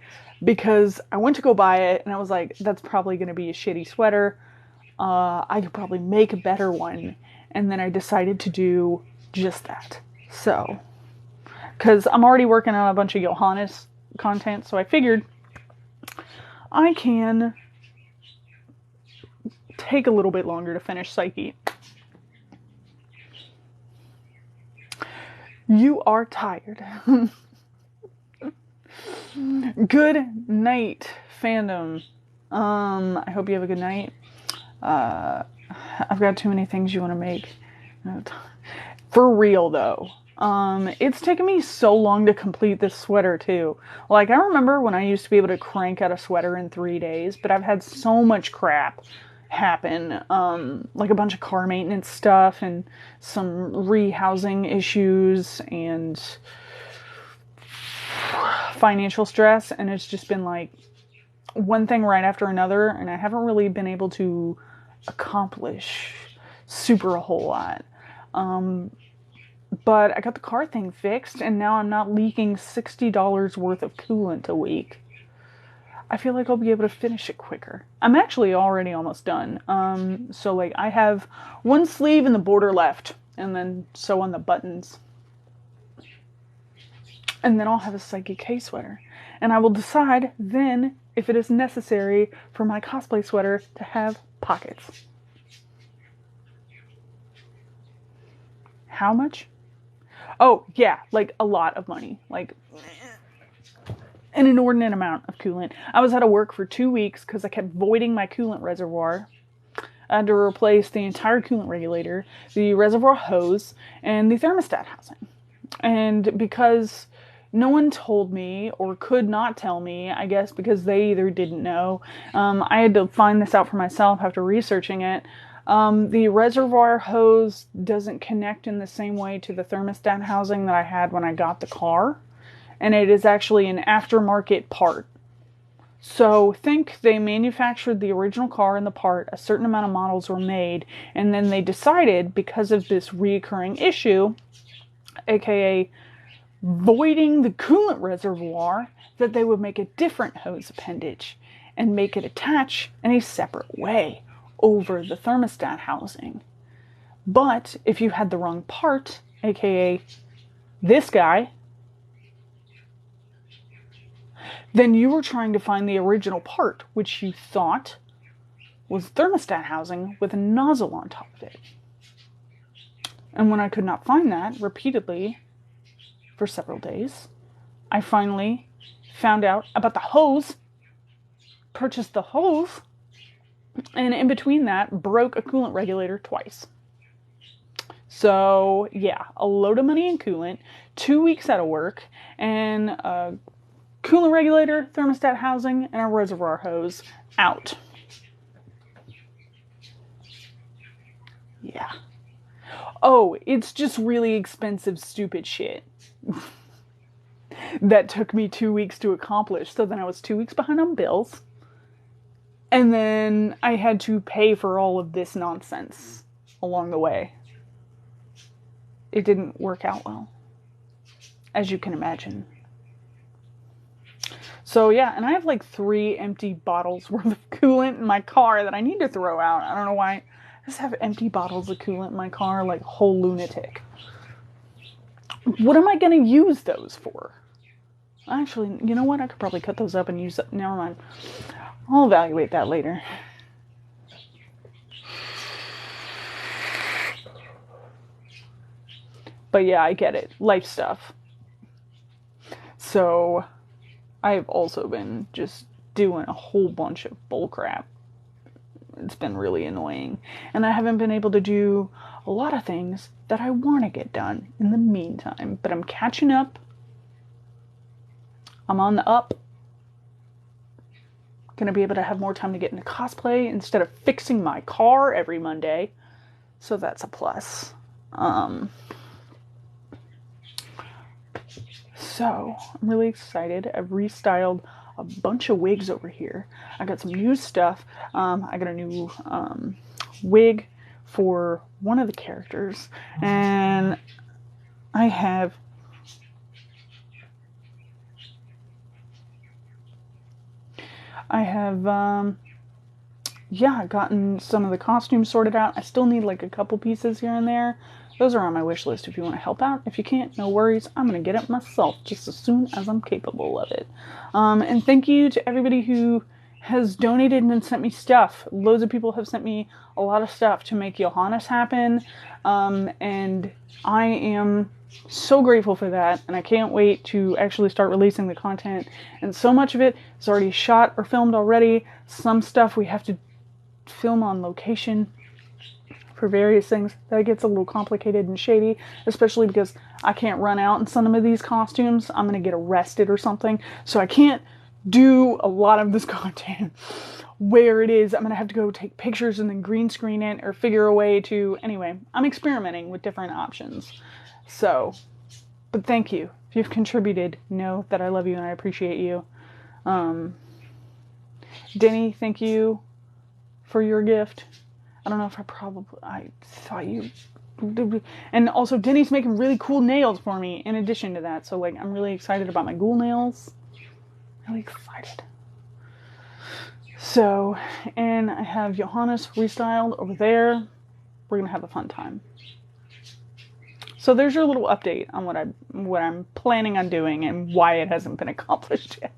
Because I went to go buy it, and I was like, that's probably going to be a shitty sweater. I could probably make a better one. And then I decided to do just that. So, because I'm already working on a bunch of Johannes content, so I figured I can take a little bit longer to finish Psyche. You are tired. Good night, fandom. I hope you have a good night. I've got too many things you want to make. For real, though. It's taken me so long to complete this sweater, too. Like, I remember when I used to be able to crank out a sweater in 3 days, but I've had so much crap happen. Like a bunch of car maintenance stuff and some rehousing issues and financial stress, and it's just been like one thing right after another, and I haven't really been able to accomplish a whole lot. But I got the car thing fixed, and now I'm not leaking $60 worth of coolant a week. I feel like I'll be able to finish it quicker. I'm actually already almost done. So like I have one sleeve and the border left, and then sew on the buttons. And then I'll have a Psyche K sweater. And I will decide then if it is necessary for my cosplay sweater to have pockets. How much? Oh, yeah, like a lot of money. Like an inordinate amount of coolant. I was out of work for 2 weeks because I kept voiding my coolant reservoir. I had to replace the entire coolant regulator, the reservoir hose, and the thermostat housing. And because no one told me, or could not tell me, I guess because they either didn't know, I had to find this out for myself after researching it. The reservoir hose doesn't connect in the same way to the thermostat housing that I had when I got the car. And it is actually an aftermarket part. So think they manufactured the original car and the part, a certain amount of models were made, and then they decided, because of this reoccurring issue, aka voiding the coolant reservoir, that they would make a different hose appendage and make it attach in a separate way over the thermostat housing. But if you had the wrong part, aka this guy, then you were trying to find the original part, which you thought was thermostat housing with a nozzle on top of it. And when I could not find that repeatedly for several days, I finally found out about the hose, purchased the hose, and in between that, broke a coolant regulator twice. So, yeah, a load of money in coolant, 2 weeks out of work, and a coolant regulator, thermostat housing, and a reservoir hose out. Yeah. Oh, it's just really expensive, stupid shit that took me 2 weeks to accomplish. So then I was 2 weeks behind on bills. And then I had to pay for all of this nonsense along the way. It didn't work out well, as you can imagine. So yeah, and I have like 3 empty bottles worth of coolant in my car that I need to throw out. I don't know why. I just have empty bottles of coolant in my car like a whole lunatic. What am I going to use those for? Actually, you know what? I could probably cut those up and use them. Never mind. I'll evaluate that later. But yeah, I get it. Life stuff. So I've also been just doing a whole bunch of bullcrap. It's been really annoying. And I haven't been able to do a lot of things that I want to get done in the meantime. But I'm catching up. I'm on the up. Gonna be able to have more time to get into cosplay instead of fixing my car every Monday. So that's a plus. So I'm really excited. I've restyled a bunch of wigs over here. I got some new stuff. I got a new wig for one of the characters, and I have gotten some of the costumes sorted out. I still need like a couple pieces here and there. Those are on my wish list if you want to help out. If you can't, no worries. I'm going to get it myself just as soon as I'm capable of it. And thank you to everybody who has donated and sent me stuff. Loads of people have sent me a lot of stuff to make Johannes happen. And I am so grateful for that. And I can't wait to actually start releasing the content. And so much of it is already shot or filmed already. Some stuff we have to film on location for various things. That gets a little complicated and shady, especially because I can't run out in some of these costumes. I'm going to get arrested or something. So I can't do a lot of this content where it is. I'm going to have to go take pictures and then green screen it or figure a way to... Anyway, I'm experimenting with different options. So, but thank you. If you've contributed, know that I love you and I appreciate you. Denny, thank you for your gift. I don't know if I thought you And also, Denny's making really cool nails for me in addition to that. So, like, I'm really excited about my ghoul nails. Really excited. So, and I have Johannes restyled over there. We're going to have a fun time. So there's your little update on what I'm planning on doing and why it hasn't been accomplished yet.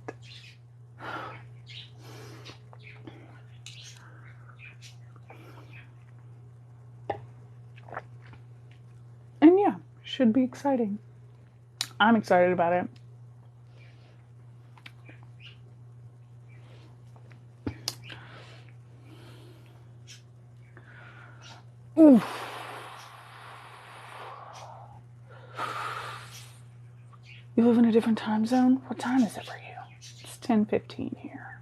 And yeah, should be exciting. I'm excited about it. Oof. You live in a different time zone? What time is it for you? It's 10:15 here.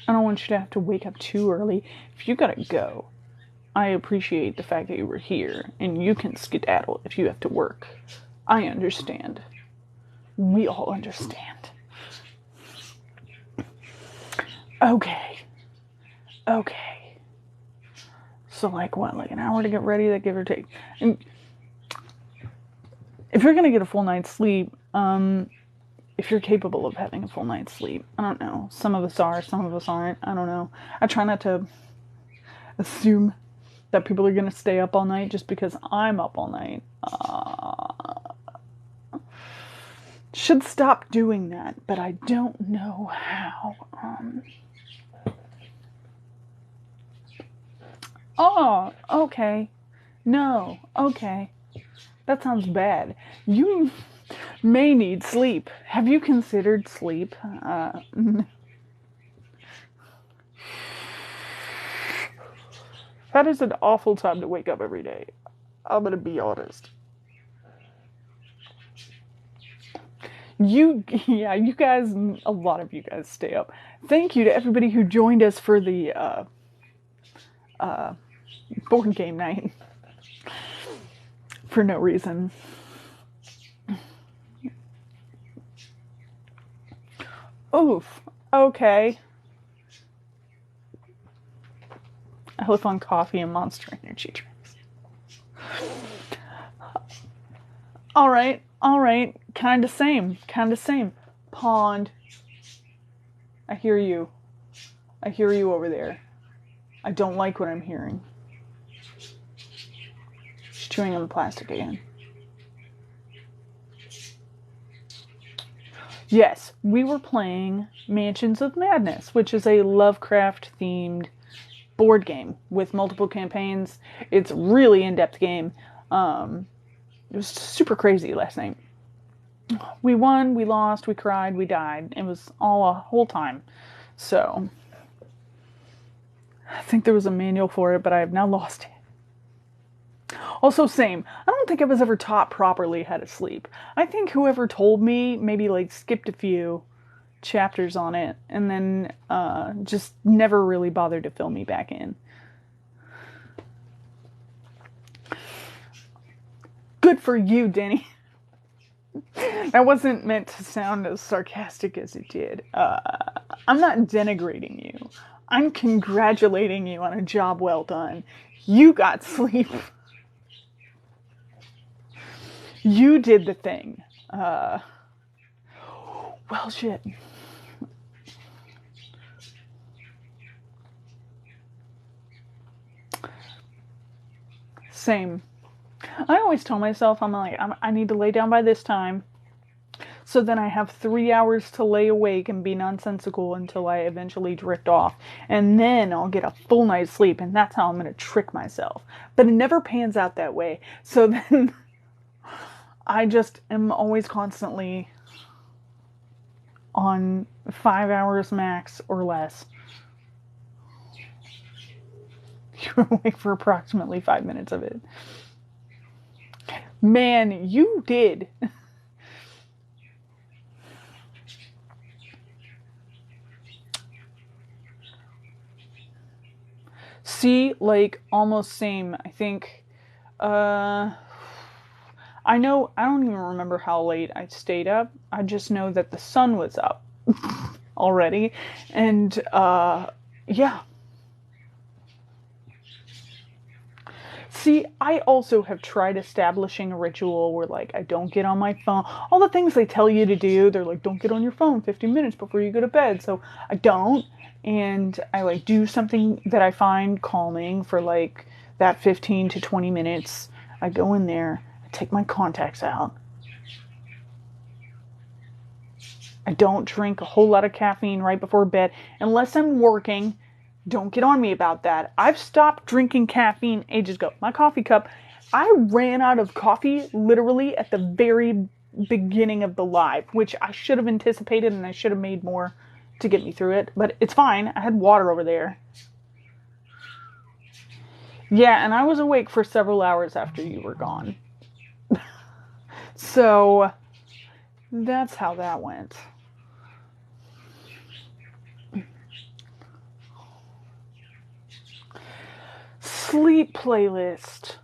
I don't want you to have to wake up too early. If you gotta go, I appreciate the fact that you were here, and you can skedaddle if you have to work. I understand. We all understand. Okay. So, like what? Like an hour to get ready, that give or take. And if you're gonna get a full night's sleep, if you're capable of having a full night's sleep, I don't know. Some of us are, some of us aren't. I don't know. I try not to assume that people are gonna stay up all night just because I'm up all night. Should stop doing that, but I don't know how. Oh, okay. No, okay. That sounds bad. You may need sleep. Have you considered sleep? That is an awful time to wake up every day. I'm gonna be honest. You guys, a lot of you guys stay up. Thank you to everybody who joined us for the board game night. For no reason. Oof. Okay. I live on coffee and Monster Energy drinks. Alright. Kinda same. Pond. I hear you over there. I don't like what I'm hearing. She's chewing on the plastic again. Yes, we were playing Mansions of Madness, which is a Lovecraft-themed board game with multiple campaigns. It's a really in-depth game. It was super crazy last night. We won, we lost, we cried, we died. It was all a whole time. So, I think there was a manual for it, but I have now lost it. Also, same. I don't think I was ever taught properly how to sleep. I think whoever told me maybe like skipped a few chapters on it and then just never really bothered to fill me back in. Good for you, Denny. That wasn't meant to sound as sarcastic as it did. I'm not denigrating you. I'm congratulating you on a job well done. You got sleep. You did the thing. Well, shit. Same. I always tell myself, I need to lay down by this time. So then I have 3 hours to lay awake and be nonsensical until I eventually drift off. And then I'll get a full night's sleep, and that's how I'm going to trick myself. But it never pans out that way. So then I just am always constantly on 5 hours max or less. You're awake for approximately 5 minutes of it. Man, you did. See, like, almost same. I think, I don't even remember how late I stayed up. I just know that the sun was up already. And, yeah. See, I also have tried establishing a ritual where, like, I don't get on my phone. All the things they tell you to do, they're like, don't get on your phone 15 minutes before you go to bed. So I don't. And I, like, do something that I find calming for, like, that 15 to 20 minutes. I go in there, I take my contacts out. I don't drink a whole lot of caffeine right before bed unless I'm working. Don't get on me about that. I've stopped drinking caffeine ages ago. My coffee cup, I ran out of coffee literally at the very beginning of the live, which I should have anticipated and I should have made more to get me through it. But it's fine. I had water over there. Yeah, and I was awake for several hours after you were gone. So that's how that went. Sleep playlist.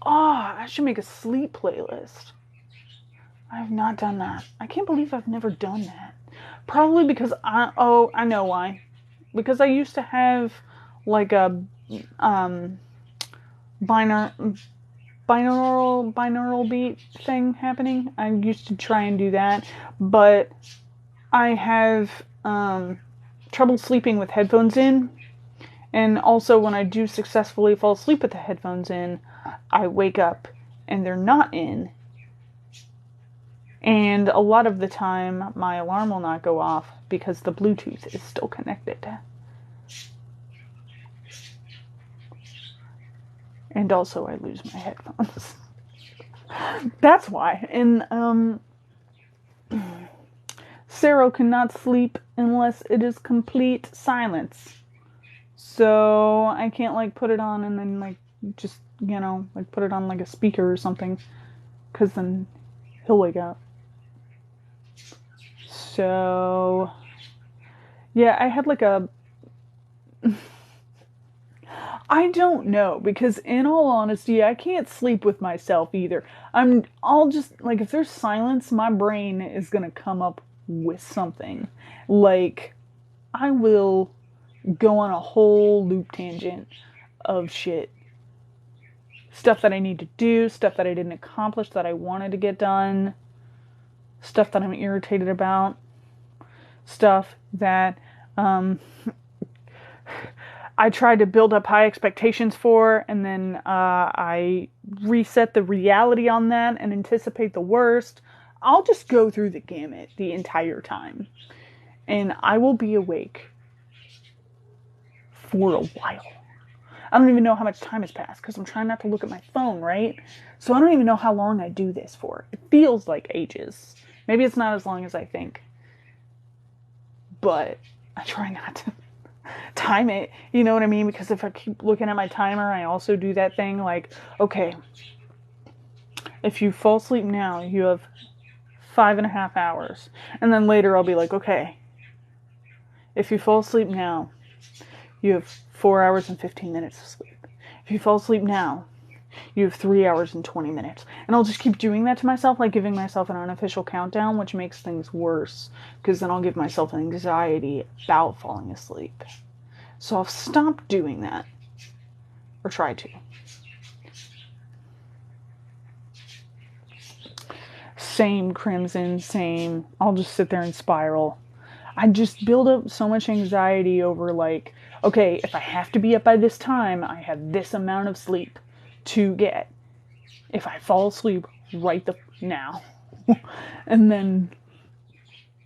Oh, I should make a sleep playlist. I have not done that. I can't believe I've never done that. Probably because I know why. Because I used to have like a binaural beat thing happening. I used to try and do that, but I have trouble sleeping with headphones in. And also, when I do successfully fall asleep with the headphones in, I wake up and they're not in. And a lot of the time, my alarm will not go off because the Bluetooth is still connected. And also, I lose my headphones. That's why. And Sarah cannot sleep unless it is complete silence. So I can't, like, put it on and then, like, just, you know, like, put it on, like, a speaker or something. Because then he'll wake up. So, yeah, I had, like, I don't know. Because, in all honesty, I can't sleep with myself either. I'll just, like, if there's silence, my brain is gonna come up with something. Like, I will go on a whole loop tangent of shit. Stuff that I need to do, stuff that I didn't accomplish that I wanted to get done, stuff that I'm irritated about, stuff that I tried to build up high expectations for, and then I reset the reality on that and anticipate the worst. I'll just go through the gamut the entire time. And I will be awake for a while. I don't even know how much time has passed because I'm trying not to look at my phone, right? So I don't even know how long I do this for. It feels like ages. Maybe it's not as long as I think. But I try not to time it, you know what I mean? Because if I keep looking at my timer, I also do that thing like, okay, if you fall asleep now, you have 5.5 hours. And then later I'll be like, okay, if you fall asleep now, you have 4 hours and 15 minutes of sleep. If you fall asleep now, you have 3 hours and 20 minutes. And I'll just keep doing that to myself, like giving myself an unofficial countdown, which makes things worse. Because then I'll give myself anxiety about falling asleep. So I'll stop doing that. Or try to. Same Crimson, same. I'll just sit there and spiral. I just build up so much anxiety over, like, okay, if I have to be up by this time, I have this amount of sleep to get. If I fall asleep right now. And then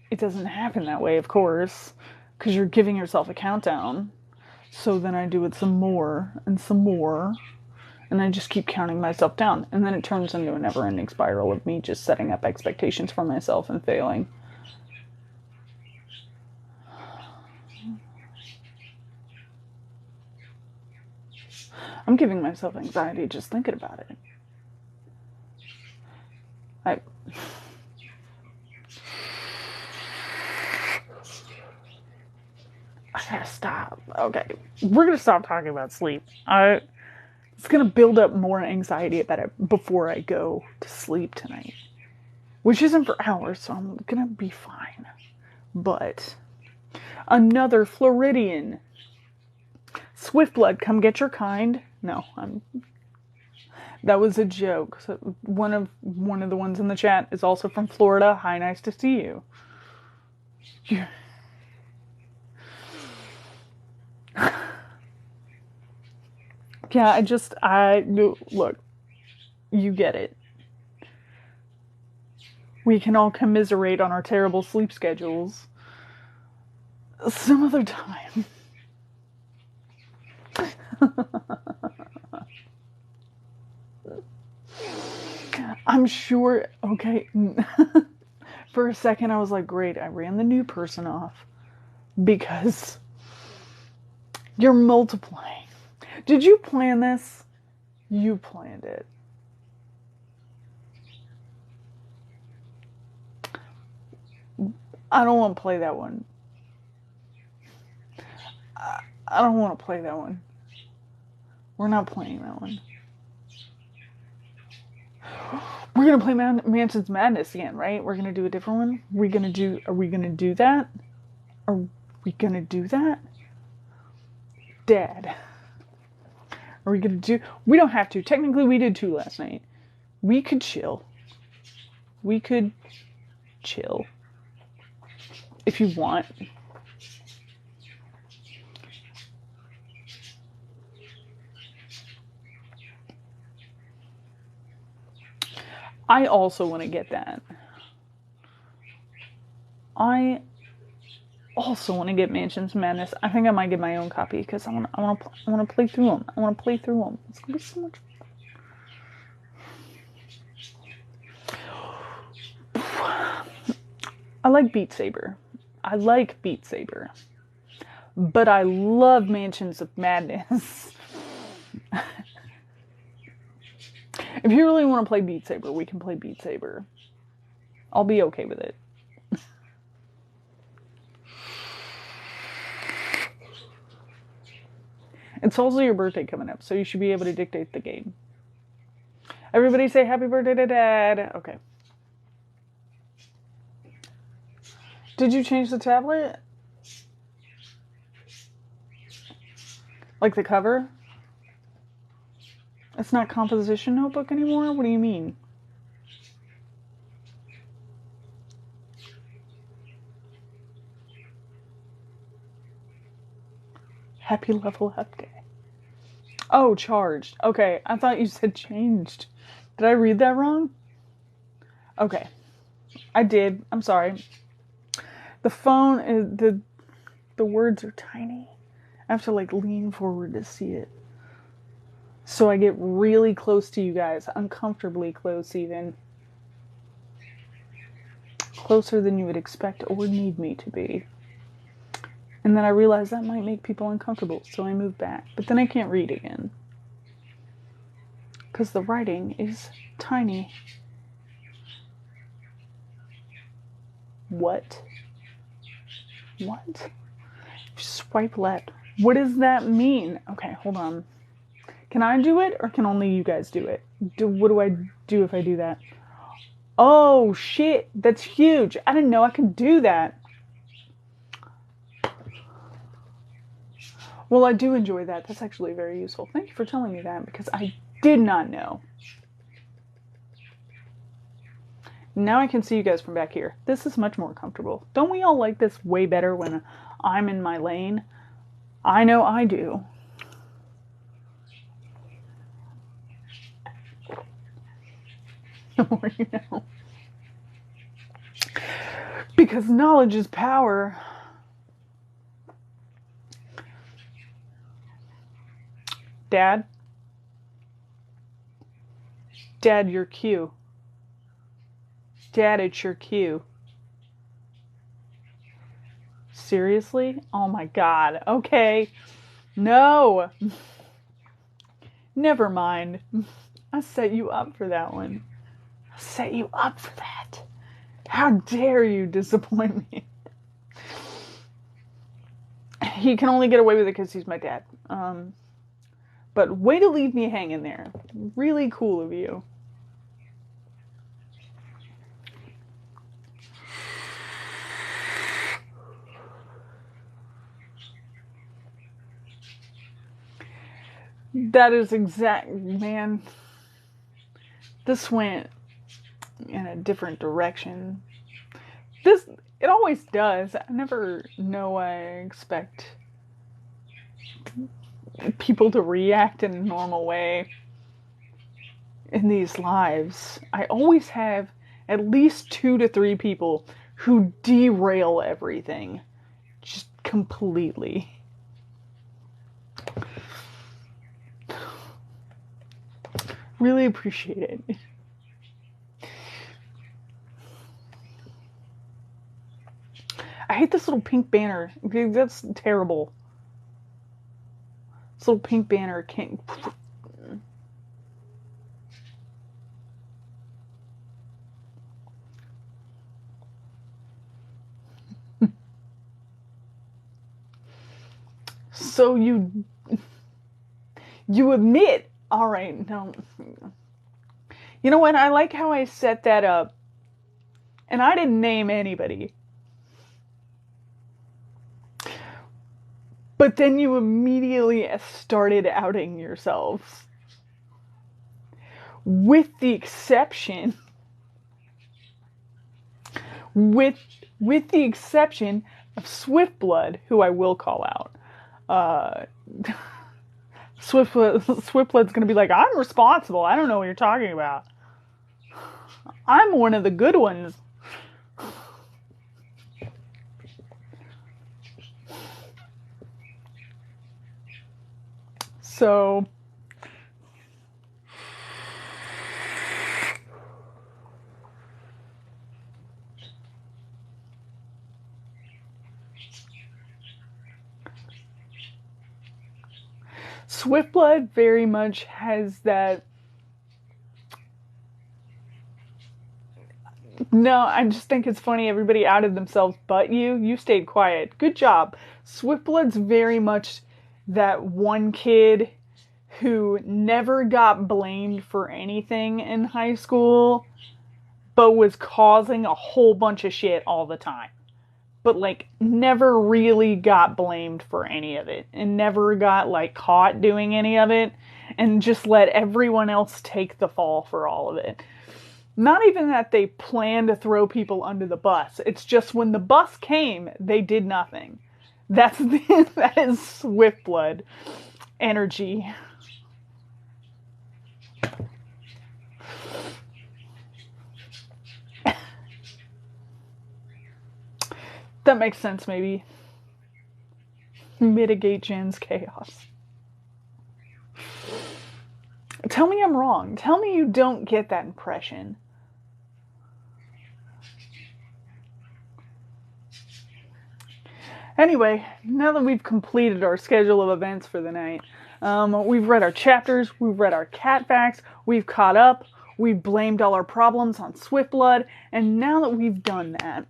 it doesn't happen that way, of course, because you're giving yourself a countdown. So then I do it some more, and I just keep counting myself down. And then it turns into a never-ending spiral of me just setting up expectations for myself and failing. I'm giving myself anxiety just thinking about it. I gotta stop. Okay, we're gonna stop talking about sleep. It's gonna build up more anxiety about it before I go to sleep tonight. Which isn't for hours, so I'm gonna be fine. But another Floridian Swiftblood, come get your kind. No, that was a joke. So one of the ones in the chat is also from Florida. Hi, nice to see you. Yeah, look, you get it. We can all commiserate on our terrible sleep schedules some other time. I'm sure, okay. For a second I was like, great, I ran the new person off because you're multiplying. Did you plan this? You planned it. I don't want to play that one. I don't want to play that one. We're not playing that one. We're going to play Mansion's Madness again, right? We're going to do a different one? Are we going to do that? Are we going to do that? Dad. Are we going to do... We don't have to. Technically, we did 2 last night. We could chill. We could chill. If you want. I also want to get that. I also want to get Mansion's Madness. I think I might get my own copy because I want to play through them. I want to play through them. It's gonna be so much fun. I like Beat Saber. But I love Mansions of Madness. If you really want to play Beat Saber, we can play Beat Saber. I'll be okay with it. It's also your birthday coming up, so you should be able to dictate the game. Everybody say happy birthday to Dad. Okay. Did you change the tablet? Like the cover? It's not composition notebook anymore? What do you mean? Happy level up day. Oh, charged. Okay, I thought you said changed. Did I read that wrong? Okay. I did. I'm sorry. The phone is... The words are tiny. I have to like lean forward to see it. So I get really close to you guys. Uncomfortably close even. Closer than you would expect or need me to be. And then I realized that might make people uncomfortable, so I moved back. But then I can't read again. Because the writing is tiny. What? What? Swipe left. What does that mean? Okay, hold on. Can I do it, or can only you guys do it? What do I do if I do that? Oh, shit. That's huge. I didn't know I could do that. Well, I do enjoy that. That's actually very useful. Thank you for telling me that, because I did not know. Now I can see you guys from back here. This is much more comfortable. Don't we all like this way better when I'm in my lane? I know I do. The more you know. Because knowledge is power. Dad? Dad, your cue. Dad, it's your cue. Seriously? Oh my god. Okay. No. Never mind. I set you up for that one. I set you up for that. How dare you disappoint me? He can only get away with it because he's my dad. But way to leave me hanging there. Really cool of you. That is exact, man. This went in a different direction. It always does. I never know I expect people to react in a normal way in these lives. I always have at least 2 to 3 people who derail everything. Just completely. Really appreciate it. I hate this little pink banner. That's terrible. This little pink banner can't... So you admit, all right, no. You know what? I like how I set that up. And I didn't name anybody. But then you immediately started outing yourselves. With the exception of Swiftblood, who I will call out. Swiftblood's gonna be like, I'm responsible. I don't know what you're talking about. I'm one of the good ones. So Swiftblood very much has that. No, I just think it's funny everybody outed themselves but you. You stayed quiet. Good job. Swiftblood's very much that one kid who never got blamed for anything in high school, but was causing a whole bunch of shit all the time. But, like, never really got blamed for any of it. And never got, like, caught doing any of it. And just let everyone else take the fall for all of it. Not even that they planned to throw people under the bus. It's just when the bus came, they did nothing. That is Swiftblood energy. That makes sense, maybe. Mitigate Jen's chaos. Tell me I'm wrong. Tell me you don't get that impression. Anyway, now that we've completed our schedule of events for the night, we've read our chapters, we've read our cat facts, we've caught up, we've blamed all our problems on Swiftblood, and now that we've done that,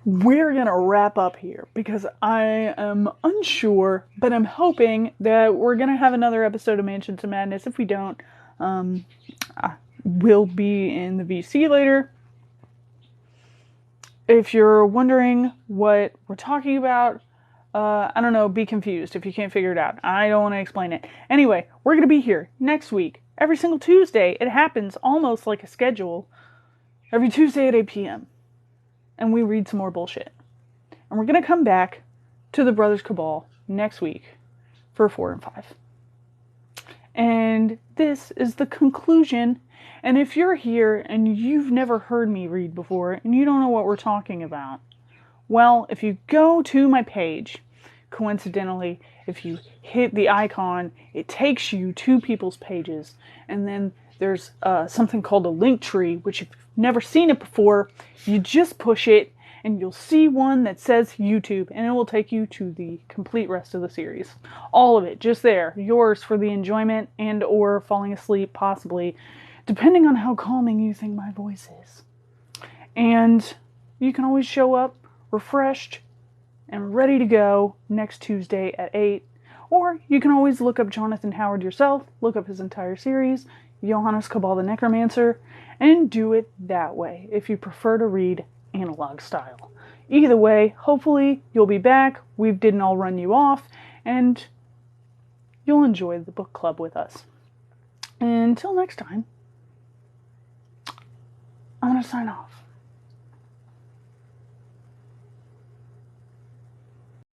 we're gonna wrap up here because I am unsure, but I'm hoping that we're gonna have another episode of Mansions of Madness. If we don't, I will be in the VC later. If you're wondering what we're talking about, I don't know, be confused if you can't figure it out. I don't want to explain it. Anyway, we're going to be here next week. Every single Tuesday. It happens almost like a schedule. Every Tuesday at 8 p.m. And we read some more bullshit. And we're going to come back to the Brothers Cabal next week for 4 and 5. And this is the conclusion. And if you're here and you've never heard me read before and you don't know what we're talking about, well, if you go to my page, coincidentally, if you hit the icon, it takes you to people's pages. And then there's something called a link tree, which if you've never seen it before, you just push it and you'll see one that says YouTube, and it will take you to the complete rest of the series. All of it, just there. Yours for the enjoyment and or falling asleep, possibly, depending on how calming you think my voice is. And you can always show up refreshed and ready to go next Tuesday at 8. Or you can always look up Jonathan Howard yourself, look up his entire series, Johannes Cabal the Necromancer, and do it that way if you prefer to read analog style. Either way, hopefully you'll be back, we didn't all run you off, and you'll enjoy the book club with us. And until next time, I'm going to sign off.